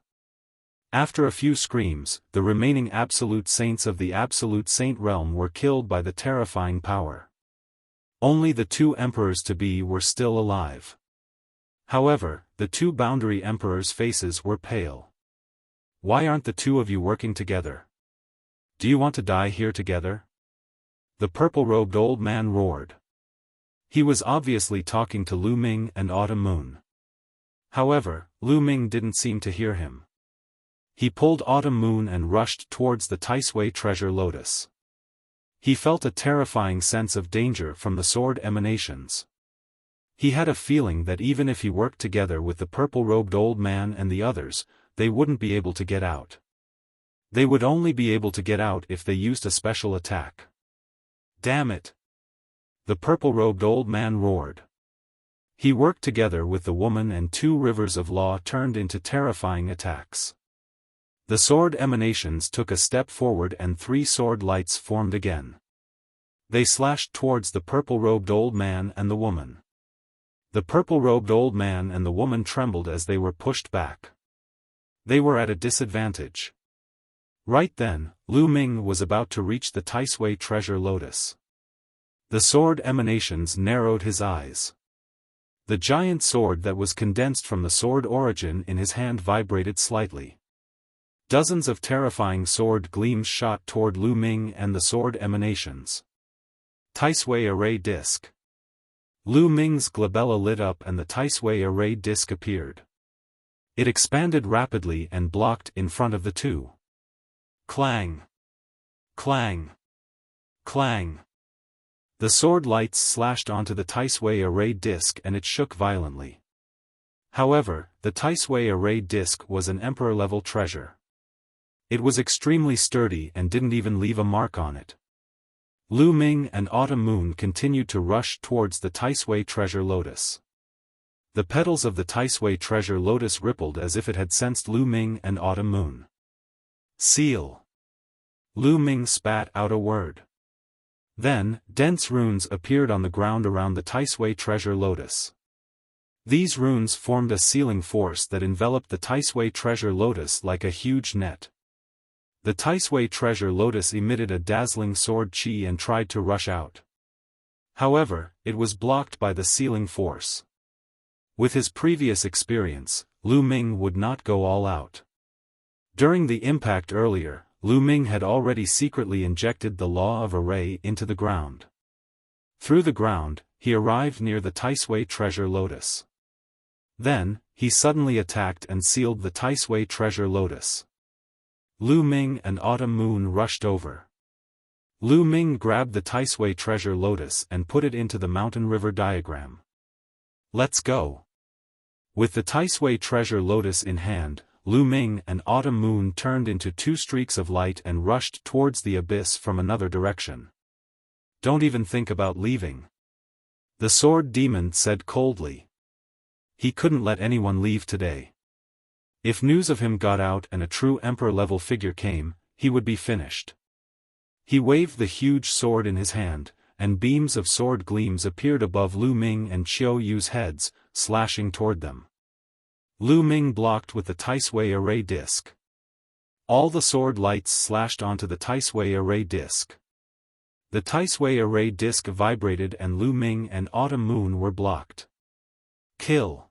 After a few screams, the remaining absolute saints of the absolute saint realm were killed by the terrifying power. Only the 2 emperors-to-be were still alive. However, the 2 boundary emperors' faces were pale. "Why aren't the 2 of you working together? Do you want to die here together?" The purple-robed old man roared. He was obviously talking to Lu Ming and Autumn Moon. However, Lu Ming didn't seem to hear him. He pulled Autumn Moon and rushed towards the Taisui treasure lotus. He felt a terrifying sense of danger from the sword emanations. He had a feeling that even if he worked together with the purple-robed old man and the others, they wouldn't be able to get out. They would only be able to get out if they used a special attack. "Damn it!" the purple-robed old man roared. He worked together with the woman and 2 rivers of law turned into terrifying attacks. The sword emanations took a step forward and 3 sword lights formed again. They slashed towards the purple-robed old man and the woman. The purple-robed old man and the woman trembled as they were pushed back. They were at a disadvantage. Right then, Lu Ming was about to reach the Taisui treasure lotus. The sword emanations narrowed his eyes. The giant sword that was condensed from the sword origin in his hand vibrated slightly. Dozens of terrifying sword gleams shot toward Lu Ming and the sword emanations. Taisui array disc. Lu Ming's glabella lit up and the Taisui array disc appeared. It expanded rapidly and blocked in front of the 2. Clang! Clang! Clang! The sword lights slashed onto the Taisui array disc and it shook violently. However, the Taisui array disc was an emperor-level treasure. It was extremely sturdy and didn't even leave a mark on it. Lu Ming and Autumn Moon continued to rush towards the Taisui treasure lotus. The petals of the Taisui treasure lotus rippled as if it had sensed Lu Ming and Autumn Moon. "Seal!" Lu Ming spat out a word. Then, dense runes appeared on the ground around the Taisui treasure lotus. These runes formed a sealing force that enveloped the Taisui treasure lotus like a huge net. The Taisui treasure lotus emitted a dazzling sword chi and tried to rush out. However, it was blocked by the sealing force. With his previous experience, Lu Ming would not go all out. During the impact earlier, Lu Ming had already secretly injected the law of array into the ground. Through the ground, he arrived near the Taisui treasure lotus. Then, he suddenly attacked and sealed the Taisui treasure lotus. Lu Ming and Autumn Moon rushed over. Lu Ming grabbed the Taisui treasure lotus and put it into the mountain river diagram. "Let's go." With the Taisui treasure lotus in hand, Lu Ming and Autumn Moon turned into 2 streaks of light and rushed towards the abyss from another direction. "Don't even think about leaving," the sword demon said coldly. He couldn't let anyone leave today. If news of him got out and a true emperor-level figure came, he would be finished. He waved the huge sword in his hand, and beams of sword gleams appeared above Lu Ming and Qiu Yu's heads, slashing toward them. Lu Ming blocked with the Taisui array disc. All the sword lights slashed onto the Taisui array disc. The Taisui array disc vibrated and Lu Ming and Autumn Moon were blocked. Kill.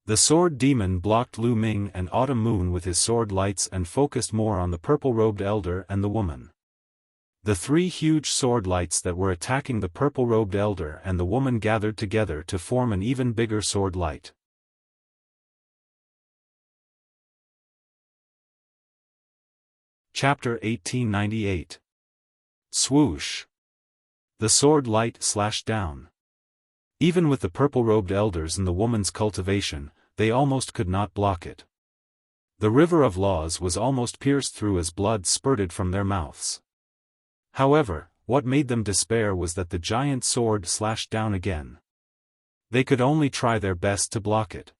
The sword demon blocked Lu Ming and Autumn Moon with his sword lights and focused more on the purple-robed elder and the woman. The three huge sword lights that were attacking the purple-robed elder and the woman gathered together to form an even bigger sword light. Chapter 1898. Swoosh. The sword light slashed down. Even with the purple-robed elders and the woman's cultivation, they almost could not block it. The river of laws was almost pierced through as blood spurted from their mouths. However, what made them despair was that the giant sword slashed down again. They could only try their best to block it.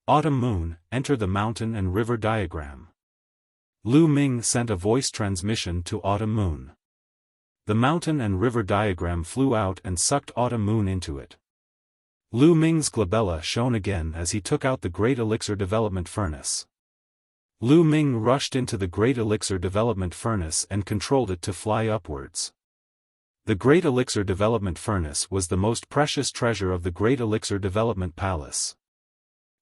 Autumn Moon, enter the mountain and river diagram. Lu Ming sent a voice transmission to Autumn Moon. The mountain and river diagram flew out and sucked Autumn Moon into it. Lu Ming's glabella shone again as he took out the Great Elixir Development Furnace. Lu Ming rushed into the Great Elixir Development Furnace and controlled it to fly upwards. The Great Elixir Development Furnace was the most precious treasure of the Great Elixir Development Palace.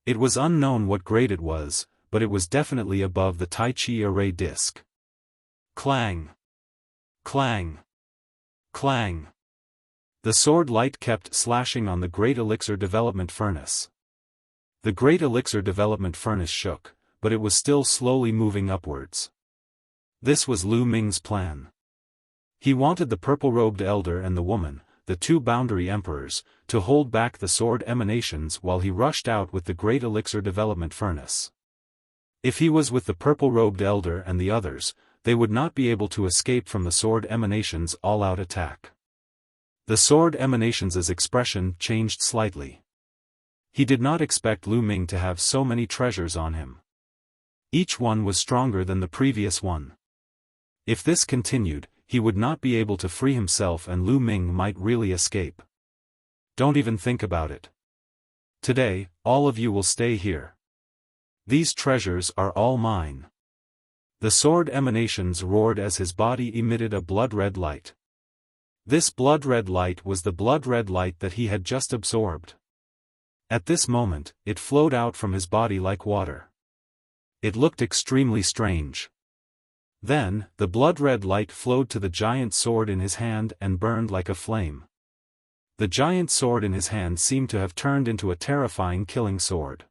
It was unknown what grade it was, but it was definitely above the Tai Chi array disc. Clang! Clang! Clang! The sword light kept slashing on the Great Elixir Development Furnace. The Great Elixir Development Furnace shook, but it was still slowly moving upwards. This was Lu Ming's plan. He wanted the purple-robed elder and the woman, the two boundary emperors, to hold back the sword emanations while he rushed out with the Great Elixir Development Furnace. If he was with the purple-robed elder and the others, they would not be able to escape from the sword emanations' all-out attack. The sword emanations' expression changed slightly. He did not expect Lu Ming to have so many treasures on him. Each one was stronger than the previous one. If this continued, he would not be able to free himself and Lu Ming might really escape. Don't even think about it. Today, all of you will stay here. These treasures are all mine. The sword emanations roared as his body emitted a blood-red light. This blood-red light was the blood-red light that he had just absorbed. At this moment, it flowed out from his body like water. It looked extremely strange. Then, the blood-red light flowed to the giant sword in his hand and burned like a flame. The giant sword in his hand seemed to have turned into a terrifying killing sword.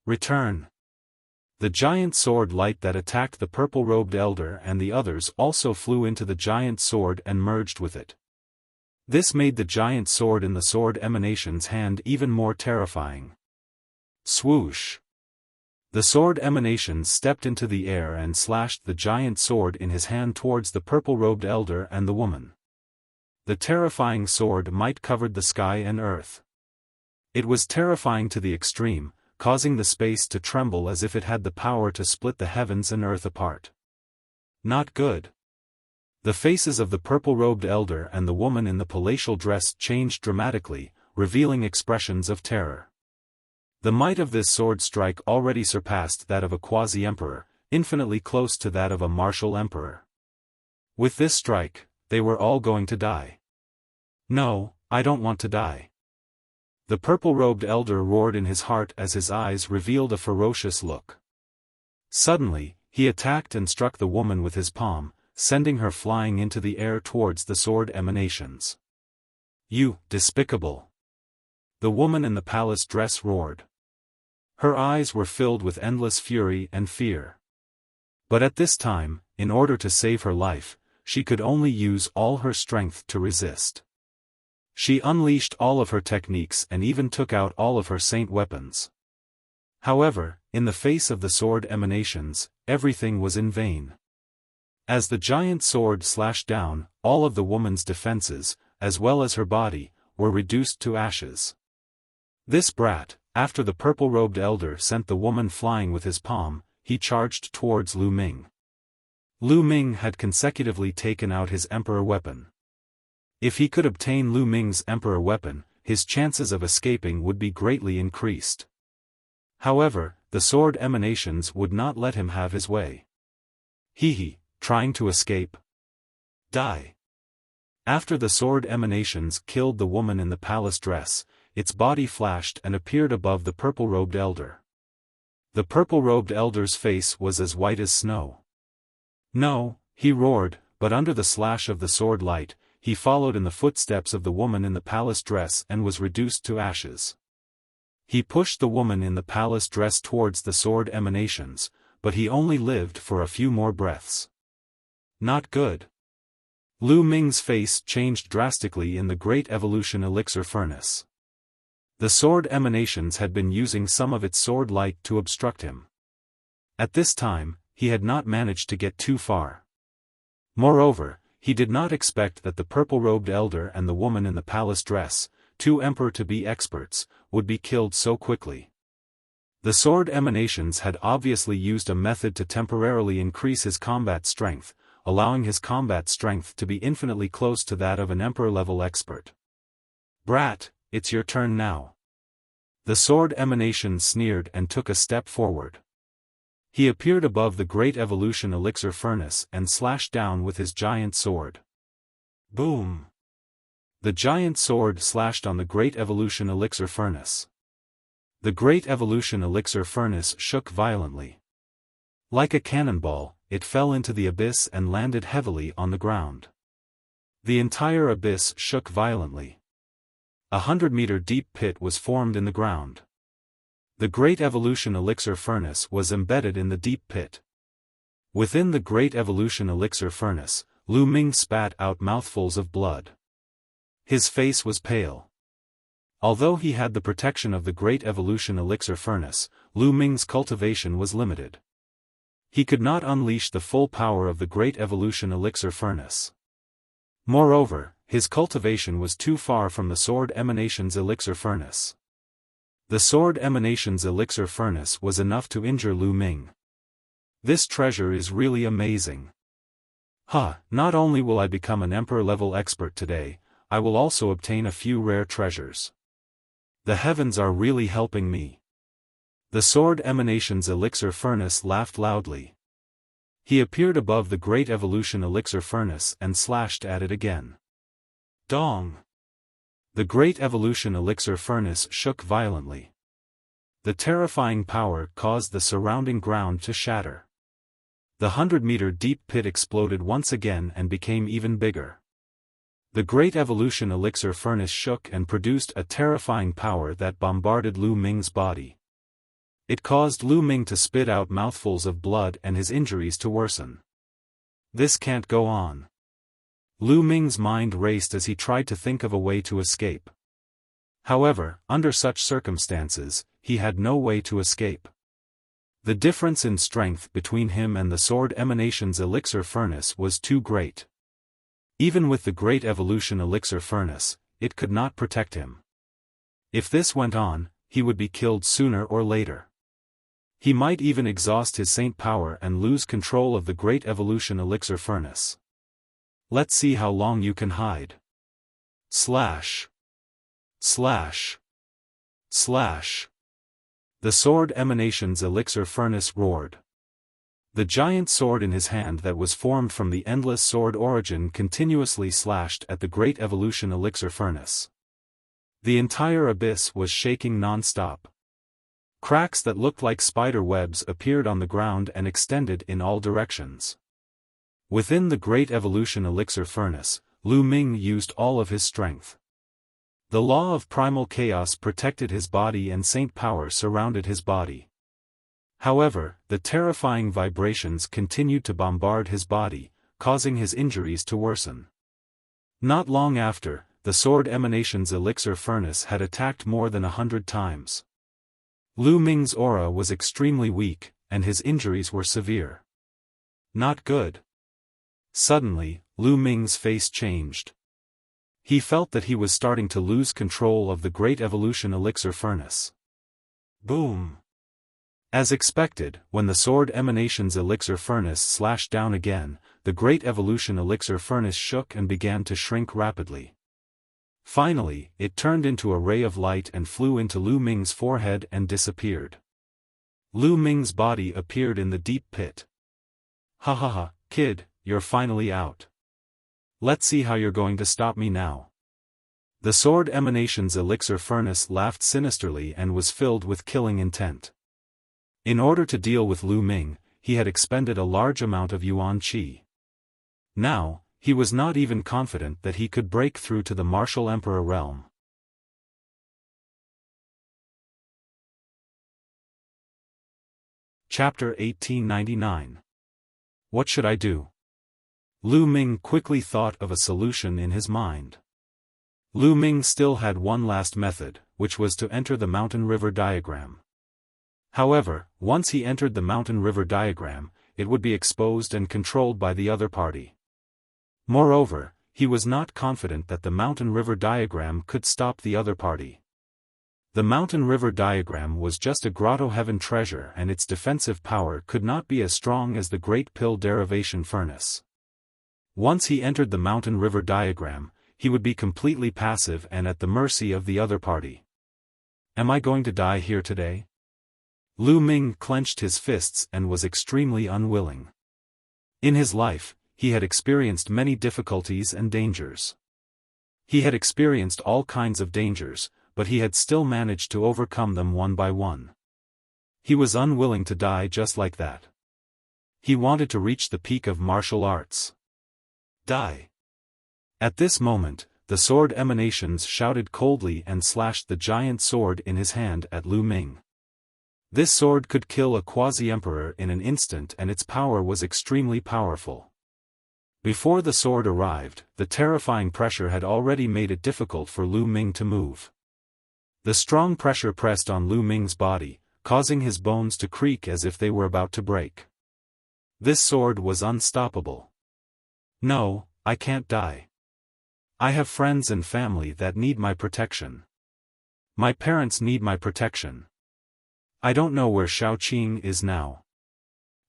Return. The giant sword light that attacked the purple-robed elder and the others also flew into the giant sword and merged with it. This made the giant sword in the sword emanation's hand even more terrifying. Swoosh! The sword emanations stepped into the air and slashed the giant sword in his hand towards the purple-robed elder and the woman. The terrifying sword might covered the sky and earth. It was terrifying to the extreme, causing the space to tremble as if it had the power to split the heavens and earth apart. Not good. The faces of the purple-robed elder and the woman in the palatial dress changed dramatically, revealing expressions of terror. The might of this sword strike already surpassed that of a quasi-emperor, infinitely close to that of a martial emperor. With this strike, they were all going to die. No, I don't want to die. The purple-robed elder roared in his heart as his eyes revealed a ferocious look. Suddenly, he attacked and struck the woman with his palm, sending her flying into the air towards the sword emanations. You, despicable! The woman in the palace dress roared. Her eyes were filled with endless fury and fear. But at this time, in order to save her life, she could only use all her strength to resist. She unleashed all of her techniques and even took out all of her saint weapons. However, in the face of the sword emanations, everything was in vain. As the giant sword slashed down, all of the woman's defenses, as well as her body, were reduced to ashes. This brat, after the purple-robed elder sent the woman flying with his palm, he charged towards Lu Ming. Lu Ming had consecutively taken out his emperor weapon. If he could obtain Lu Ming's emperor weapon, his chances of escaping would be greatly increased. However, the sword emanations would not let him have his way. Trying to escape? Die. After the sword emanations killed the woman in the palace dress, its body flashed and appeared above the purple-robed elder. The purple-robed elder's face was as white as snow. No, he roared, but under the slash of the sword light, he followed in the footsteps of the woman in the palace dress and was reduced to ashes. He pushed the woman in the palace dress towards the sword emanations, but he only lived for a few more breaths. Not good. Lu Ming's face changed drastically in the Great Evolution Elixir Furnace. The sword emanations had been using some of its sword light to obstruct him. At this time, he had not managed to get too far. Moreover, he did not expect that the purple-robed elder and the woman in the palace dress, two emperor-to-be experts, would be killed so quickly. The sword emanations had obviously used a method to temporarily increase his combat strength, allowing his combat strength to be infinitely close to that of an emperor-level expert. Brat, it's your turn now. The sword emanation sneered and took a step forward. He appeared above the Great Evolution Elixir Furnace and slashed down with his giant sword. Boom! The giant sword slashed on the Great Evolution Elixir Furnace. The Great Evolution Elixir Furnace shook violently. Like a cannonball, it fell into the abyss and landed heavily on the ground. The entire abyss shook violently. 100-meter deep pit was formed in the ground. The Great Evolution Elixir Furnace was embedded in the deep pit. Within the Great Evolution Elixir Furnace, Lu Ming spat out mouthfuls of blood. His face was pale. Although he had the protection of the Great Evolution Elixir Furnace, Lu Ming's cultivation was limited. He could not unleash the full power of the Great Evolution Elixir Furnace. Moreover, his cultivation was too far from the Sword Emanations Elixir Furnace. The Sword Emanations Elixir Furnace was enough to injure Lu Ming. This treasure is really amazing. Not only will I become an emperor-level expert today, I will also obtain a few rare treasures. The heavens are really helping me. The Sword Emanations Elixir Furnace laughed loudly. He appeared above the Great Evolution Elixir Furnace and slashed at it again. Dong! The Great Evolution Elixir Furnace shook violently. The terrifying power caused the surrounding ground to shatter. The 100-meter deep pit exploded once again and became even bigger. The Great Evolution Elixir Furnace shook and produced a terrifying power that bombarded Lu Ming's body. It caused Lu Ming to spit out mouthfuls of blood and his injuries to worsen. This can't go on. Lu Ming's mind raced as he tried to think of a way to escape. However, under such circumstances, he had no way to escape. The difference in strength between him and the Sword Emanations Elixir Furnace was too great. Even with the Great Evolution Elixir Furnace, it could not protect him. If this went on, he would be killed sooner or later. He might even exhaust his saint power and lose control of the Great Evolution Elixir Furnace. Let's see how long you can hide. Slash. Slash. Slash. The Sword Emanations Elixir Furnace roared. The giant sword in his hand that was formed from the endless sword origin continuously slashed at the Great Evolution Elixir Furnace. The entire abyss was shaking non-stop. Cracks that looked like spider webs appeared on the ground and extended in all directions. Within the Great Evolution Elixir Furnace, Lu Ming used all of his strength. The law of primal chaos protected his body and saint power surrounded his body. However, the terrifying vibrations continued to bombard his body, causing his injuries to worsen. Not long after, the Sword Emanations Elixir Furnace had attacked more than 100 times. Lu Ming's aura was extremely weak, and his injuries were severe. Not good. Suddenly, Lu Ming's face changed. He felt that he was starting to lose control of the Great Evolution Elixir Furnace. Boom! As expected, when the Sword Emanations Elixir Furnace slashed down again, the great evolution elixir furnace shook and began to shrink rapidly. Finally, it turned into a ray of light and flew into Lu Ming's forehead and disappeared. Lu Ming's body appeared in the deep pit. "Ha ha ha, kid, you're finally out. Let's see how you're going to stop me now." The sword emanation's elixir furnace laughed sinisterly and was filled with killing intent. In order to deal with Lu Ming, he had expended a large amount of yuan qi. Now, he was not even confident that he could break through to the martial emperor realm. Chapter 1899. What should I do? Lu Ming quickly thought of a solution in his mind. Lu Ming still had one last method, which was to enter the mountain river diagram. However, once he entered the mountain river diagram, it would be exposed and controlled by the other party. Moreover, he was not confident that the mountain river diagram could stop the other party. The mountain river diagram was just a grotto heaven treasure and its defensive power could not be as strong as the great pill derivation furnace. Once he entered the mountain river diagram, he would be completely passive and at the mercy of the other party. Am I going to die here today? Lu Ming clenched his fists and was extremely unwilling. In his life, he had experienced many difficulties and dangers. He had experienced all kinds of dangers, but he had still managed to overcome them one by one. He was unwilling to die just like that. He wanted to reach the peak of martial arts. Die. At this moment, the sword emanations shouted coldly and slashed the giant sword in his hand at Lu Ming. This sword could kill a quasi-emperor in an instant and its power was extremely powerful. Before the sword arrived, the terrifying pressure had already made it difficult for Lu Ming to move. The strong pressure pressed on Lu Ming's body, causing his bones to creak as if they were about to break. This sword was unstoppable. No, I can't die. I have friends and family that need my protection. My parents need my protection. I don't know where Xiaoqing is now.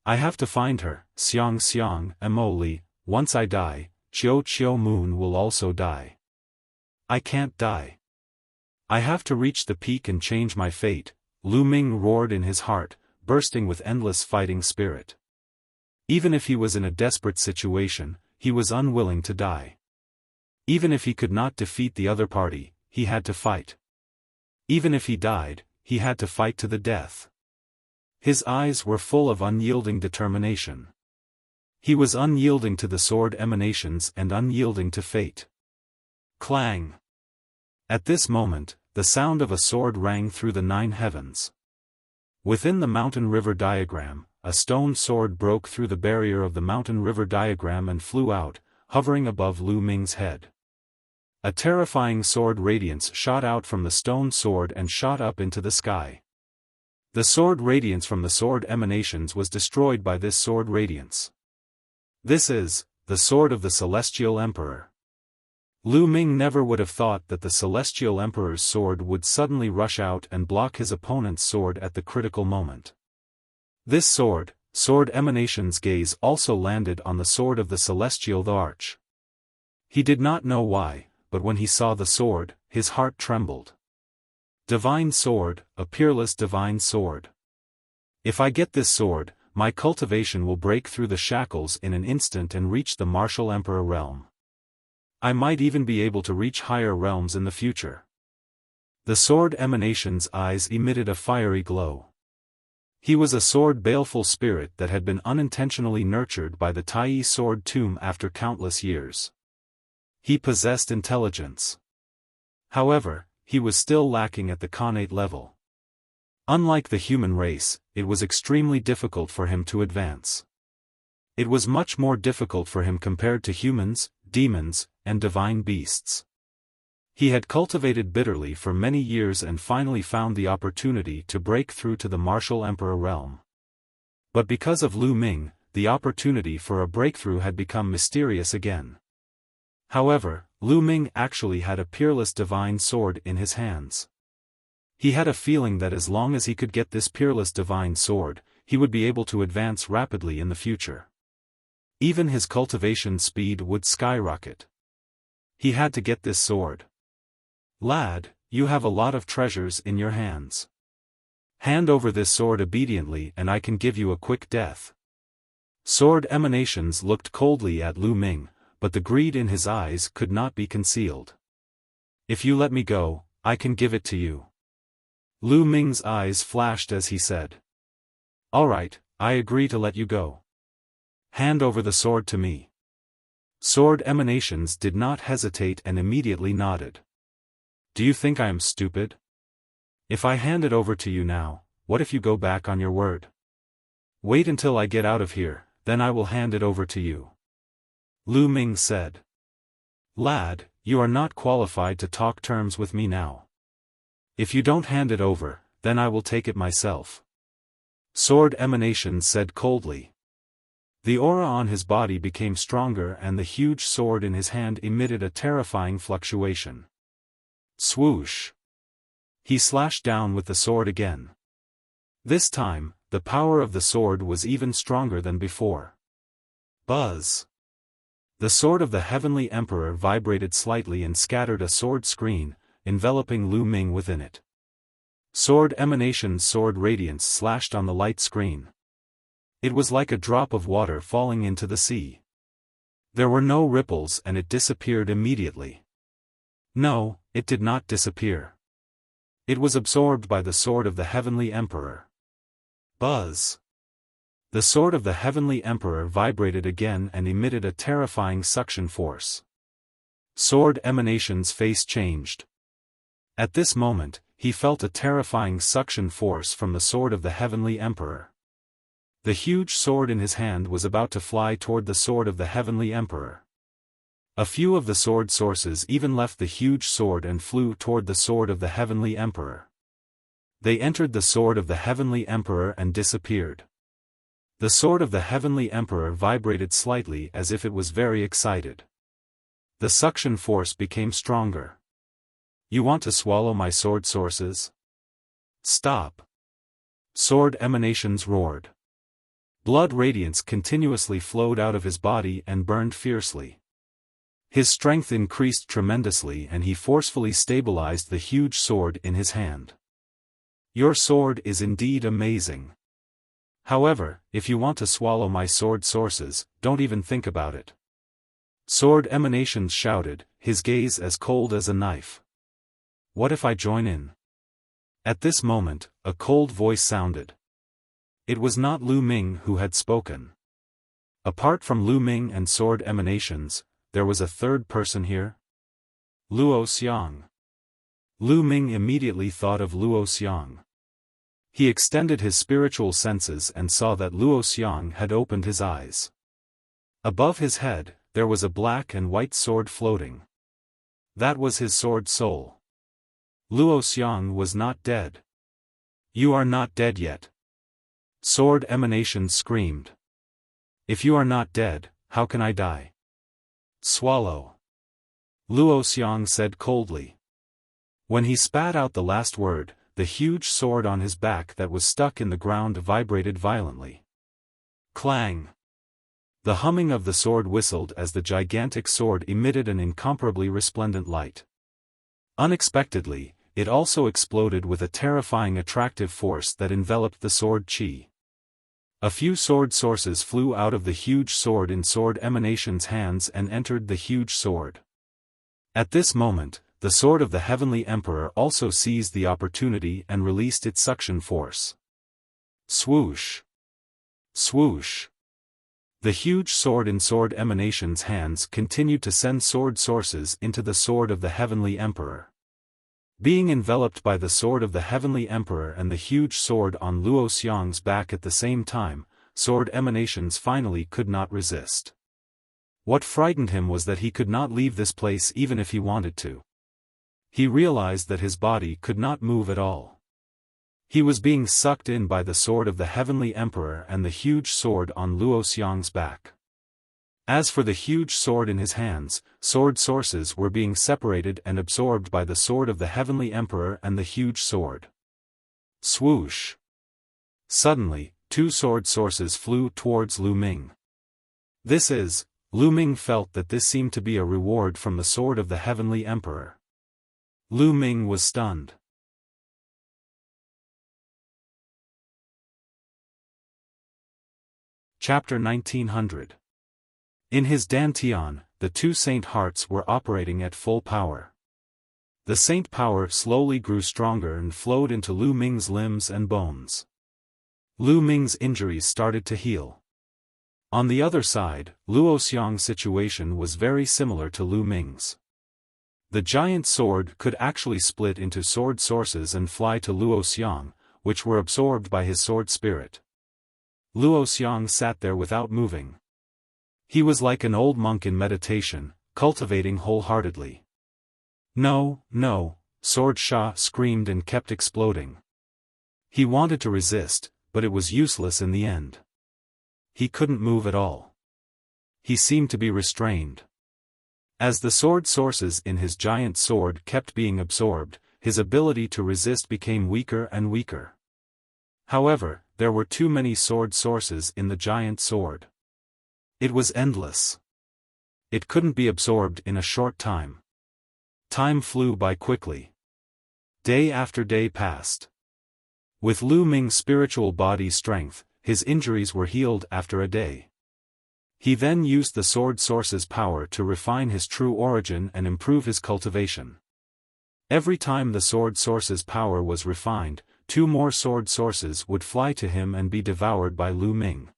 I have to find her, Xiang Emoli. Once I die, Qiu Moon will also die. I can't die. I have to reach the peak and change my fate, Lu Ming roared in his heart, bursting with endless fighting spirit. Even if he was in a desperate situation, he was unwilling to die. Even if he could not defeat the other party, he had to fight. Even if he died, he had to fight to the death. His eyes were full of unyielding determination. He was unyielding to the sword emanations and unyielding to fate. Clang! At this moment, the sound of a sword rang through the 9 heavens. Within the mountain river diagram, a stone sword broke through the barrier of the mountain river diagram and flew out, hovering above Lu Ming's head. A terrifying sword radiance shot out from the stone sword and shot up into the sky. The sword radiance from the sword emanations was destroyed by this sword radiance. This is the sword of the Celestial Emperor. Lu Ming never would have thought that the Celestial Emperor's sword would suddenly rush out and block his opponent's sword at the critical moment. This sword emanation's gaze also landed on the sword of the Celestial the Arch. He did not know why, but when he saw the sword, his heart trembled. Divine sword, a peerless divine sword. If I get this sword, my cultivation will break through the shackles in an instant and reach the martial emperor realm. I might even be able to reach higher realms in the future. The sword emanation's eyes emitted a fiery glow. He was a sword baleful spirit that had been unintentionally nurtured by the Tai sword tomb after countless years. He possessed intelligence. However, he was still lacking at the Khanate level. Unlike the human race, it was extremely difficult for him to advance. It was much more difficult for him compared to humans, demons, and divine beasts. He had cultivated bitterly for many years and finally found the opportunity to break through to the martial emperor realm. But because of Lu Ming, the opportunity for a breakthrough had become mysterious again. However, Lu Ming actually had a peerless divine sword in his hands. He had a feeling that as long as he could get this peerless divine sword, he would be able to advance rapidly in the future. Even his cultivation speed would skyrocket. He had to get this sword. Lad, you have a lot of treasures in your hands. Hand over this sword obediently and I can give you a quick death. Sword emanations looked coldly at Lu Ming, but the greed in his eyes could not be concealed. If you let me go, I can give it to you. Lu Ming's eyes flashed as he said. Alright, I agree to let you go. Hand over the sword to me. Sword emanations did not hesitate and immediately nodded. Do you think I am stupid? If I hand it over to you now, what if you go back on your word? Wait until I get out of here, then I will hand it over to you. Lu Ming said. Lad, you are not qualified to talk terms with me now. If you don't hand it over, then I will take it myself. Sword emanation said coldly. The aura on his body became stronger and the huge sword in his hand emitted a terrifying fluctuation. Swoosh! He slashed down with the sword again. This time, the power of the sword was even stronger than before. Buzz! The sword of the Heavenly Emperor vibrated slightly and scattered a sword screen, enveloping Lu Ming within it. Sword emanation's sword radiance slashed on the light screen. It was like a drop of water falling into the sea. There were no ripples and it disappeared immediately. No, it did not disappear. It was absorbed by the sword of the Heavenly Emperor. Buzz! The sword of the Heavenly Emperor vibrated again and emitted a terrifying suction force. Sword emanation's face changed. At this moment, he felt a terrifying suction force from the sword of the Heavenly Emperor. The huge sword in his hand was about to fly toward the sword of the Heavenly Emperor. A few of the sword sources even left the huge sword and flew toward the sword of the Heavenly Emperor. They entered the sword of the Heavenly Emperor and disappeared. The sword of the Heavenly Emperor vibrated slightly as if it was very excited. The suction force became stronger. You want to swallow my sword sources? Stop! Sword emanations roared. Blood radiance continuously flowed out of his body and burned fiercely. His strength increased tremendously and he forcefully stabilized the huge sword in his hand. Your sword is indeed amazing. However, if you want to swallow my sword sources, don't even think about it. Sword emanations shouted, his gaze as cold as a knife. What if I join in? At this moment, a cold voice sounded. It was not Lu Ming who had spoken. Apart from Lu Ming and sword emanations, there was a third person here? Luo Xiang. Lu Ming immediately thought of Luo Xiang. He extended his spiritual senses and saw that Luo Xiang had opened his eyes. Above his head, there was a black and white sword floating. That was his sword soul. Luo Xiang was not dead. You are not dead yet. Sword emanation screamed. If you are not dead, how can I die? Swallow. Luo Xiang said coldly. When he spat out the last word, the huge sword on his back that was stuck in the ground vibrated violently. Clang! The humming of the sword whistled as the gigantic sword emitted an incomparably resplendent light. Unexpectedly, it also exploded with a terrifying attractive force that enveloped the sword chi. A few sword sources flew out of the huge sword in sword emanation's hands and entered the huge sword. At this moment, the sword of the Heavenly Emperor also seized the opportunity and released its suction force. Swoosh! Swoosh! The huge sword in sword emanation's hands continued to send sword sources into the sword of the Heavenly Emperor. Being enveloped by the sword of the Heavenly Emperor and the huge sword on Luo Xiang's back at the same time, sword emanations finally could not resist. What frightened him was that he could not leave this place even if he wanted to. He realized that his body could not move at all. He was being sucked in by the sword of the Heavenly Emperor and the huge sword on Luo Xiang's back. As for the huge sword in his hands, sword sources were being separated and absorbed by the sword of the Heavenly Emperor and the huge sword. Swoosh! Suddenly, two sword sources flew towards Lu Ming. Lu Ming felt that this seemed to be a reward from the sword of the Heavenly Emperor. Lu Ming was stunned. Chapter 1900. In his dantian, the two saint hearts were operating at full power. The saint power slowly grew stronger and flowed into Lu Ming's limbs and bones. Lu Ming's injuries started to heal. On the other side, Luo Xiang's situation was very similar to Lu Ming's. The giant sword could actually split into sword sources and fly to Luo Xiang, which were absorbed by his sword spirit. Luo Xiang sat there without moving. He was like an old monk in meditation, cultivating wholeheartedly. No, no, Sword Sha screamed and kept exploding. He wanted to resist, but it was useless in the end. He couldn't move at all. He seemed to be restrained. As the sword sources in his giant sword kept being absorbed, his ability to resist became weaker and weaker. However, there were too many sword sources in the giant sword. It was endless. It couldn't be absorbed in a short time. Time flew by quickly. Day after day passed. With Lu Ming's spiritual body strength, his injuries were healed after a day. He then used the sword source's power to refine his true origin and improve his cultivation. Every time the sword source's power was refined, 2 more sword sources would fly to him and be devoured by Lu Ming.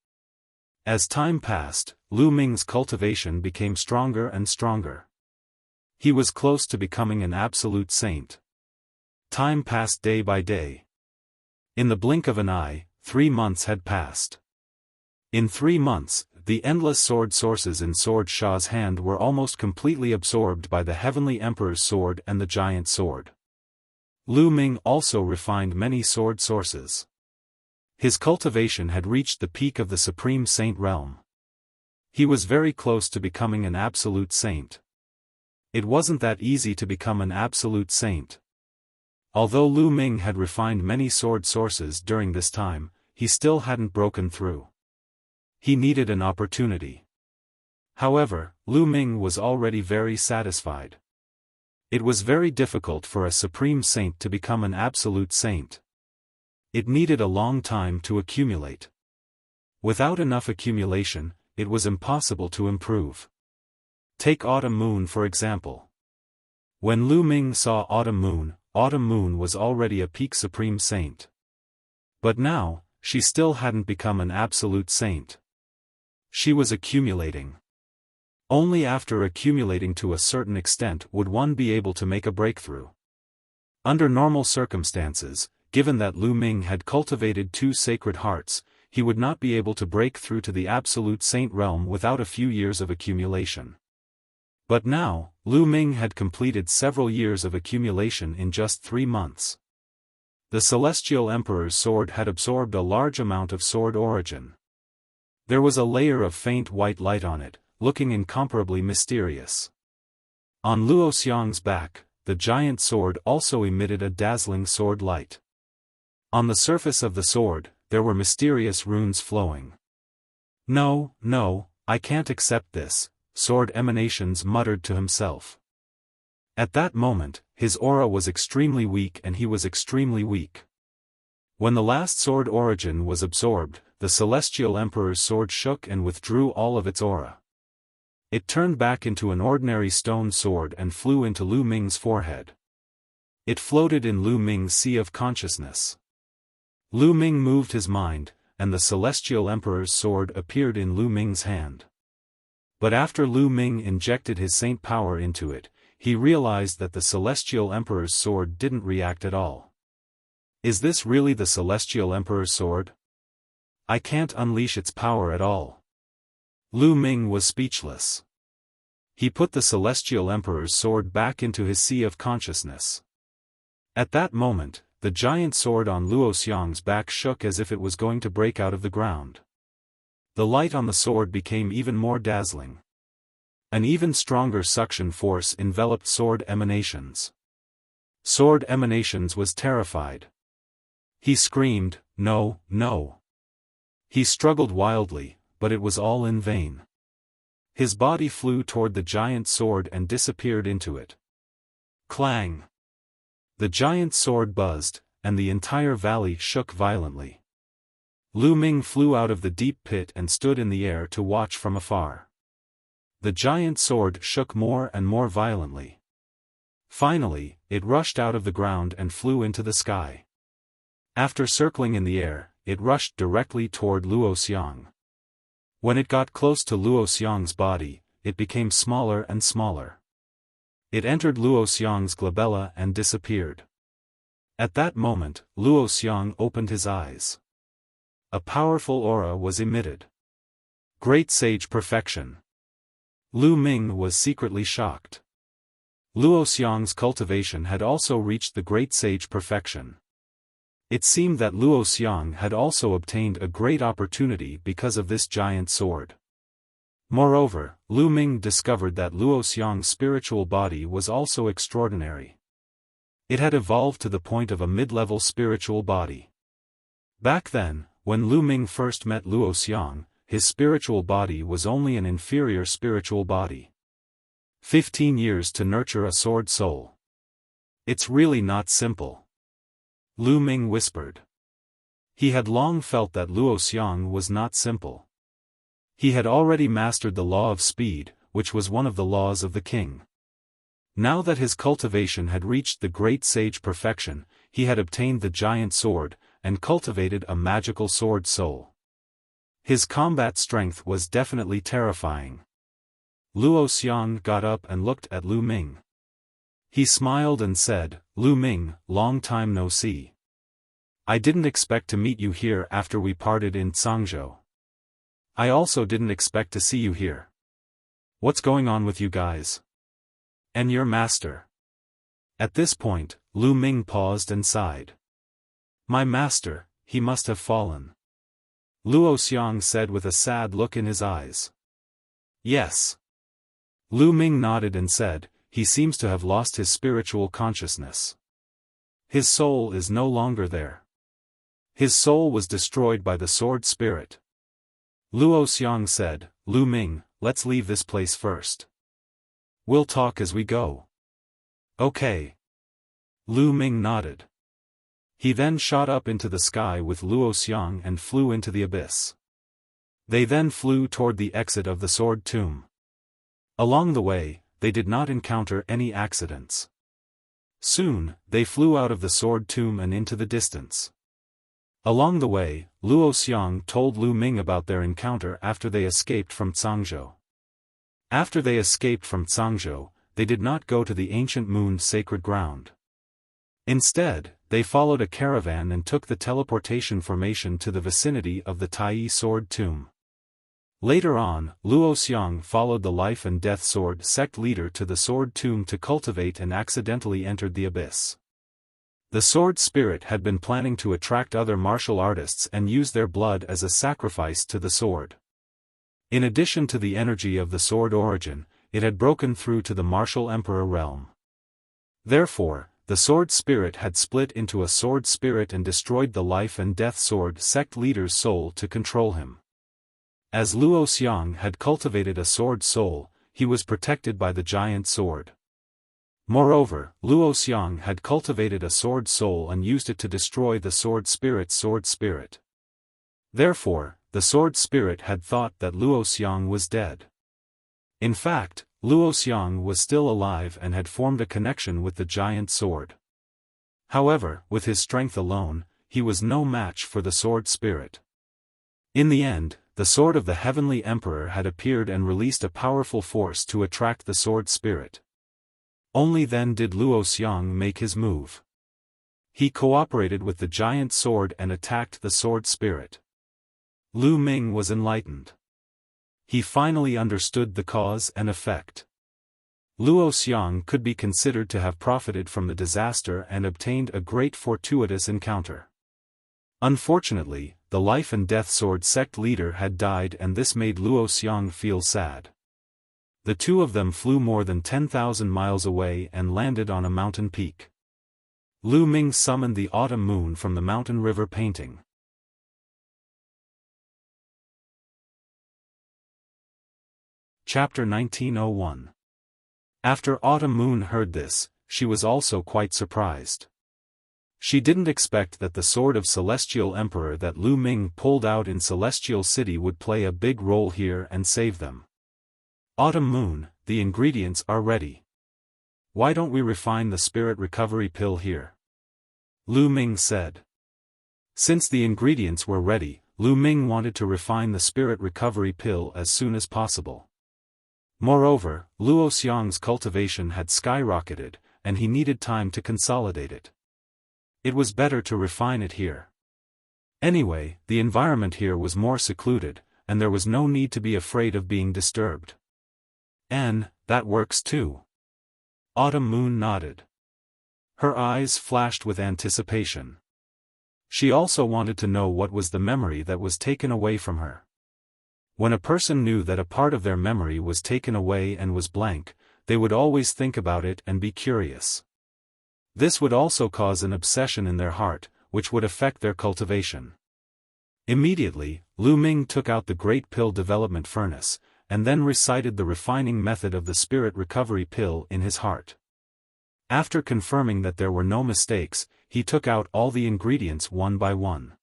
As time passed, Lu Ming's cultivation became stronger and stronger. He was close to becoming an absolute saint. Time passed day by day. In the blink of an eye, 3 months had passed. In 3 months, the endless sword sources in Sword Sha's hand were almost completely absorbed by the Heavenly Emperor's sword and the giant sword. Lu Ming also refined many sword sources. His cultivation had reached the peak of the Supreme Saint realm. He was very close to becoming an absolute saint. It wasn't that easy to become an absolute saint. Although Lu Ming had refined many sword sources during this time, he still hadn't broken through. He needed an opportunity. However, Lu Ming was already very satisfied. It was very difficult for a supreme saint to become an absolute saint. It needed a long time to accumulate. Without enough accumulation, it was impossible to improve. Take Autumn Moon for example. When Lu Ming saw Autumn Moon was already a peak supreme saint. But now, she still hadn't become an absolute saint. She was accumulating. Only after accumulating to a certain extent would one be able to make a breakthrough. Under normal circumstances, given that Lu Ming had cultivated 2 sacred hearts, he would not be able to break through to the absolute saint realm without a few years of accumulation. But now, Lu Ming had completed several years of accumulation in just 3 months. The Celestial Emperor's sword had absorbed a large amount of sword origin. There was a layer of faint white light on it, looking incomparably mysterious. On Luo Xiang's back, the giant sword also emitted a dazzling sword light. On the surface of the sword, there were mysterious runes flowing. No, no, I can't accept this, Sword Emanations muttered to himself. At that moment, his aura was extremely weak and he was extremely weak. When the last sword origin was absorbed, the Celestial Emperor's sword shook and withdrew all of its aura. It turned back into an ordinary stone sword and flew into Lu Ming's forehead. It floated in Lu Ming's sea of consciousness. Lu Ming moved his mind, and the Celestial Emperor's sword appeared in Lu Ming's hand. But after Lu Ming injected his saint power into it, he realized that the Celestial Emperor's sword didn't react at all. Is this really the Celestial Emperor's sword? I can't unleash its power at all. Lu Ming was speechless. He put the Celestial Emperor's sword back into his sea of consciousness. At that moment, the giant sword on Luo Xiang's back shook as if it was going to break out of the ground. The light on the sword became even more dazzling. An even stronger suction force enveloped Sword Emanations. Sword Emanations was terrified. He screamed, "No, no." He struggled wildly, but it was all in vain. His body flew toward the giant sword and disappeared into it. Clang! The giant sword buzzed, and the entire valley shook violently. Lu Ming flew out of the deep pit and stood in the air to watch from afar. The giant sword shook more and more violently. Finally, it rushed out of the ground and flew into the sky. After circling in the air, it rushed directly toward Luo Xiang. When it got close to Luo Xiang's body, it became smaller and smaller. It entered Luo Xiang's glabella and disappeared. At that moment, Luo Xiang opened his eyes. A powerful aura was emitted. Great sage perfection. Lu Ming was secretly shocked. Luo Xiang's cultivation had also reached the great sage perfection. It seemed that Luo Xiang had also obtained a great opportunity because of this giant sword. Moreover, Lu Ming discovered that Luo Xiang's spiritual body was also extraordinary. It had evolved to the point of a mid-level spiritual body. Back then, when Lu Ming first met Luo Xiang, his spiritual body was only an inferior spiritual body. 15 years to nurture a sword soul. It's really not simple. Lu Ming whispered. He had long felt that Luo Xiang was not simple. He had already mastered the law of speed, which was one of the laws of the king. Now that his cultivation had reached the great sage perfection, he had obtained the giant sword, and cultivated a magical sword soul. His combat strength was definitely terrifying. Luo Xiang got up and looked at Lu Ming. He smiled and said, "Lu Ming, long time no see. I didn't expect to meet you here after we parted in Cangzhou. I also didn't expect to see you here. What's going on with you guys? And your master?" At this point, Lu Ming paused and sighed. "My master, he must have fallen," Luo Xiang said with a sad look in his eyes. "Yes." Lu Ming nodded and said, "He seems to have lost his spiritual consciousness. His soul is no longer there. His soul was destroyed by the sword spirit." Luo Xiang said, "Lu Ming, let's leave this place first. We'll talk as we go." "Okay." Lu Ming nodded. He then shot up into the sky with Luo Xiang and flew into the abyss. They then flew toward the exit of the sword tomb. Along the way, they did not encounter any accidents. Soon, they flew out of the sword tomb and into the distance. Along the way, Luo Xiang told Lu Ming about their encounter after they escaped from Cangzhou. After they escaped from Cangzhou, they did not go to the ancient moon's sacred ground. Instead, they followed a caravan and took the teleportation formation to the vicinity of the Tai sword tomb. Later on, Luo Xiang followed the life and death sword sect leader to the sword tomb to cultivate and accidentally entered the abyss. The sword spirit had been planning to attract other martial artists and use their blood as a sacrifice to the sword. In addition to the energy of the sword origin, it had broken through to the martial emperor realm. Therefore, the sword spirit had split into a sword spirit and destroyed the life and death sword sect leader's soul to control him. As Luo Xiang had cultivated a sword soul, he was protected by the giant sword. Moreover, Luo Xiang had cultivated a sword soul and used it to destroy the sword spirit's sword spirit. Therefore, the sword spirit had thought that Luo Xiang was dead. In fact, Luo Xiang was still alive and had formed a connection with the giant sword. However, with his strength alone, he was no match for the sword spirit. In the end, the sword of the heavenly emperor had appeared and released a powerful force to attract the sword spirit. Only then did Luo Xiang make his move. He cooperated with the giant sword and attacked the sword spirit. Lu Ming was enlightened. He finally understood the cause and effect. Luo Xiang could be considered to have profited from the disaster and obtained a great fortuitous encounter. Unfortunately, the life and death sword sect leader had died and this made Luo Xiang feel sad. The two of them flew more than 10,000 miles away and landed on a mountain peak. Lu Ming summoned the autumn moon from the mountain river painting. Chapter 1901. After Autumn Moon heard this, she was also quite surprised. She didn't expect that the sword of Celestial Emperor that Lu Ming pulled out in Celestial City would play a big role here and save them. Autumn Moon, the ingredients are ready. Why don't we refine the spirit recovery pill here? Lu Ming said. Since the ingredients were ready, Lu Ming wanted to refine the spirit recovery pill as soon as possible. Moreover, Luo Xiang's cultivation had skyrocketed, and he needed time to consolidate it. It was better to refine it here. Anyway, the environment here was more secluded, and there was no need to be afraid of being disturbed. That works too. Autumn Moon nodded. Her eyes flashed with anticipation. She also wanted to know what was the memory that was taken away from her. When a person knew that a part of their memory was taken away and was blank, they would always think about it and be curious. This would also cause an obsession in their heart, which would affect their cultivation. Immediately, Lu Ming took out the Great Pill Development Furnace, and then recited the refining method of the Spirit Recovery Pill in his heart. After confirming that there were no mistakes, he took out all the ingredients one by one.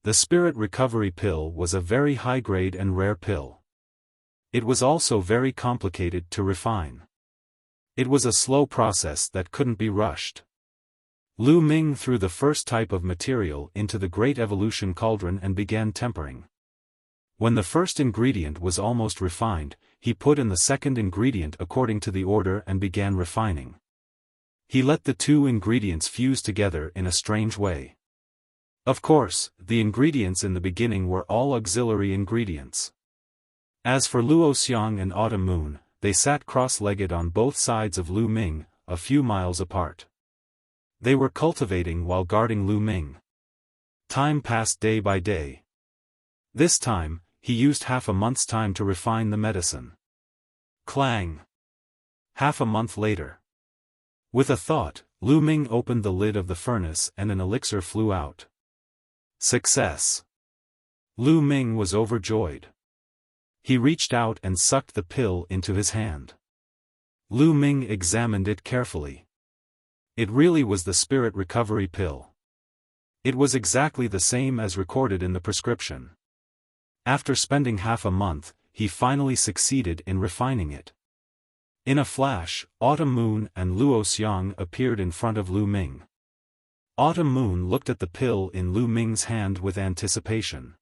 The Spirit Recovery Pill was a very high-grade and rare pill. It was also very complicated to refine. It was a slow process that couldn't be rushed. Lu Ming threw the first type of material into the Great Evolution Cauldron and began tempering. When the first ingredient was almost refined, he put in the second ingredient according to the order and began refining. He let the two ingredients fuse together in a strange way. Of course, the ingredients in the beginning were all auxiliary ingredients. As for Luo Xiang and Autumn Moon, they sat cross-legged on both sides of Lu Ming, a few miles apart. They were cultivating while guarding Lu Ming. Time passed day by day. This time, he used half a month's time to refine the medicine. Clang! Half a month later. With a thought, Lu Ming opened the lid of the furnace and an elixir flew out. Success! Lu Ming was overjoyed. He reached out and sucked the pill into his hand. Lu Ming examined it carefully. It really was the Spirit Recovery Pill. It was exactly the same as recorded in the prescription. After spending half a month, he finally succeeded in refining it. In a flash, Autumn Moon and Luo Xiang appeared in front of Lu Ming. Autumn Moon looked at the pill in Lu Ming's hand with anticipation.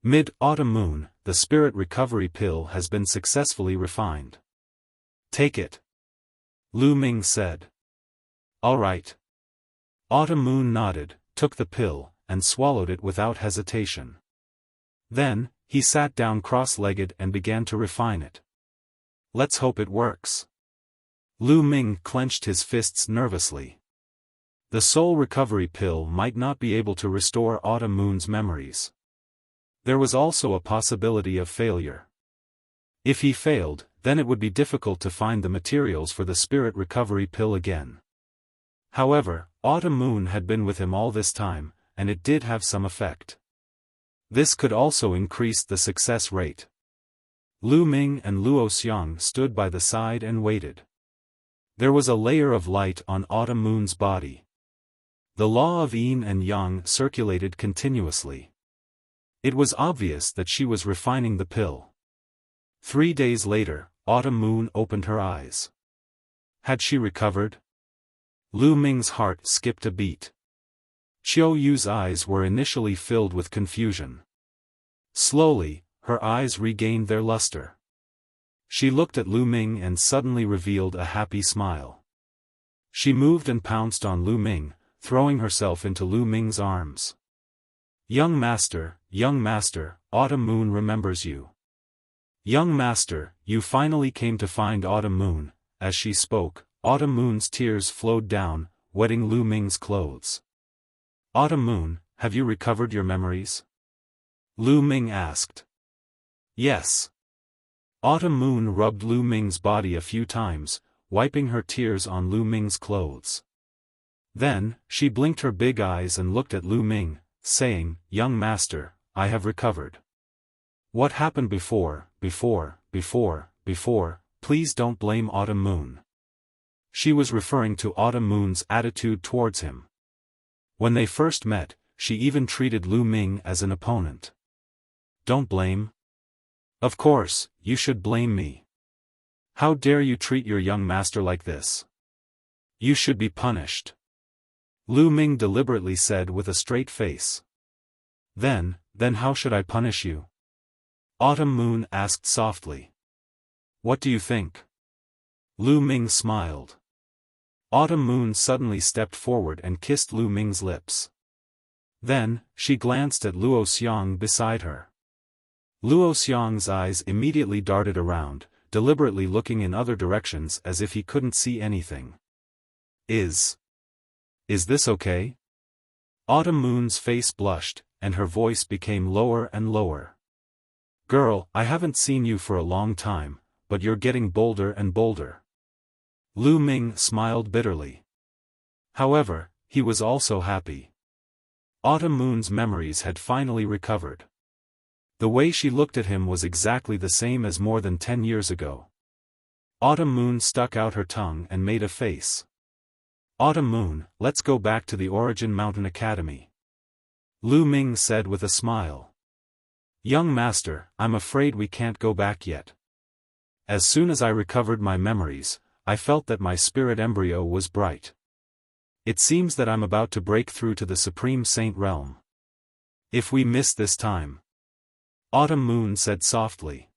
Mid-Autumn Moon, the Spirit Recovery Pill has been successfully refined. Take it. Lu Ming said. All right. Autumn Moon nodded, took the pill, and swallowed it without hesitation. Then, he sat down cross-legged and began to refine it. Let's hope it works. Lu Ming clenched his fists nervously. The Soul Recovery Pill might not be able to restore Autumn Moon's memories. There was also a possibility of failure. If he failed, then it would be difficult to find the materials for the Spirit Recovery Pill again. However, Autumn Moon had been with him all this time, and it did have some effect. This could also increase the success rate. Lu Ming and Luo Xiang stood by the side and waited. There was a layer of light on Autumn Moon's body. The law of yin and yang circulated continuously. It was obvious that she was refining the pill. 3 days later, Autumn Moon opened her eyes. Had she recovered? Lu Ming's heart skipped a beat. Qiu Yu's eyes were initially filled with confusion. Slowly, her eyes regained their luster. She looked at Lu Ming and suddenly revealed a happy smile. She moved and pounced on Lu Ming, throwing herself into Lu Ming's arms. Young Master, Autumn Moon remembers you. Young Master, you finally came to find Autumn Moon. As she spoke, Autumn Moon's tears flowed down, wetting Lu Ming's clothes. Autumn Moon, have you recovered your memories? Lu Ming asked. Yes. Autumn Moon rubbed Lu Ming's body a few times, wiping her tears on Lu Ming's clothes. Then, she blinked her big eyes and looked at Lu Ming, saying, Young Master, I have recovered. What happened before, please don't blame Autumn Moon. She was referring to Autumn Moon's attitude towards him. When they first met, she even treated Lu Ming as an opponent. Don't blame? Of course, you should blame me. How dare you treat your young master like this? You should be punished. Lu Ming deliberately said with a straight face. Then how should I punish you? Autumn Moon asked softly. What do you think? Lu Ming smiled. Autumn Moon suddenly stepped forward and kissed Lu Ming's lips. Then, she glanced at Luo Xiang beside her. Luo Xiang's eyes immediately darted around, deliberately looking in other directions as if he couldn't see anything. Is this okay? Autumn Moon's face blushed, and her voice became lower and lower. Girl, I haven't seen you for a long time, but you're getting bolder and bolder. Lu Ming smiled bitterly. However, he was also happy. Autumn Moon's memories had finally recovered. The way she looked at him was exactly the same as more than 10 years ago. Autumn Moon stuck out her tongue and made a face. Autumn Moon, let's go back to the Origin Mountain Academy. Lu Ming said with a smile. Young master, I'm afraid we can't go back yet. As soon as I recovered my memories, I felt that my spirit embryo was bright. It seems that I'm about to break through to the Supreme Saint realm. If we miss this time. Autumn Moon said softly.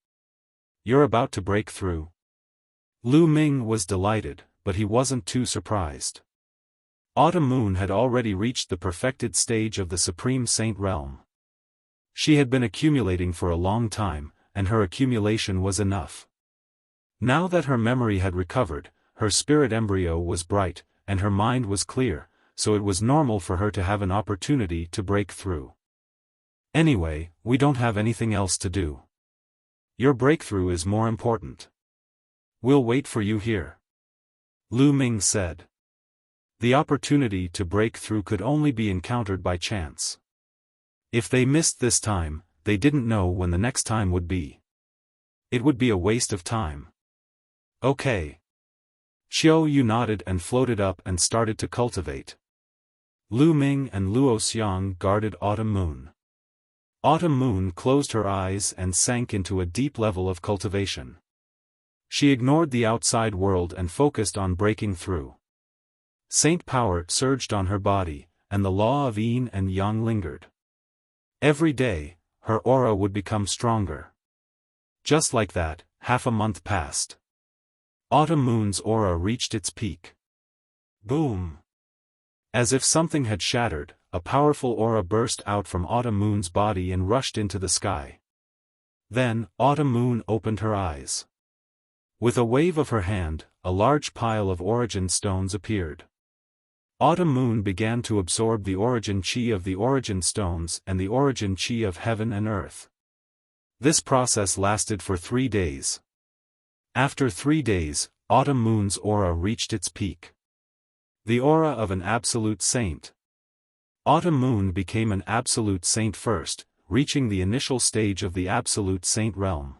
You're about to break through? Lu Ming was delighted, but he wasn't too surprised. Autumn Moon had already reached the perfected stage of the Supreme Saint realm. She had been accumulating for a long time, and her accumulation was enough. Now that her memory had recovered, her spirit embryo was bright, and her mind was clear, so it was normal for her to have an opportunity to break through. Anyway, we don't have anything else to do. Your breakthrough is more important. We'll wait for you here. Lu Ming said. The opportunity to break through could only be encountered by chance. If they missed this time, they didn't know when the next time would be. It would be a waste of time. Okay. Xiao Yu nodded and floated up and started to cultivate. Lu Ming and Luo Xiang guarded Autumn Moon. Autumn Moon closed her eyes and sank into a deep level of cultivation. She ignored the outside world and focused on breaking through. Saint power surged on her body, and the law of yin and yang lingered. Every day, her aura would become stronger. Just like that, half a month passed. Autumn Moon's aura reached its peak. Boom! As if something had shattered, a powerful aura burst out from Autumn Moon's body and rushed into the sky. Then, Autumn Moon opened her eyes. With a wave of her hand, a large pile of origin stones appeared. Autumn Moon began to absorb the origin chi of the origin stones and the origin chi of heaven and earth. This process lasted for 3 days. After 3 days, Autumn Moon's aura reached its peak. The aura of an absolute saint. Autumn Moon became an absolute saint first, reaching the initial stage of the absolute saint realm.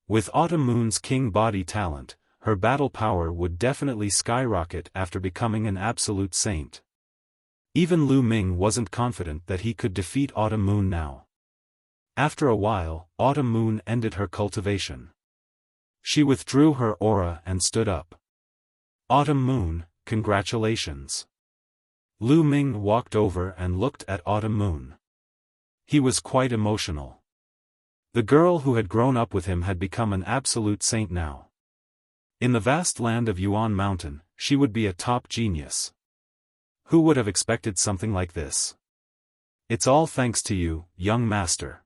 With Autumn Moon's king body talent, her battle power would definitely skyrocket after becoming an absolute saint. Even Lu Ming wasn't confident that he could defeat Autumn Moon now. After a while, Autumn Moon ended her cultivation. She withdrew her aura and stood up. Autumn Moon, congratulations. Lu Ming walked over and looked at Autumn Moon. He was quite emotional. The girl who had grown up with him had become an absolute saint now. In the vast land of Yuan Mountain, she would be a top genius. Who would have expected something like this? It's all thanks to you, young master.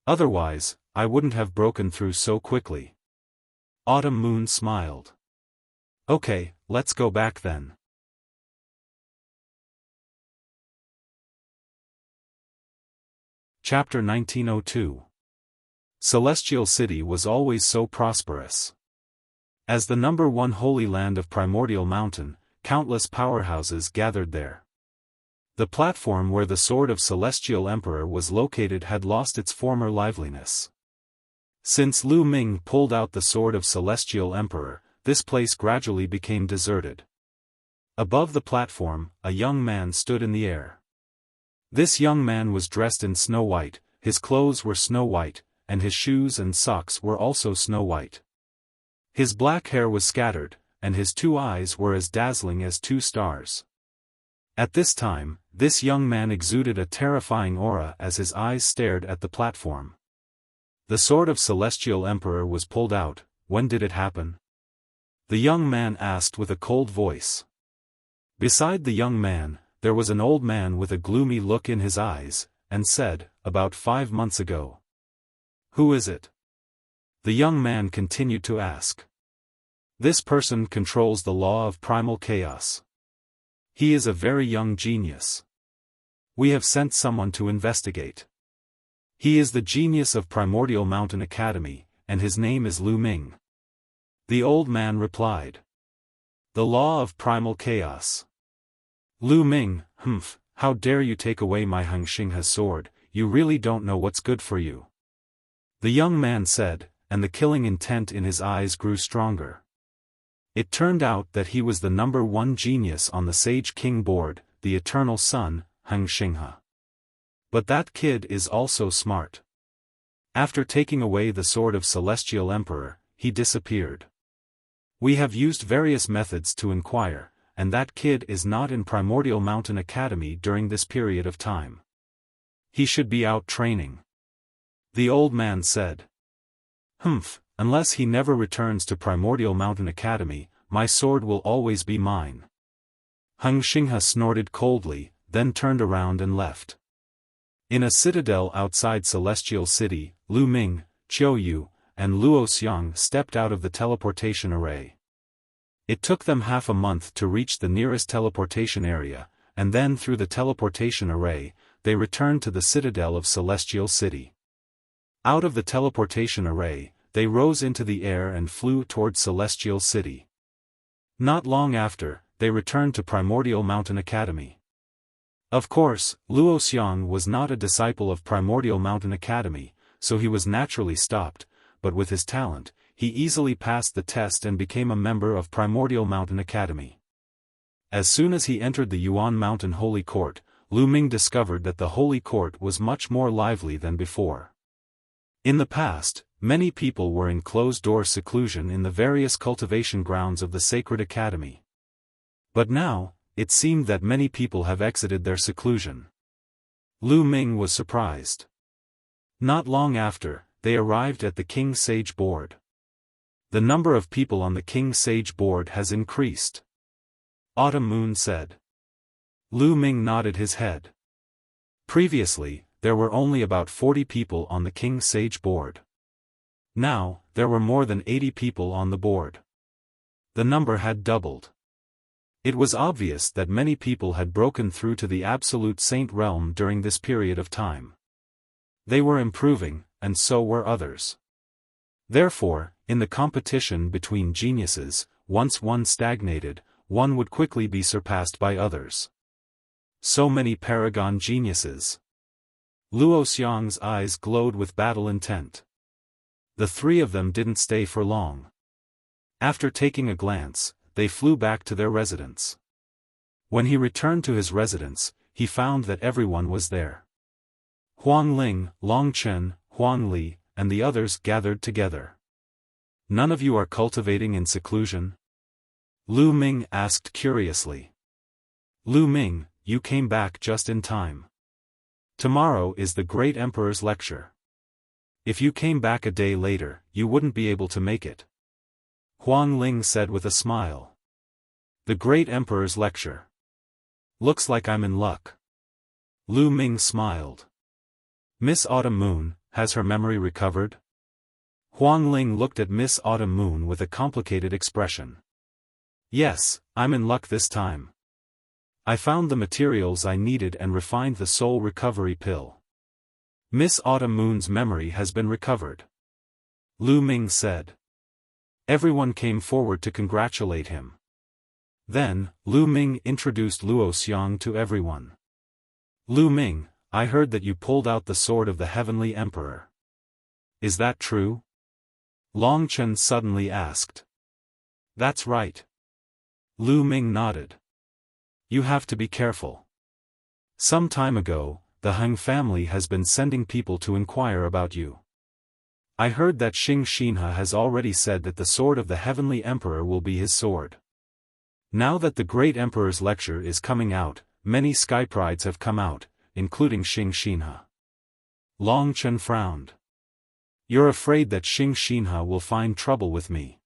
Otherwise, I wouldn't have broken through so quickly. Autumn Moon smiled. Okay, let's go back then. Chapter 1902. Celestial City was always so prosperous. As the #1 holy land of Primordial Mountain, countless powerhouses gathered there. The platform where the sword of Celestial Emperor was located had lost its former liveliness. Since Lu Ming pulled out the sword of Celestial Emperor, this place gradually became deserted. Above the platform, a young man stood in the air. This young man was dressed in snow white, his clothes were snow white, and his shoes and socks were also snow white. His black hair was scattered, and his 2 eyes were as dazzling as 2 stars. At this time, this young man exuded a terrifying aura as his eyes stared at the platform. The sword of Celestial Emperor was pulled out. When did it happen? The young man asked with a cold voice. Beside the young man, there was an old man with a gloomy look in his eyes, and said, "About 5 months ago." "Who is it?" The young man continued to ask. "This person controls the law of primal chaos. He is a very young genius. We have sent someone to investigate. He is the genius of Primordial Mountain Academy, and his name is Lu Ming." The old man replied. "The law of primal chaos. Lu Ming, humph, how dare you take away my Hengxinghe sword, you really don't know what's good for you." The young man said, and the killing intent in his eyes grew stronger. It turned out that he was the number 1 genius on the Sage King board, the Eternal Son, Hengxinghe. But that kid is also smart. After taking away the sword of Celestial Emperor, he disappeared. We have used various methods to inquire, and that kid is not in Primordial Mountain Academy during this period of time. He should be out training. The old man said. "Humph, unless he never returns to Primordial Mountain Academy, my sword will always be mine." Hengxinghe snorted coldly, then turned around and left. In a citadel outside Celestial City, Lu Ming, Qiu Yu, and Luo Xiang stepped out of the teleportation array. It took them half a month to reach the nearest teleportation area, and then through the teleportation array, they returned to the citadel of Celestial City. Out of the teleportation array, they rose into the air and flew toward Celestial City. Not long after, they returned to Primordial Mountain Academy. Of course, Luo Xiang was not a disciple of Primordial Mountain Academy, so he was naturally stopped, but with his talent, he easily passed the test and became a member of Primordial Mountain Academy. As soon as he entered the Yuan Mountain Holy Court, Lu Ming discovered that the Holy Court was much more lively than before. In the past, many people were in closed-door seclusion in the various cultivation grounds of the Sacred Academy. But now, it seemed that many people have exited their seclusion. Lu Ming was surprised. Not long after, they arrived at the King Sage board. The number of people on the King Sage board has increased. Autumn Moon said. Lu Ming nodded his head. Previously, there were only about 40 people on the King Sage board. Now, there were more than 80 people on the board. The number had doubled. It was obvious that many people had broken through to the Absolute Saint realm during this period of time. They were improving, and so were others. Therefore, in the competition between geniuses, once one stagnated, one would quickly be surpassed by others. So many paragon geniuses. Luo Xiang's eyes glowed with battle intent. The 3 of them didn't stay for long. After taking a glance, they flew back to their residence. When he returned to his residence, he found that everyone was there. Huang Ling, Long Chen, Huang Li, and the others gathered together. "None of you are cultivating in seclusion?" Lu Ming asked curiously. "Lu Ming, you came back just in time. Tomorrow is the Great Emperor's lecture. If you came back a day later, you wouldn't be able to make it," Huang Ling said with a smile. "The Great Emperor's lecture. Looks like I'm in luck." Lu Ming smiled. "Miss Autumn Moon, has her memory recovered?" Huang Ling looked at Miss Autumn Moon with a complicated expression. "Yes, I'm in luck this time. I found the materials I needed and refined the soul recovery pill. Miss Autumn Moon's memory has been recovered," Lu Ming said. Everyone came forward to congratulate him. Then, Lu Ming introduced Luo Xiang to everyone. Lu Ming, I heard that you pulled out the sword of the Heavenly Emperor. Is that true? Long Chen suddenly asked. That's right. Lu Ming nodded. You have to be careful. Some time ago, the Heng family has been sending people to inquire about you. I heard that Xing Xinhe has already said that the sword of the Heavenly Emperor will be his sword. Now that the Great Emperor's lecture is coming out, many sky prides have come out, including Xing Xinhe. Long Chen frowned. You're afraid that Xing Xinhe will find trouble with me.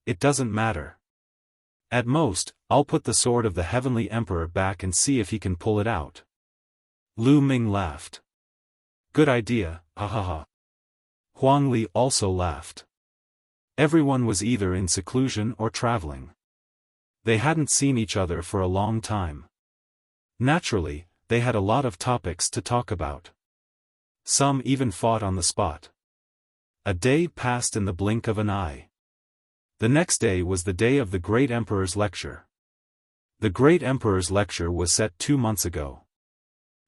It doesn't matter. At most, I'll put the sword of the Heavenly Emperor back and see if he can pull it out. Lu Ming laughed. Good idea, ha ha ha. Huang Li also laughed. Everyone was either in seclusion or traveling. They hadn't seen each other for a long time. Naturally, they had a lot of topics to talk about. Some even fought on the spot. A day passed in the blink of an eye. The next day was the day of the Great Emperor's lecture. The Great Emperor's lecture was set 2 months ago.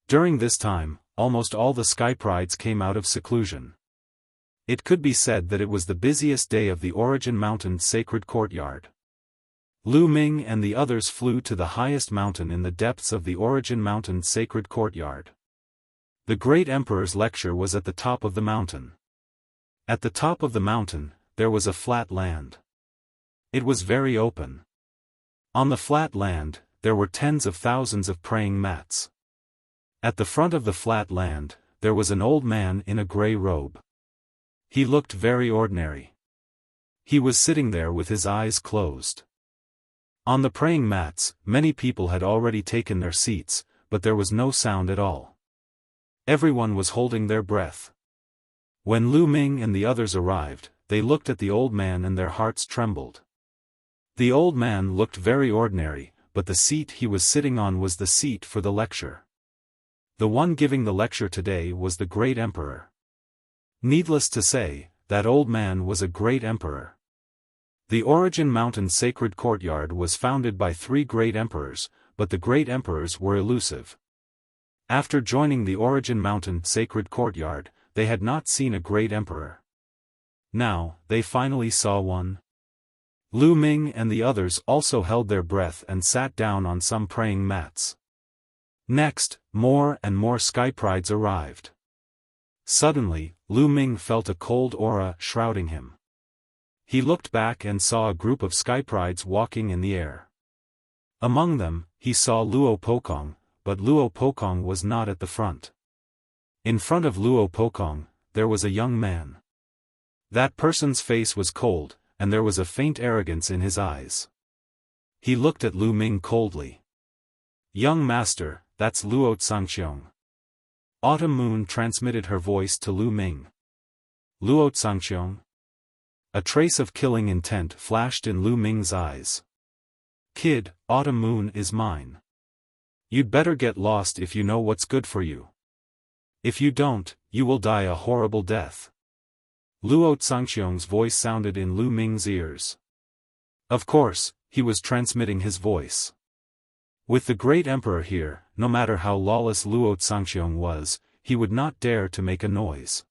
During this time, almost all the sky prides came out of seclusion. It could be said that it was the busiest day of the Origin Mountain sacred courtyard. Lu Ming and the others flew to the highest mountain in the depths of the Origin Mountain sacred courtyard. The Great Emperor's lecture was at the top of the mountain. At the top of the mountain, there was a flat land. It was very open. On the flat land, there were tens of thousands of praying mats. At the front of the flat land, there was an old man in a gray robe. He looked very ordinary. He was sitting there with his eyes closed. On the praying mats, many people had already taken their seats, but there was no sound at all. Everyone was holding their breath. When Lu Ming and the others arrived, they looked at the old man and their hearts trembled. The old man looked very ordinary, but the seat he was sitting on was the seat for the lecture. The one giving the lecture today was the Great Emperor. Needless to say, that old man was a great emperor. The Origin Mountain sacred courtyard was founded by 3 great emperors, but the great emperors were elusive. After joining the Origin Mountain sacred courtyard, they had not seen a great emperor. Now, they finally saw one. Lu Ming and the others also held their breath and sat down on some praying mats. Next, more and more sky prides arrived. Suddenly, Lu Ming felt a cold aura shrouding him. He looked back and saw a group of sky prides walking in the air. Among them, he saw Luo Pokong, but Luo Pokong was not at the front. In front of Luo Pokong, there was a young man. That person's face was cold, and there was a faint arrogance in his eyes. He looked at Lu Ming coldly. Young master, that's Luo Tsangqiong. Autumn Moon transmitted her voice to Lu Ming. Luo Tsangqiong. A trace of killing intent flashed in Lu Ming's eyes. Kid, Autumn Moon is mine. You'd better get lost if you know what's good for you. If you don't, you will die a horrible death. Luo Tsangqiong's voice sounded in Lu Ming's ears. Of course, he was transmitting his voice. With the great emperor here, no matter how lawless Luo Tsangqiong was, he would not dare to make a noise.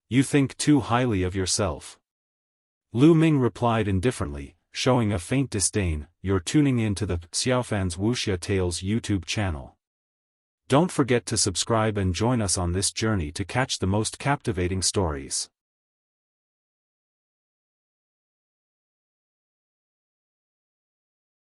You think too highly of yourself. Lu Ming replied indifferently, showing a faint disdain. You're tuning in to the Xiaofan's Wuxia Tales YouTube channel. Don't forget to subscribe and join us on this journey to catch the most captivating stories.